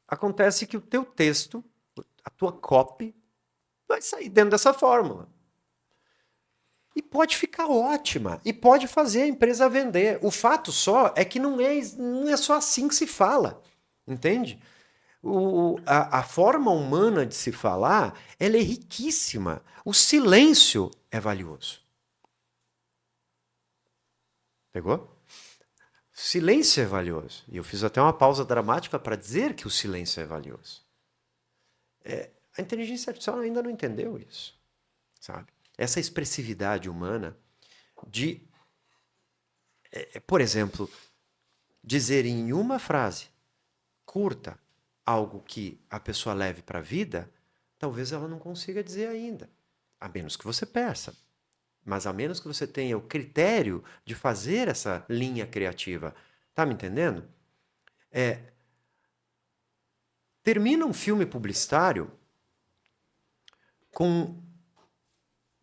[SPEAKER 2] Acontece que o teu texto, a tua copy, vai sair dentro dessa fórmula. E pode ficar ótima. E pode fazer a empresa vender. O fato só é que não é só assim que se fala. Entende? A forma humana de se falar, ela é riquíssima. O silêncio é valioso. Pegou? Silêncio é valioso. E eu fiz até uma pausa dramática para dizer que o silêncio é valioso. A inteligência artificial ainda não entendeu isso, sabe? Essa expressividade humana de, por exemplo, dizer em uma frase curta algo que a pessoa leve para a vida, talvez ela não consiga dizer ainda, a menos que você peça. Mas a menos que você tenha o critério de fazer essa linha criativa. Tá me entendendo? Termina um filme publicitário com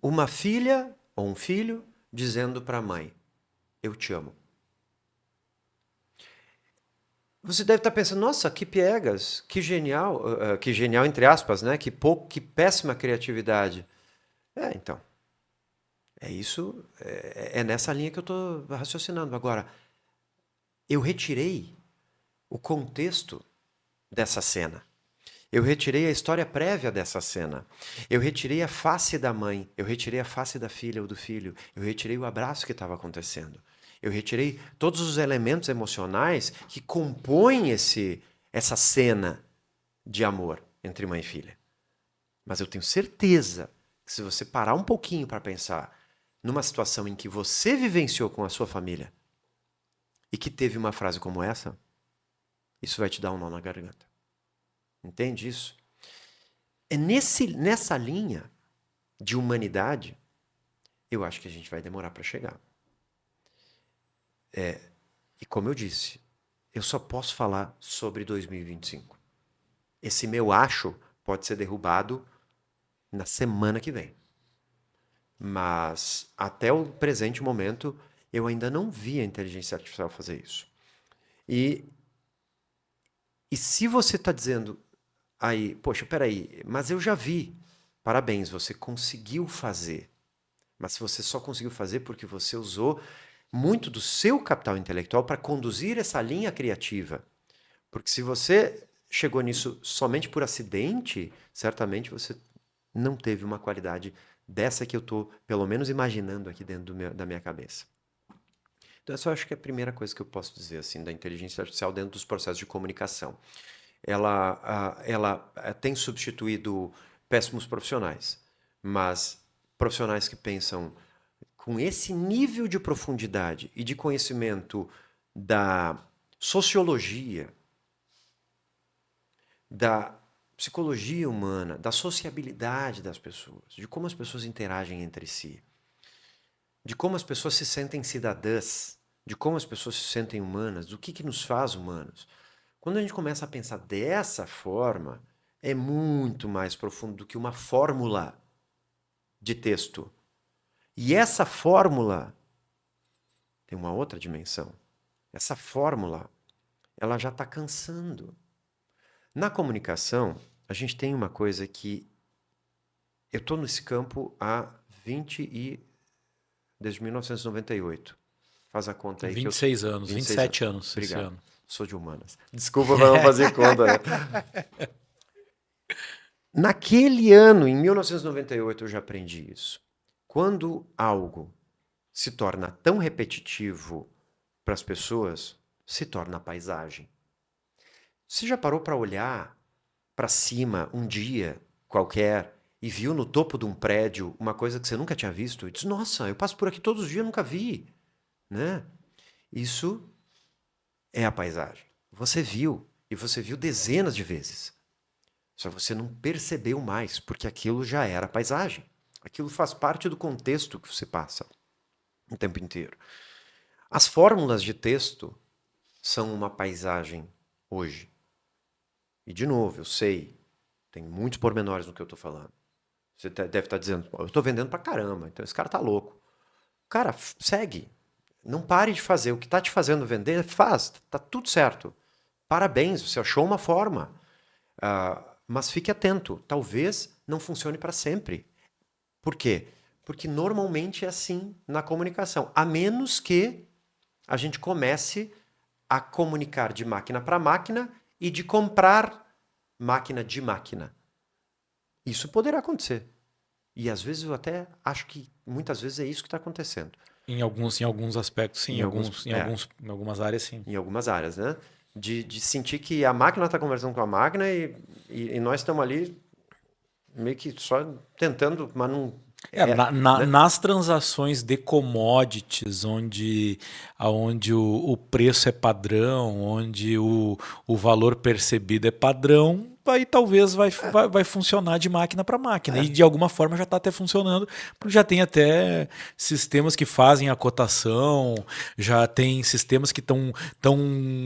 [SPEAKER 2] uma filha ou um filho dizendo para a mãe: eu te amo. Você deve estar pensando, nossa, que piegas, que genial entre aspas, né? Que péssima criatividade. Então, é isso, é nessa linha que eu estou raciocinando. Agora, eu retirei o contexto dessa cena. Eu retirei a história prévia dessa cena. Eu retirei a face da mãe. Eu retirei a face da filha ou do filho. Eu retirei o abraço que estava acontecendo. Eu retirei todos os elementos emocionais que compõem essa cena de amor entre mãe e filha. Mas eu tenho certeza que se você parar um pouquinho para pensar numa situação em que você vivenciou com a sua família e que teve uma frase como essa, isso vai te dar um nó na garganta. Entende isso? É nessa linha de humanidade, eu acho que a gente vai demorar para chegar. E como eu disse, eu só posso falar sobre 2025. Esse meu acho pode ser derrubado na semana que vem. Mas até o presente momento, eu ainda não vi a inteligência artificial fazer isso. E se você está dizendo aí, poxa, peraí, mas eu já vi. Parabéns, você conseguiu fazer. Mas se você só conseguiu fazer porque você usou muito do seu capital intelectual para conduzir essa linha criativa. Porque se você chegou nisso somente por acidente, certamente você não teve uma qualidade dessa que eu estou, pelo menos, imaginando aqui dentro da minha cabeça. Então, essa eu acho que é a primeira coisa que eu posso dizer assim, da inteligência artificial dentro dos processos de comunicação. Ela tem substituído péssimos profissionais, mas profissionais que pensam com esse nível de profundidade e de conhecimento da sociologia, da psicologia humana, da sociabilidade das pessoas, de como as pessoas interagem entre si, de como as pessoas se sentem cidadãs, de como as pessoas se sentem humanas, do que nos faz humanos. Quando a gente começa a pensar dessa forma, é muito mais profundo do que uma fórmula de texto. E essa fórmula tem uma outra dimensão. Essa fórmula, ela já está cansando. Na comunicação, a gente tem uma coisa que eu estou nesse campo desde 1998. Faz a conta aí.
[SPEAKER 1] 26 anos, 27 anos
[SPEAKER 2] Obrigado.
[SPEAKER 1] esse ano.
[SPEAKER 2] Sou de humanas. Desculpa para não fazer conta, né? Naquele ano, em 1998, eu já aprendi isso. Quando algo se torna tão repetitivo para as pessoas, se torna paisagem. Você já parou para olhar para cima um dia qualquer e viu no topo de um prédio uma coisa que você nunca tinha visto, e diz, nossa, eu passo por aqui todos os dias, nunca vi, né? Isso é a paisagem. Você viu, e você viu dezenas de vezes. Só que você não percebeu mais, porque aquilo já era paisagem. Aquilo faz parte do contexto que você passa o tempo inteiro. As fórmulas de texto são uma paisagem hoje. E, de novo, eu sei, tem muitos pormenores no que eu estou falando. Você deve estar dizendo, eu estou vendendo pra caramba, então esse cara tá louco. Cara, segue. Não pare de fazer. O que está te fazendo vender, faz. Tá tudo certo. Parabéns, você achou uma forma. Mas fique atento. Talvez não funcione para sempre. Por quê? Porque normalmente é assim na comunicação. A menos que a gente comece a comunicar de máquina para máquina e de comprar máquina de máquina. Isso poderá acontecer. E às vezes eu até acho que muitas vezes é isso que está acontecendo.
[SPEAKER 1] Em alguns aspectos, sim. Em algumas áreas, sim.
[SPEAKER 2] Em algumas áreas, né? De sentir que a máquina está conversando com a máquina e nós estamos ali meio que só tentando, mas não... né?
[SPEAKER 1] Nas transações de commodities, onde o preço é padrão, onde o valor percebido é padrão, aí talvez vai funcionar de máquina para máquina. E de alguma forma já está até funcionando, porque já tem até sistemas que fazem a cotação, já tem sistemas que estão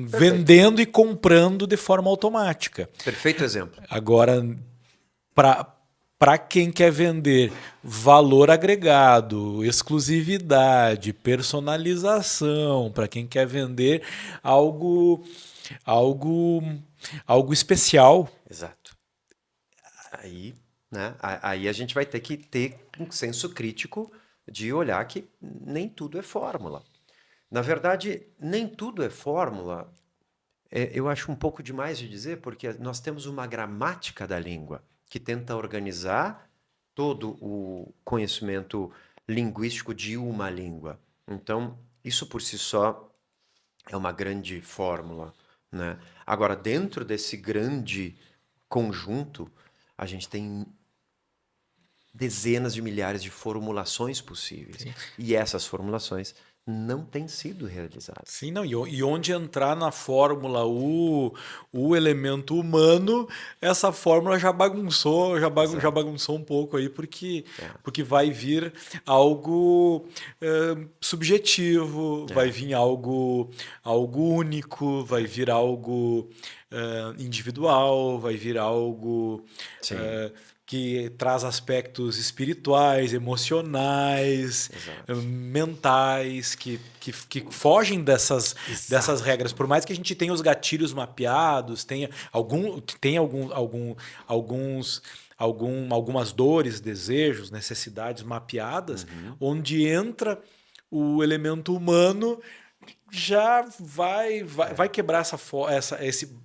[SPEAKER 1] vendendo e comprando de forma automática.
[SPEAKER 2] Perfeito exemplo.
[SPEAKER 1] Agora, para quem quer vender valor agregado, exclusividade, personalização, para quem quer vender algo, algo, algo especial.
[SPEAKER 2] Exato. Aí, né? Aí a gente vai ter que ter um senso crítico de olhar que nem tudo é fórmula. Na verdade, nem tudo é fórmula. Eu acho um pouco demais de dizer, porque nós temos uma gramática da língua que tenta organizar todo o conhecimento linguístico de uma língua. Então, isso por si só é uma grande fórmula, né? Agora, dentro desse grande conjunto, a gente tem dezenas de milhares de formulações possíveis.
[SPEAKER 1] Sim.
[SPEAKER 2] E essas formulações não têm sido realizadas.
[SPEAKER 1] Sim, não. E onde entrar na fórmula o elemento humano, essa fórmula já bagunçou um pouco aí, porque vai vir algo subjetivo, vai vir algo único, vai vir algo individual, vai vir algo que traz aspectos espirituais, emocionais, mentais, que fogem dessas regras. Por mais que a gente tenha os gatilhos mapeados, tenha algumas dores, desejos, necessidades mapeadas, onde entra o elemento humano, já vai quebrar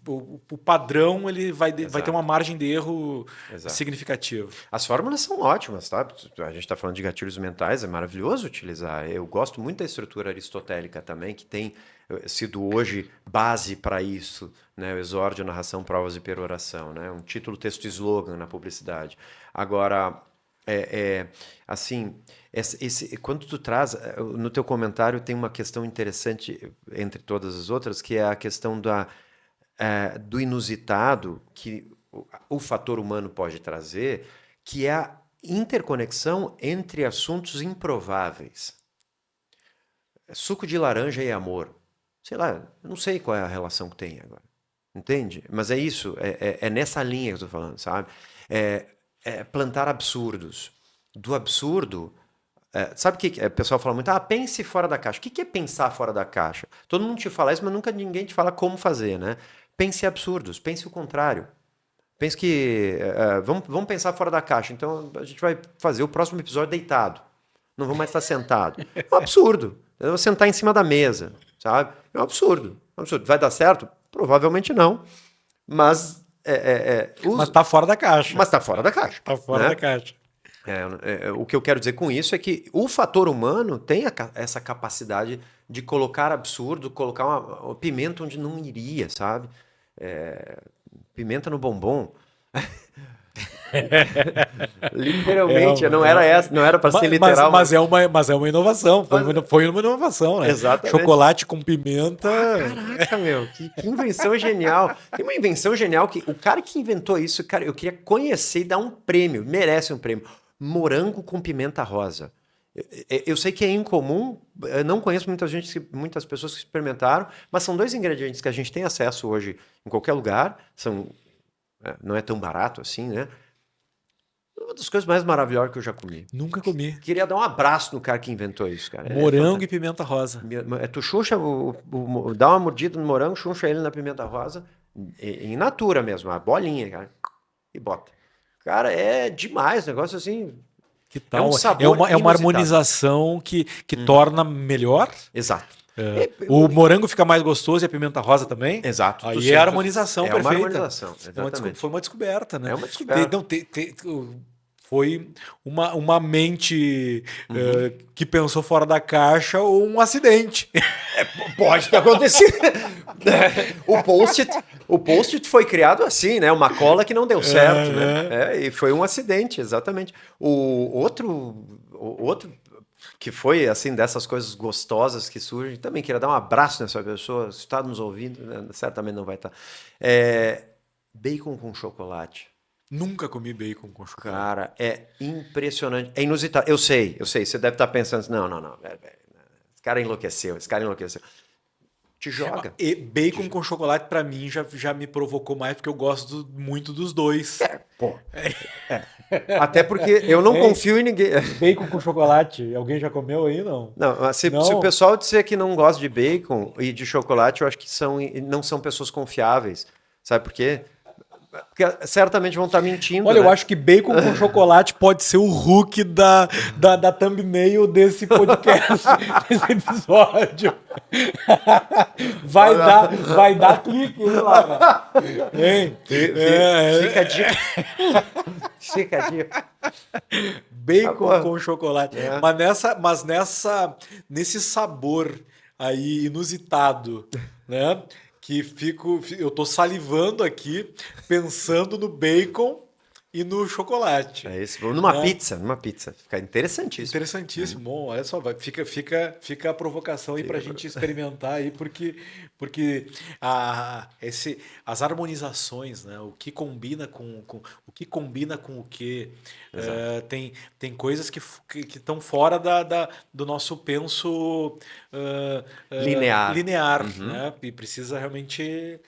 [SPEAKER 1] o padrão, ele vai ter uma margem de erro significativa.
[SPEAKER 2] As fórmulas são ótimas, tá? A gente está falando de gatilhos mentais, é maravilhoso utilizar. Eu gosto muito da estrutura aristotélica também, que tem sido hoje base para isso, né? O exórdio, narração, provas e peroração, né? Um título, texto e slogan na publicidade. Agora, assim, quando tu traz, no teu comentário tem uma questão interessante entre todas as outras, que é a questão do inusitado que o fator humano pode trazer, que é a interconexão entre assuntos improváveis. Suco de laranja e amor. Sei lá, eu não sei qual é a relação que tem agora. Entende? Mas é isso, é nessa linha que eu estou falando, sabe? Plantar absurdos. Do absurdo, sabe o que o pessoal fala muito? Pense fora da caixa. O que é pensar fora da caixa? Todo mundo te fala isso, mas nunca ninguém te fala como fazer, né? Pense absurdos, pense o contrário. Pense que... vamos pensar fora da caixa. Então, a gente vai fazer o próximo episódio deitado. Não vou mais estar sentado. É um absurdo. Eu vou sentar em cima da mesa, sabe? É um absurdo. Vai dar certo? Provavelmente não. Mas...
[SPEAKER 1] mas está fora da caixa.
[SPEAKER 2] Mas está fora da caixa.
[SPEAKER 1] Está fora da caixa.
[SPEAKER 2] O que eu quero dizer com isso é que o fator humano tem essa capacidade de colocar absurdo, colocar uma pimenta onde não iria, sabe? Pimenta no bombom. Literalmente, não era essa, não era para ser literal.
[SPEAKER 1] Mas é uma inovação, foi uma inovação, né?
[SPEAKER 2] Exatamente.
[SPEAKER 1] Chocolate com pimenta.
[SPEAKER 2] Caraca, meu, que invenção genial. Tem uma invenção genial que o cara que inventou isso, cara, eu queria conhecer e dar um prêmio, merece um prêmio. Morango com pimenta rosa. Eu sei que é incomum, eu não conheço muitas pessoas que experimentaram, mas são dois ingredientes que a gente tem acesso hoje em qualquer lugar, não é tão barato assim, né? Uma das coisas mais maravilhosas que eu já comi.
[SPEAKER 1] Nunca comi.
[SPEAKER 2] Queria dar um abraço no cara que inventou isso, cara.
[SPEAKER 1] Morango e pimenta rosa.
[SPEAKER 2] Tu chuncha, dá uma mordida no morango, chuncha ele na pimenta rosa, em natura mesmo, a bolinha, cara, e bota. Cara, é demais, negócio assim.
[SPEAKER 1] Que tal?
[SPEAKER 2] É um sabor
[SPEAKER 1] é uma harmonização que torna melhor.
[SPEAKER 2] Exato.
[SPEAKER 1] O morango fica mais gostoso e a pimenta rosa também.
[SPEAKER 2] Exato.
[SPEAKER 1] Aí é a harmonização perfeita.
[SPEAKER 2] É uma harmonização, exatamente.
[SPEAKER 1] Foi uma descoberta, né?
[SPEAKER 2] É uma descoberta.
[SPEAKER 1] Foi uma mente que pensou fora da caixa ou um acidente.
[SPEAKER 2] Pode ter acontecido. O Post-it foi criado assim, né? Uma cola que não deu certo, né? E foi um acidente, exatamente. O outro que foi, assim, dessas coisas gostosas que surgem, também queria dar um abraço nessa pessoa, se está nos ouvindo, né? Certamente não vai estar. Bacon com chocolate.
[SPEAKER 1] Nunca comi bacon com chocolate.
[SPEAKER 2] Cara, é impressionante. É inusitado. Eu sei. Você deve estar pensando assim, não. Esse cara enlouqueceu. Te joga.
[SPEAKER 1] E bacon com chocolate, pra mim, já me provocou mais, porque eu gosto muito dos dois.
[SPEAKER 2] Até porque eu não confio em ninguém.
[SPEAKER 1] Bacon com chocolate, alguém já comeu aí, não?
[SPEAKER 2] Não, se o pessoal disser que não gosta de bacon e de chocolate, eu acho que não são pessoas confiáveis. Sabe por quê? Porque certamente vão estar mentindo.
[SPEAKER 1] Olha,
[SPEAKER 2] né?
[SPEAKER 1] Eu acho que bacon com chocolate pode ser o hook da thumbnail desse podcast, desse episódio. Vai dar clique lá.
[SPEAKER 2] Fica a dica. Fica a dica.
[SPEAKER 1] Bacon com chocolate. Mas nesse sabor aí inusitado, né? Eu tô salivando aqui, pensando no bacon e no chocolate.
[SPEAKER 2] É isso. Numa pizza. Fica interessantíssimo.
[SPEAKER 1] Interessantíssimo. Bom, olha só, fica a provocação aí pra gente experimentar aí, porque as harmonizações, né? O que combina com o que tem coisas que estão fora do nosso penso linear, né? E precisa realmente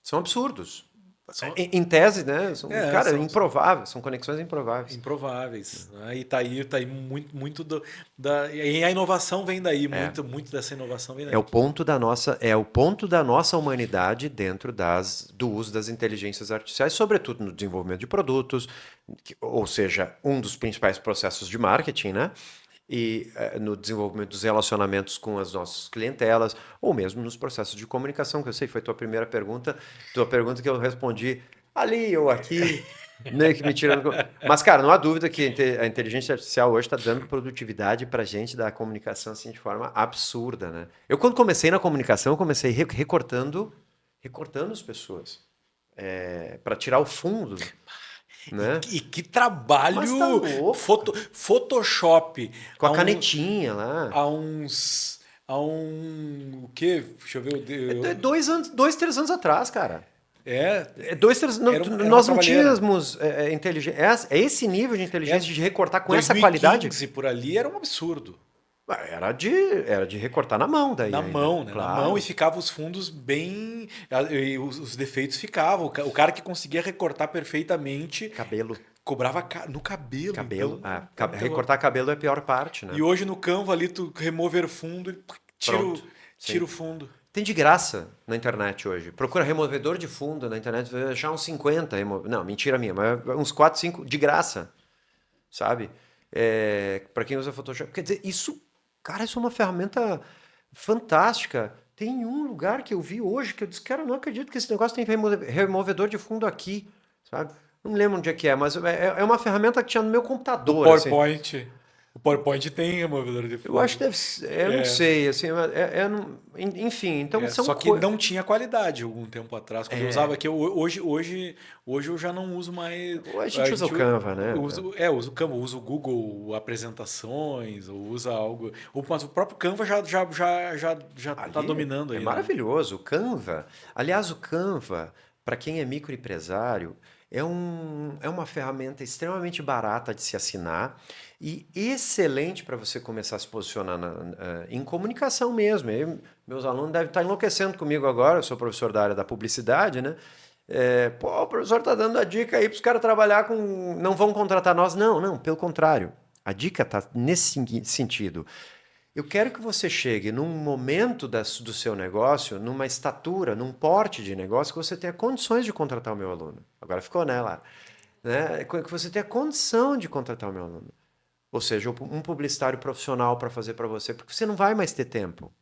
[SPEAKER 2] São absurdos. Em tese, né? São improváveis, são conexões improváveis.
[SPEAKER 1] Improváveis. Né? E tá aí muito e a inovação vem daí, muito dessa inovação vem daí.
[SPEAKER 2] É o ponto da nossa humanidade dentro do uso das inteligências artificiais, sobretudo no desenvolvimento de produtos, ou seja, um dos principais processos de marketing, né? E no desenvolvimento dos relacionamentos com as nossas clientelas, ou mesmo nos processos de comunicação, que eu sei foi tua pergunta que eu respondi ali ou aqui, meio que me tirando. Mas, cara, não há dúvida que a inteligência artificial hoje está dando produtividade para a gente da comunicação assim, de forma absurda, né? Eu, quando comecei na comunicação, eu comecei recortando as pessoas para tirar o fundo. Né?
[SPEAKER 1] E que trabalho Photoshop
[SPEAKER 2] com a canetinha lá
[SPEAKER 1] o quê? Deixa eu ver
[SPEAKER 2] 3 anos atrás, cara.
[SPEAKER 1] 2, 3
[SPEAKER 2] nós não tínhamos inteligência. É esse nível de inteligência de recortar com essa qualidade.
[SPEAKER 1] Por ali era um absurdo.
[SPEAKER 2] Era de recortar na mão daí.
[SPEAKER 1] Na mão, né? Claro. Na mão, e ficava os fundos bem. Os defeitos ficavam. O cara que conseguia recortar perfeitamente.
[SPEAKER 2] Cabelo.
[SPEAKER 1] Cobrava no cabelo.
[SPEAKER 2] Então, recortar cabelo é a pior parte, né?
[SPEAKER 1] E hoje no Canva ali, tu remover fundo e tira o fundo.
[SPEAKER 2] Tem de graça na internet hoje. Procura removedor de fundo na internet, vai achar uns 50. Não, mentira minha, mas uns 4, 5 de graça. Sabe? Para quem usa Photoshop. Quer dizer, isso é uma ferramenta fantástica. Tem um lugar que eu vi hoje que eu disse, cara, eu não acredito que esse negócio tem removedor de fundo aqui, sabe? Não me lembro onde é que mas é uma ferramenta que tinha no meu computador.
[SPEAKER 1] PowerPoint.
[SPEAKER 2] Assim.
[SPEAKER 1] O PowerPoint tem removedor de
[SPEAKER 2] Eu acho
[SPEAKER 1] fundo.
[SPEAKER 2] que deve ser, eu não
[SPEAKER 1] É,
[SPEAKER 2] sei, assim, enfim, então são
[SPEAKER 1] só que
[SPEAKER 2] coisas.
[SPEAKER 1] não tinha qualidade algum tempo atrás. Quando eu usava
[SPEAKER 2] É,
[SPEAKER 1] aqui, hoje eu já não uso mais.
[SPEAKER 2] a
[SPEAKER 1] A
[SPEAKER 2] gente usa o
[SPEAKER 1] gente
[SPEAKER 2] Canva, né?
[SPEAKER 1] uso o Canva, uso o Google apresentações, ou usa algo. Mas o próprio Canva já tá
[SPEAKER 2] Ali
[SPEAKER 1] dominando
[SPEAKER 2] é
[SPEAKER 1] aí, né?
[SPEAKER 2] maravilhoso. O Canva, aliás, o Canva, para quem é microempresário, é uma ferramenta extremamente barata de se assinar e excelente para você começar a se posicionar em comunicação mesmo. Meus alunos devem estar enlouquecendo comigo agora, eu sou professor da área da publicidade, né? Pô, o professor está dando a dica aí para os caras trabalhar com. Não vão contratar nós. Não, não, pelo contrário. A dica está nesse sentido. Eu quero que você chegue num momento do seu negócio, numa estatura, num porte de negócio, que você tenha condições de contratar o meu aluno. Agora ficou, né, Lara? Né? Que você tenha condição de contratar o meu aluno. Ou seja, um publicitário profissional para fazer para você, porque você não vai mais ter tempo.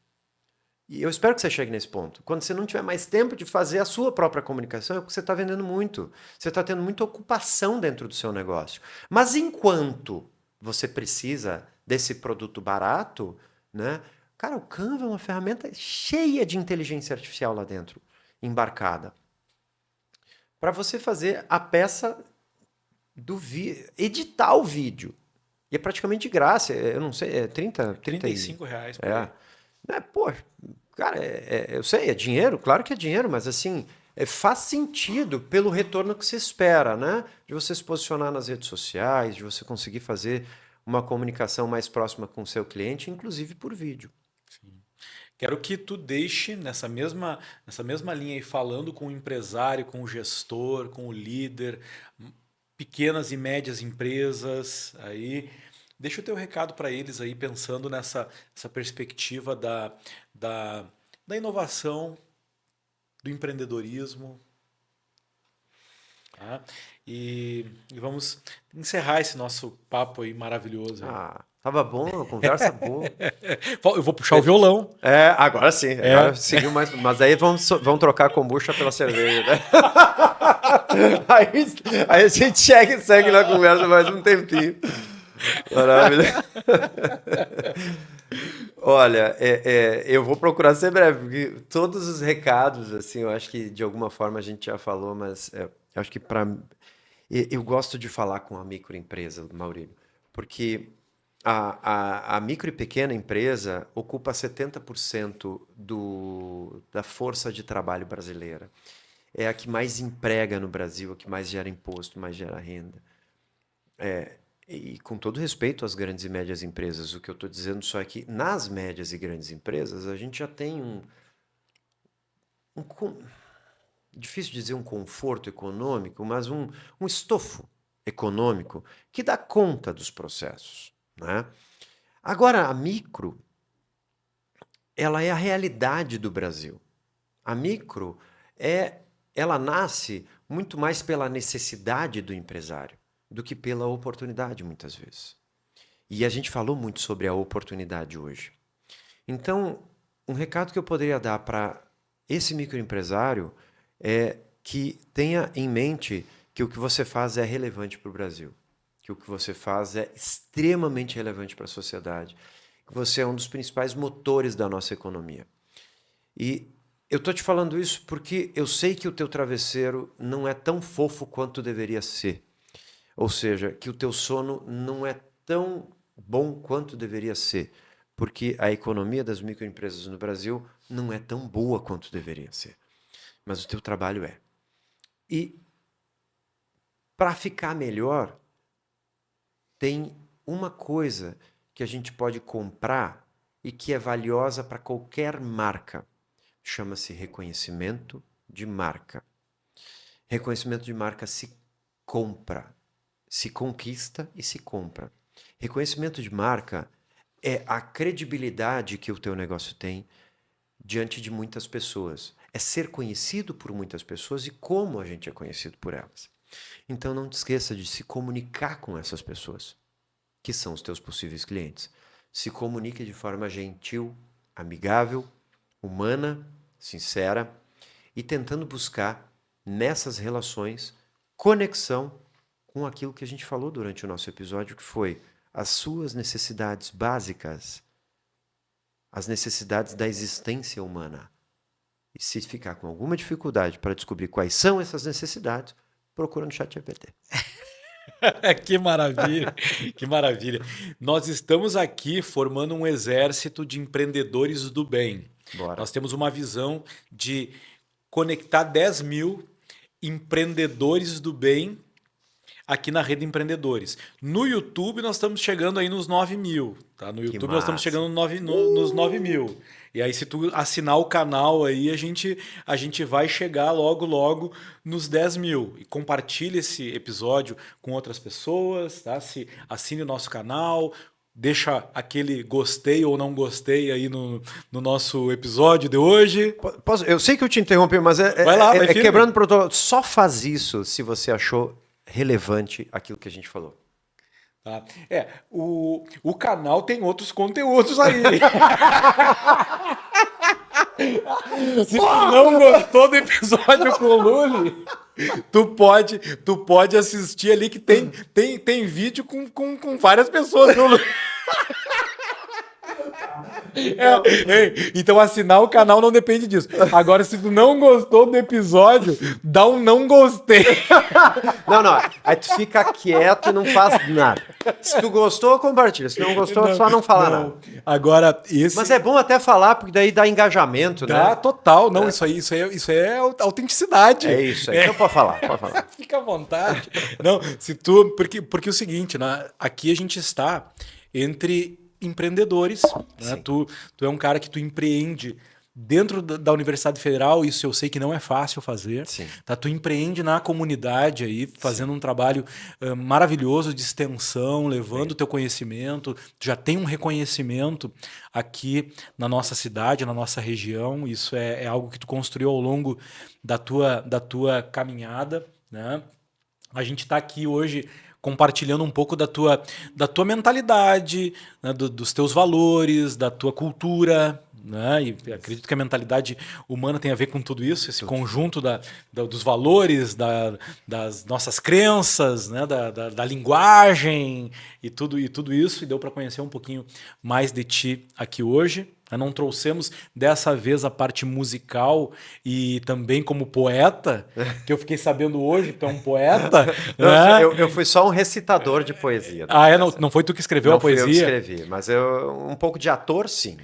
[SPEAKER 2] E eu espero que você chegue nesse ponto. Quando você não tiver mais tempo de fazer a sua própria comunicação, é porque você está vendendo muito. Você está tendo muita ocupação dentro do seu negócio. Mas enquanto você precisa desse produto barato, né? Cara, o Canva é uma ferramenta cheia de inteligência artificial lá dentro, embarcada. Para você fazer a peça do vídeo, editar o vídeo. E é praticamente de graça, eu não sei, é 30 e...
[SPEAKER 1] R$ 35 por
[SPEAKER 2] É.
[SPEAKER 1] aí.
[SPEAKER 2] Pô, cara, eu sei, é dinheiro, claro que é dinheiro, mas assim, faz sentido pelo retorno que se espera, né? De você se posicionar nas redes sociais, de você conseguir fazer uma comunicação mais próxima com o seu cliente, inclusive por vídeo.
[SPEAKER 1] Quero que tu deixe nessa mesma linha aí, falando com o empresário, com o gestor, com o líder, pequenas e médias empresas aí. Deixa o teu recado para eles aí, pensando essa perspectiva da, da inovação, do empreendedorismo, tá? E vamos encerrar esse nosso papo aí maravilhoso aí.
[SPEAKER 2] Ah, tava bom, conversa boa.
[SPEAKER 1] Eu vou puxar o violão.
[SPEAKER 2] Agora sim, agora
[SPEAKER 1] É.
[SPEAKER 2] seguiu mais. Mas aí vamos trocar a kombucha pela cerveja, né? Aí a gente segue na conversa mais um tempinho. Maravilha. Olha, eu vou procurar ser breve, porque todos os recados, assim, eu acho que de alguma forma a gente já falou, mas eu acho que eu gosto de falar com a microempresa, Maurílio, porque a micro e pequena empresa ocupa 70% da força de trabalho brasileira. É a que mais emprega no Brasil, a que mais gera imposto, mais gera renda. E com todo respeito às grandes e médias empresas, o que eu estou dizendo só é que nas médias e grandes empresas a gente já tem um difícil dizer um conforto econômico, mas um estofo econômico que dá conta dos processos, né? Agora, a micro, ela é a realidade do Brasil. A micro ela nasce muito mais pela necessidade do empresário do que pela oportunidade, muitas vezes. E a gente falou muito sobre a oportunidade hoje. Então, um recado que eu poderia dar para esse microempresário é que tenha em mente que o que você faz é relevante para o Brasil, que o que você faz é extremamente relevante para a sociedade, que você é um dos principais motores da nossa economia. E eu estou te falando isso porque eu sei que o teu travesseiro não é tão fofo quanto deveria ser. Ou seja, que o teu sono não é tão bom quanto deveria ser, porque a economia das microempresas no Brasil não é tão boa quanto deveria ser, mas o teu trabalho é. E para ficar melhor, tem uma coisa que a gente pode comprar e que é valiosa para qualquer marca. Chama-se reconhecimento de marca. Reconhecimento de marca se compra, se conquista e se compra. Reconhecimento de marca é a credibilidade que o teu negócio tem diante de muitas pessoas. É ser conhecido por muitas pessoas e como a gente é conhecido por elas. Então não te esqueça de se comunicar com essas pessoas, que são os teus possíveis clientes. Se comunique de forma gentil, amigável, humana, sincera e tentando buscar nessas relações conexão com aquilo que a gente falou durante o nosso episódio, que foi as suas necessidades básicas, as necessidades da existência humana. E se ficar com alguma dificuldade para descobrir quais são essas necessidades, procura no ChatGPT.
[SPEAKER 1] Que maravilha, que maravilha. Nós estamos aqui formando um exército de empreendedores do bem.
[SPEAKER 2] Bora.
[SPEAKER 1] Nós temos uma visão de conectar 10 mil empreendedores do bem aqui na Rede Empreendedores. No YouTube nós estamos chegando aí nos 9 mil. Tá? No YouTube nós estamos chegando nos 9 mil. E aí se tu assinar o canal aí, a gente vai chegar logo nos 10 mil. E compartilhe esse episódio com outras pessoas, tá? Assine o nosso canal, deixa aquele gostei ou não gostei aí no nosso episódio de hoje.
[SPEAKER 2] Eu sei que eu te interrompi, mas
[SPEAKER 1] Vai lá, vai firme.
[SPEAKER 2] quebrando o protocolo. Só faz isso se você achou relevante aquilo que a gente falou.
[SPEAKER 1] Tá? O canal tem outros conteúdos aí. Se tu não gostou do episódio com o Lully, tu pode assistir ali que tem vídeo com várias pessoas. Então assinar o canal não depende disso. Agora, se tu não gostou do episódio, dá um não gostei.
[SPEAKER 2] Não. Aí tu fica quieto e não faz nada. Se tu gostou, compartilha. Se não gostou, só não fala nada.
[SPEAKER 1] Agora,
[SPEAKER 2] Mas é bom até falar, porque daí dá engajamento, né?
[SPEAKER 1] Dá total. Não, isso é autenticidade.
[SPEAKER 2] É isso aí. Então pode falar.
[SPEAKER 1] Fica à vontade. Não, porque é o seguinte, né? Aqui a gente está entre empreendedores, né? Tu é um cara que tu empreende dentro da Universidade Federal, isso eu sei que não é fácil fazer.
[SPEAKER 2] Sim.
[SPEAKER 1] Tá? Tu empreende na comunidade aí, fazendo um trabalho maravilhoso de extensão, levando o teu conhecimento. Tu já tem um reconhecimento aqui na nossa cidade, na nossa região. Isso é algo que tu construiu ao longo da tua caminhada, né? A gente está aqui hoje compartilhando um pouco da tua mentalidade, né, dos teus valores, da tua cultura, né? E acredito que a mentalidade humana tem a ver com tudo isso, esse conjunto dos valores, das nossas crenças, né? da linguagem e tudo isso, e deu para conhecer um pouquinho mais de ti aqui hoje. Não trouxemos dessa vez a parte musical e também como poeta, que eu fiquei sabendo hoje que tu é um poeta. Né?
[SPEAKER 2] Eu fui só um recitador de poesia.
[SPEAKER 1] Não foi tu que escreveu a poesia?
[SPEAKER 2] Não fui eu que escrevi, mas um pouco de ator, sim.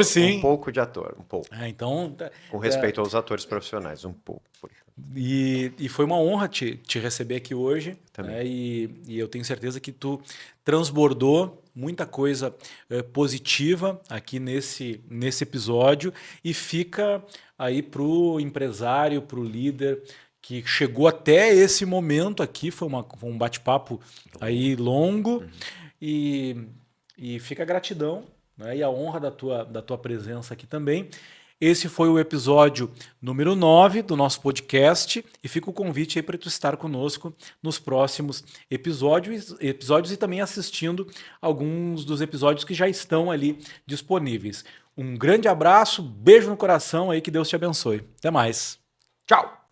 [SPEAKER 1] Sim.
[SPEAKER 2] Um pouco de ator, um pouco.
[SPEAKER 1] Então,
[SPEAKER 2] com respeito aos atores profissionais, um pouco.
[SPEAKER 1] E foi uma honra te receber aqui hoje. Né? E eu tenho certeza que tu transbordou muita coisa positiva aqui nesse episódio, e fica aí para o empresário, para o líder que chegou até esse momento aqui. Foi um bate-papo aí longo. E fica a gratidão, né? E a honra da tua presença aqui também. Esse foi o episódio número 9 do nosso podcast, e fica o convite aí para tu estar conosco nos próximos episódios e também assistindo alguns dos episódios que já estão ali disponíveis. Um grande abraço, beijo no coração aí, que Deus te abençoe. Até mais. Tchau!